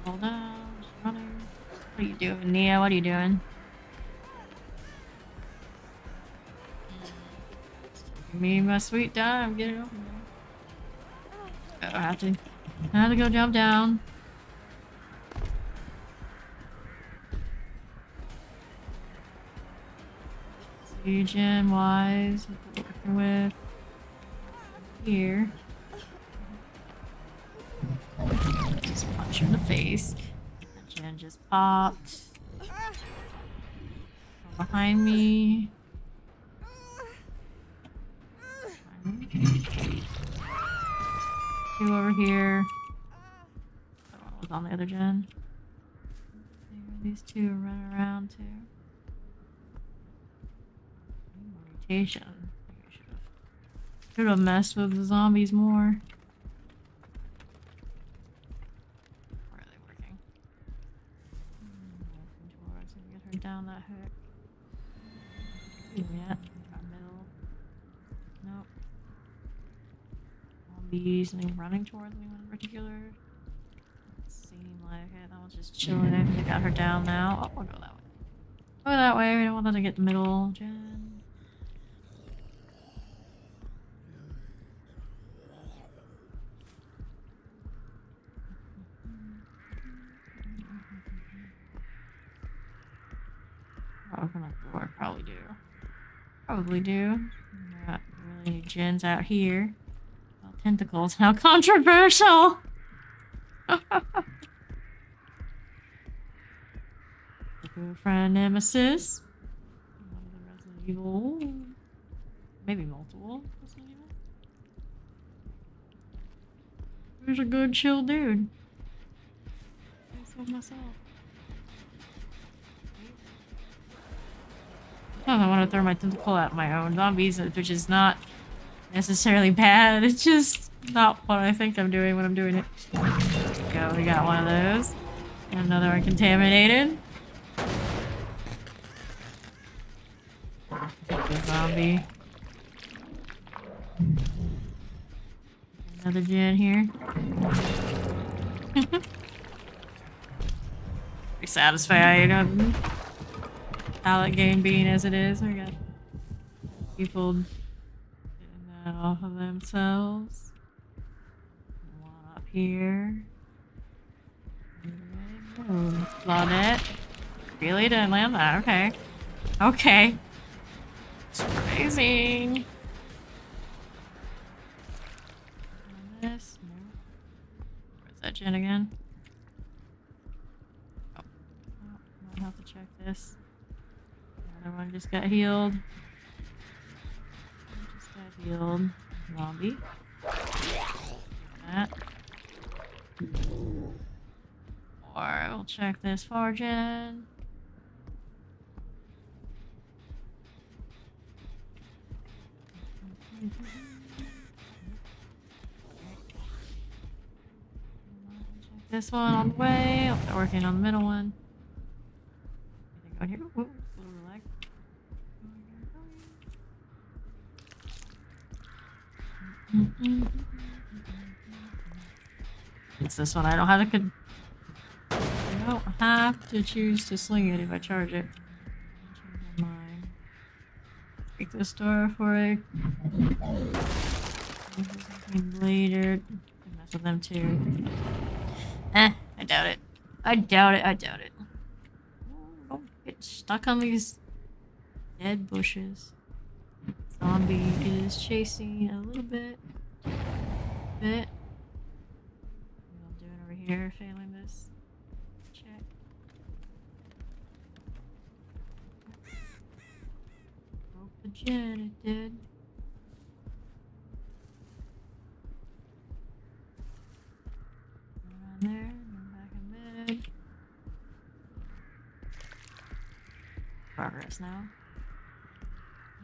S1: Hold on, she's running. What are you doing, Nia? What are you doing? Give me my sweet time. Get it over there. Oh, I have to go jump down. Gen wise, what we're working with here. Just punch her in the face. That gen just popped. Go behind me. Two over here. I don't know what's on the other gen. These two are running around too. Rotation. Should have messed with the zombies more. Where are they working? Towards and get her down that hook. Yeah, our middle. Nope. Zombies. Any running towards anyone in particular? Doesn't seem like it. That one's just chilling. They got her down now. Oh, we'll go that way. Go that way. We don't want them to get the middle. Gen. Open up the door. Probably do. Probably do. Not really gens out here. Well, tentacles. How controversial! Good friend Nemesis. Resident Evil. Maybe multiple Resident Evil. Who's a good chill dude? I saw myself. I don't want to throw my tentacle at my own zombies, which is not necessarily bad. It's just not what I think I'm doing when I'm doing it. There we go, we got one of those. And another one contaminated. The zombie. Another gen here. Pretty satisfied. Pallet game being as it is. We got people getting that off of themselves. One up here. Oh, Claudette. Really didn't land that. Okay. Okay. It's crazy. This. No. Where's that gen again? Oh. Might have to check this. Another one just got healed. Just got healed. Zombie. That. Or we'll check this far gen. Check this one on the way. Oh, they're working on the middle one. Anything going here? Ooh, lag. It's this one. I don't have to. I don't have to choose to sling it if I charge it. Change my mind. Take this door for a. Later. Mess with them too. I doubt it. I doubt it. I doubt it. Don't get stuck on these Dead bushes. Zombie is chasing a little bit. What am I doing over here? Failing this check. Broke the gen, it did. Around there, back in mid. Progress now.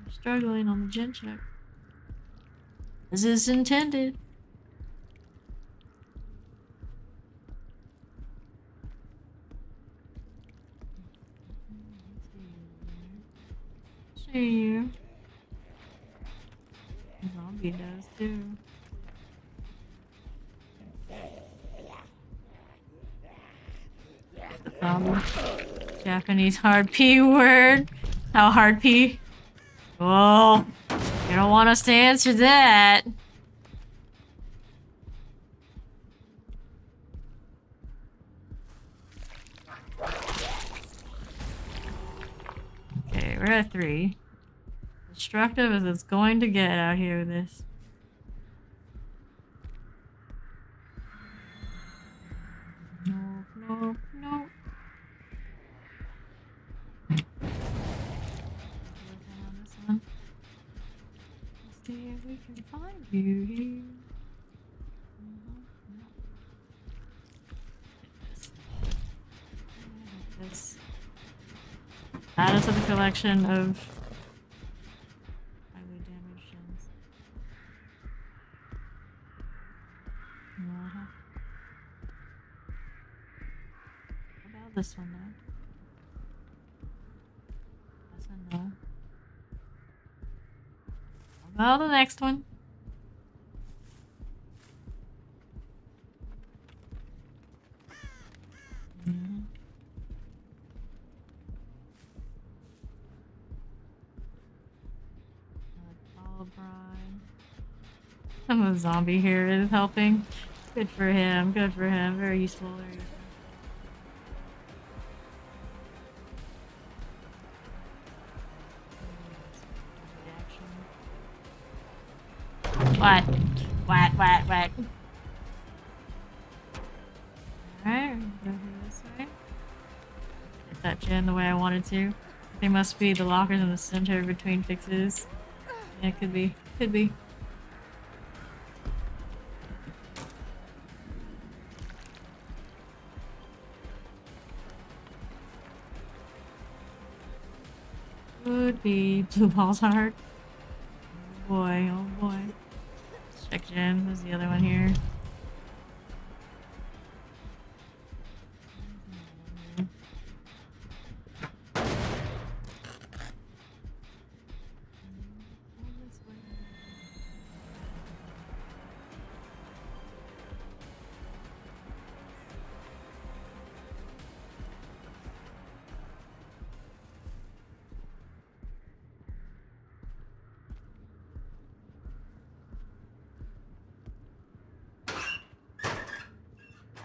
S1: I'm struggling on the gen check. As is intended. See you. Zombie does too. The zombie. Japanese hard P word. How hard P? Oh, you don't want us to answer that. Okay, we're at 3. Destructive as it's going to get out here with this. Nope, nope, nope. Working on this one. Let's see if we can find you here. This. Add us to the collection of highly damaged gens. What about this one though? That's a no. What about the next one? Some of the zombie here is helping. Good for him. Good for him. Very useful. Very useful. What? What? What? Alright, go this way. Get that gen the way I wanted to. They must be the lockers in the center between fixes. Yeah, it could be. Could be. Could be. Blue ball's hard. Oh boy, oh boy. Let's check gen. There's the other one here.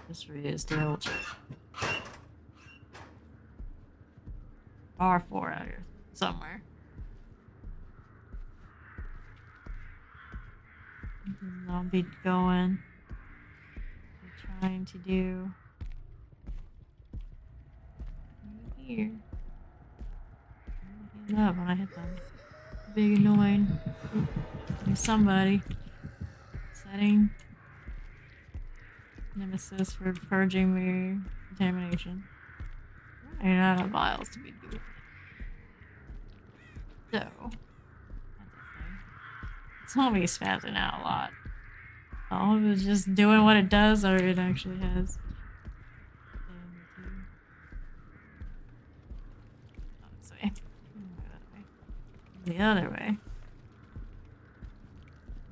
S1: This is the old R4 out here somewhere. Zombie going. We're trying to do here. Get up when I hit them. Big annoying. There's somebody. Setting. Nemesis for purging me contamination. Running out of vials to be doing. So, that's a thing. Zombie spazzing out a lot. All of it is just doing what it does, or it actually has. This way. The other way.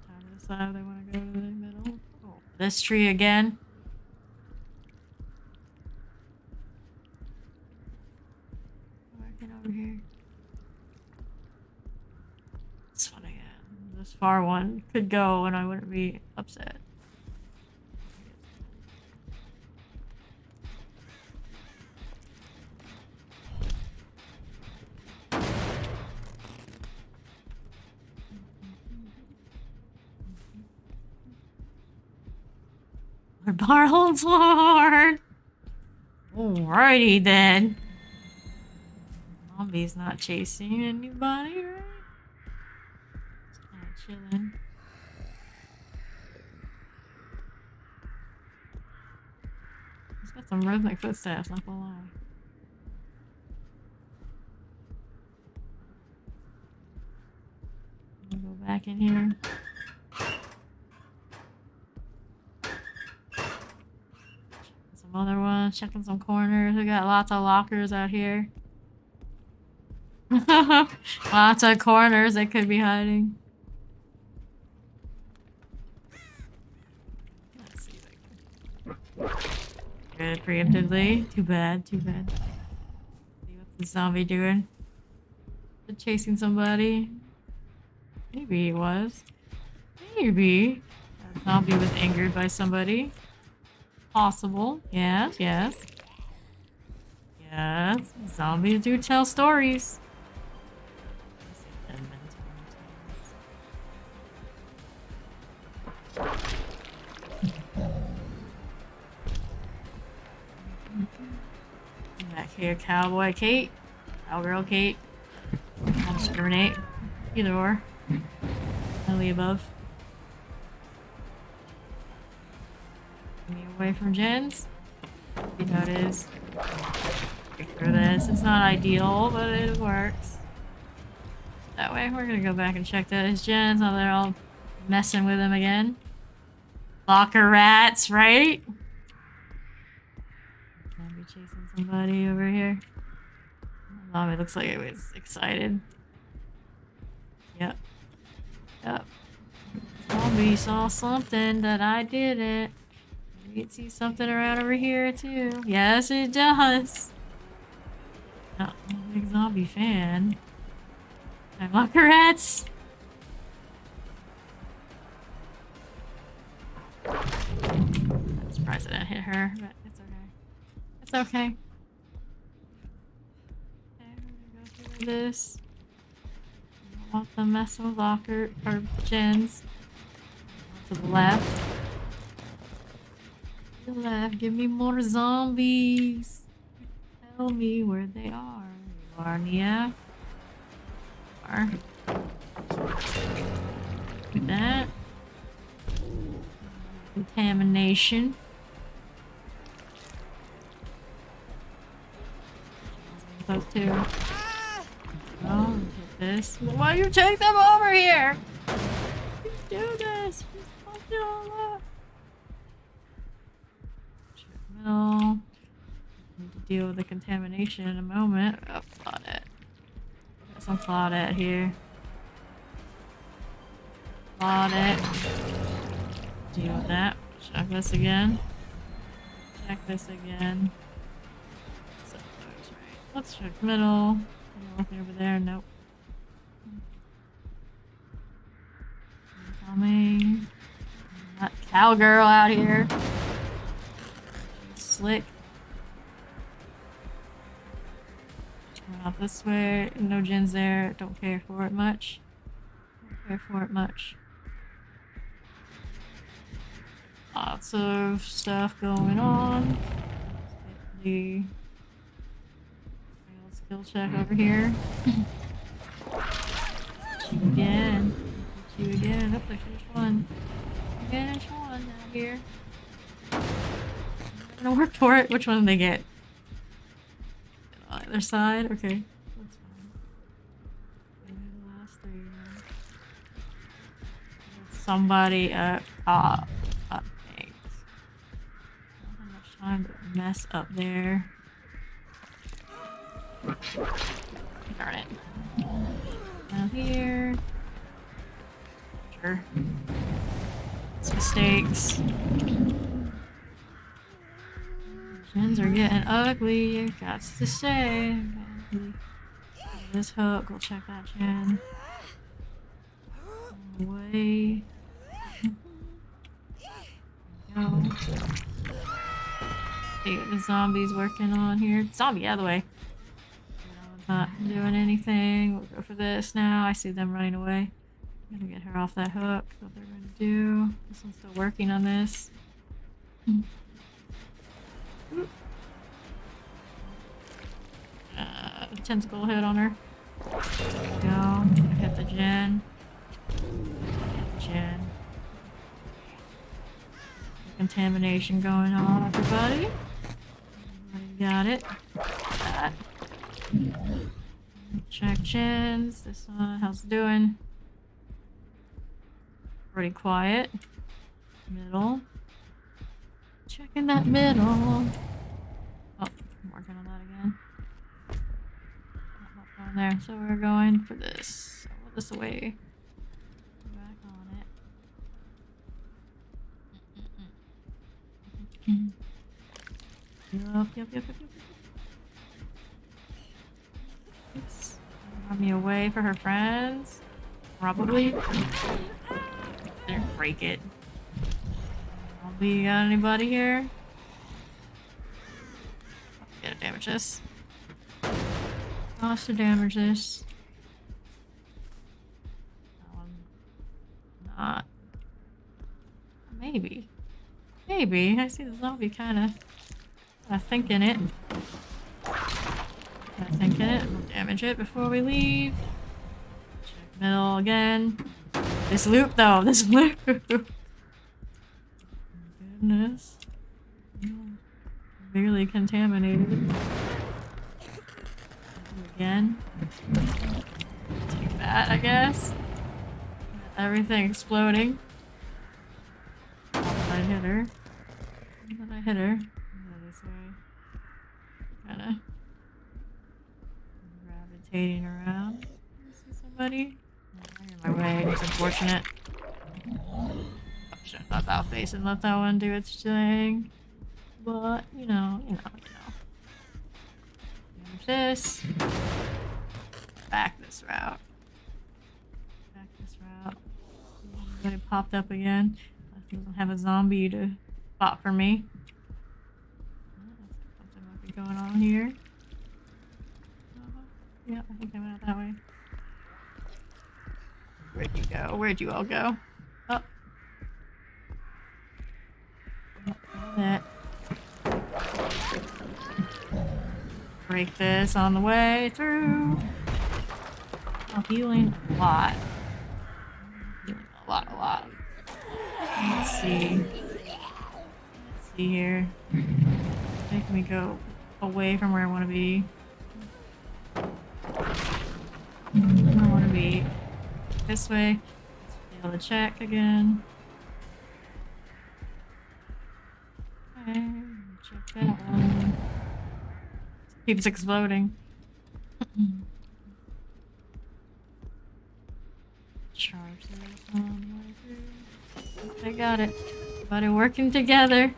S1: Time to decide if they want to go to the middle. Oh, this tree again. Over here. This one again. This far one could go and I wouldn't be upset. Lord Barhold's Lord. Alrighty then. Zombie's not chasing anybody, right? Just kind of chilling. He's got some rhythmic footsteps, not gonna lie. I'm gonna go back in here. Some other ones, checking some corners. We got lots of lockers out here. Lots of corners they could be hiding. Let's see if I can. Good, preemptively. Too bad, too bad. See what's the zombie doing? Chasing somebody. Maybe he was. Maybe. That zombie was angered by somebody. Possible. Yes, yes. Yes. Zombies do tell stories. Back here, Cowboy Kate. Cowgirl Kate. Don't discriminate. Either or. None of the above. Get me away from Jen's. You know it is. For this. It's not ideal, but it works. That way, we're gonna go back and check that. Is Jen's? Oh, they're all messing with him again. Locker rats, right? Zombie chasing somebody over here. Zombie looks like it was excited. Yep. Yep. Zombie saw something that I didn't. You can see something around over here too. Yes, it does. Oh, I'm a big zombie fan. I'm locker rats. I'm surprised I didn't hit her, but it's okay. It's okay. Okay, we're gonna go through this. I don't want the mess with locker or Jen's. To the left. To the left. Give me more zombies. Tell me where they are. You are, Nia. Are. Do that. Contamination. Those two. Oh, hit this. Why you take them over here? You do this. Just punch it all up. Check middle. Need to deal with the contamination in a moment. Oh, Claudette. Got some Claudette here. Claudette. Deal with that. Check this again. Check this again. So those, right. Let's check middle. Nothing over there. Nope. Coming. That cowgirl out here. She's slick. Going out this way. No Jen's there. Don't care for it much. Don't care for it much. Lots of stuff going on. Let's get the skill check over here. Hit you again. Hit you again. Oops, I finished one. Finish one out here. I'm gonna work for it. Which one did they get? On the other side? Okay. That's fine. Maybe the last three then. Somebody up top. Time to mess up there. Darn it. Down here. Sure. It's mistakes. Gens are getting ugly, you got to say. This hook, we'll check that gen. Away. Go. See what the zombie's working on here. Zombie, out of the way. Not doing anything. We'll go for this now. I see them running away. I'm gonna get her off that hook. What they're gonna do. This one's still working on this. Tentacle hit on her. Go. Hit the gen. Gen. Contamination going on, everybody. Got it. That. Check chins. This one, how's it doing? Pretty quiet. Middle. Checking that middle. Oh, I'm working on that again. Not much going there. So we're going for this. I'll put this away. Back on it. Yep. Oops. Run me away for her friends. Probably. Didn't break it. You got anybody here? Gotta damage this. Lots to damage this. Not. Maybe. Maybe. I see the zombie kinda thinking it. We'll damage it before we leave. Check middle again. This loop though, this loop. Goodness. Severely contaminated. Again. Take that, I guess. Everything exploding. Oh, did I hit her? Did I hit her? Go this way. Kinda gravitating around. See somebody? In my way. It's unfortunate. Should have thought that face and let that one do its thing. But, you know. Damage this. Back this route. Somebody popped up again. I doesn't have a zombie to spot for me. Something might be going on here. Yeah, I think I went out that way. Where'd you go? Where'd you all go? Oh. That. Break this on the way through. Oh, healing a lot. Healing a lot. Let's see. Let's see here. Make me go away from where I want to be. I want to be this way. Be able to check again. Okay, check that one. Keeps exploding. Charge this on the way through. I got it. Everybody working together.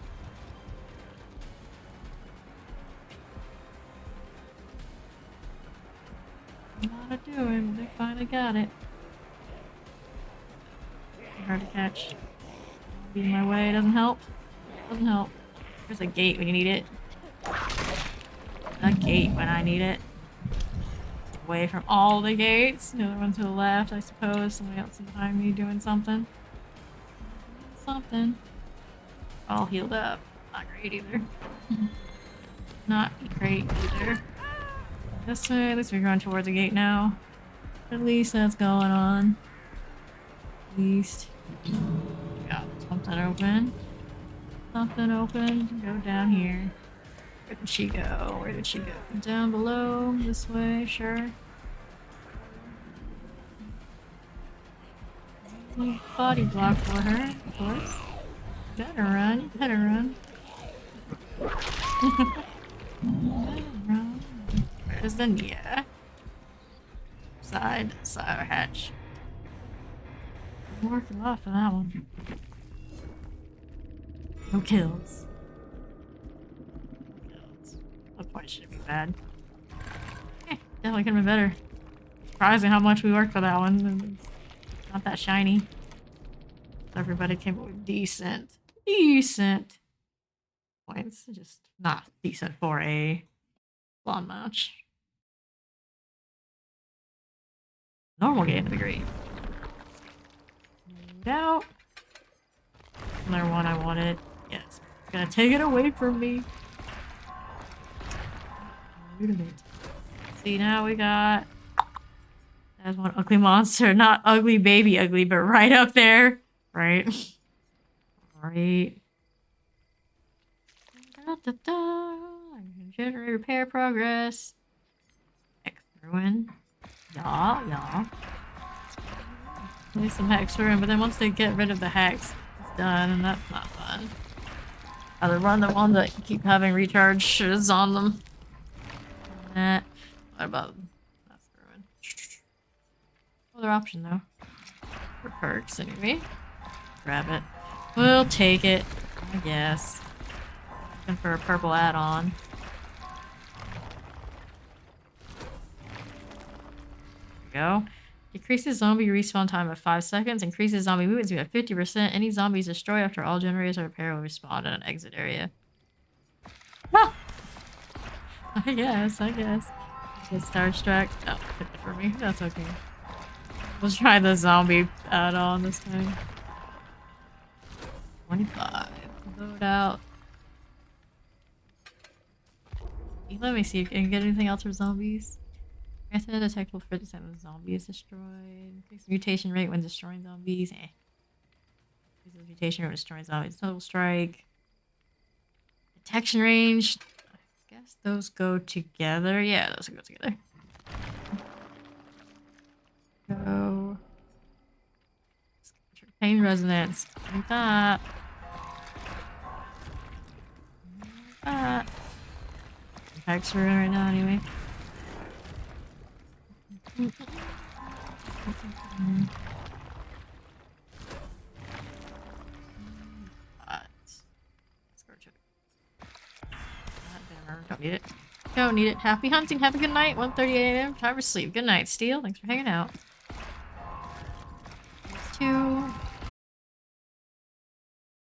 S1: I don't know what to do it, but they finally got it. Hard to catch. Beating my way doesn't help. Doesn't help. There's a gate when you need it. A gate when I need it. Away from all the gates. The other one to the left, I suppose. Somebody else behind me doing something. All healed up. Not great either. Not great either. This way, at least we're going towards the gate now. At least that's going on. At least. Got something open. Go down here. Where did she go? Down below, this way, sure. Body block for her, of course. Better run. Where's the Nia? Side hatch. I'm working a lot for that one. No kills. That point shouldn't be bad. Definitely could have been better. Surprising how much we worked for that one. It's not that shiny. Everybody came up with decent points. Just not decent for a lawn match. Normal game would be great. No doubt. Another one I wanted. Yes. gonna take it away from me. Wait a minute. See, now we got... There's one ugly monster. Not ugly baby ugly, but right up there. Right? Right. Da-da-da. Generate repair progress. Hex ruin. Yeah. Need some hex ruin, but then once they get rid of the hex, it's done, and that's not fun. Either run the one that keep having recharges on them. What about that's ruin? Other option though. For perks anyway. Grab it. We'll take it. I guess. Looking for a purple add-on. There we go. Decreases zombie respawn time of 5 seconds. Increases zombie movement speed by 50%. Any zombies destroyed after all generators are repaired will respawn in an exit area. Ah! I guess. Get Starstruck. Oh, pick it for me. That's okay. Let's try the zombie add-on this time. 25. Vote out. Let me see if I can get anything else for zombies. Granted, detectable for the time of zombie is destroyed. Increase mutation rate when destroying zombies. Increases mutation rate when destroying zombies. Double strike. Detection range. I guess those go together. Yeah, those go together. Go. Pain resonance. Like that. Like that. Hex ruin right now anyway. Don't need it. Don't need it. Happy hunting. Have a good night. 1:38 a.m. Time for sleep. Good night, Steel. Thanks for hanging out.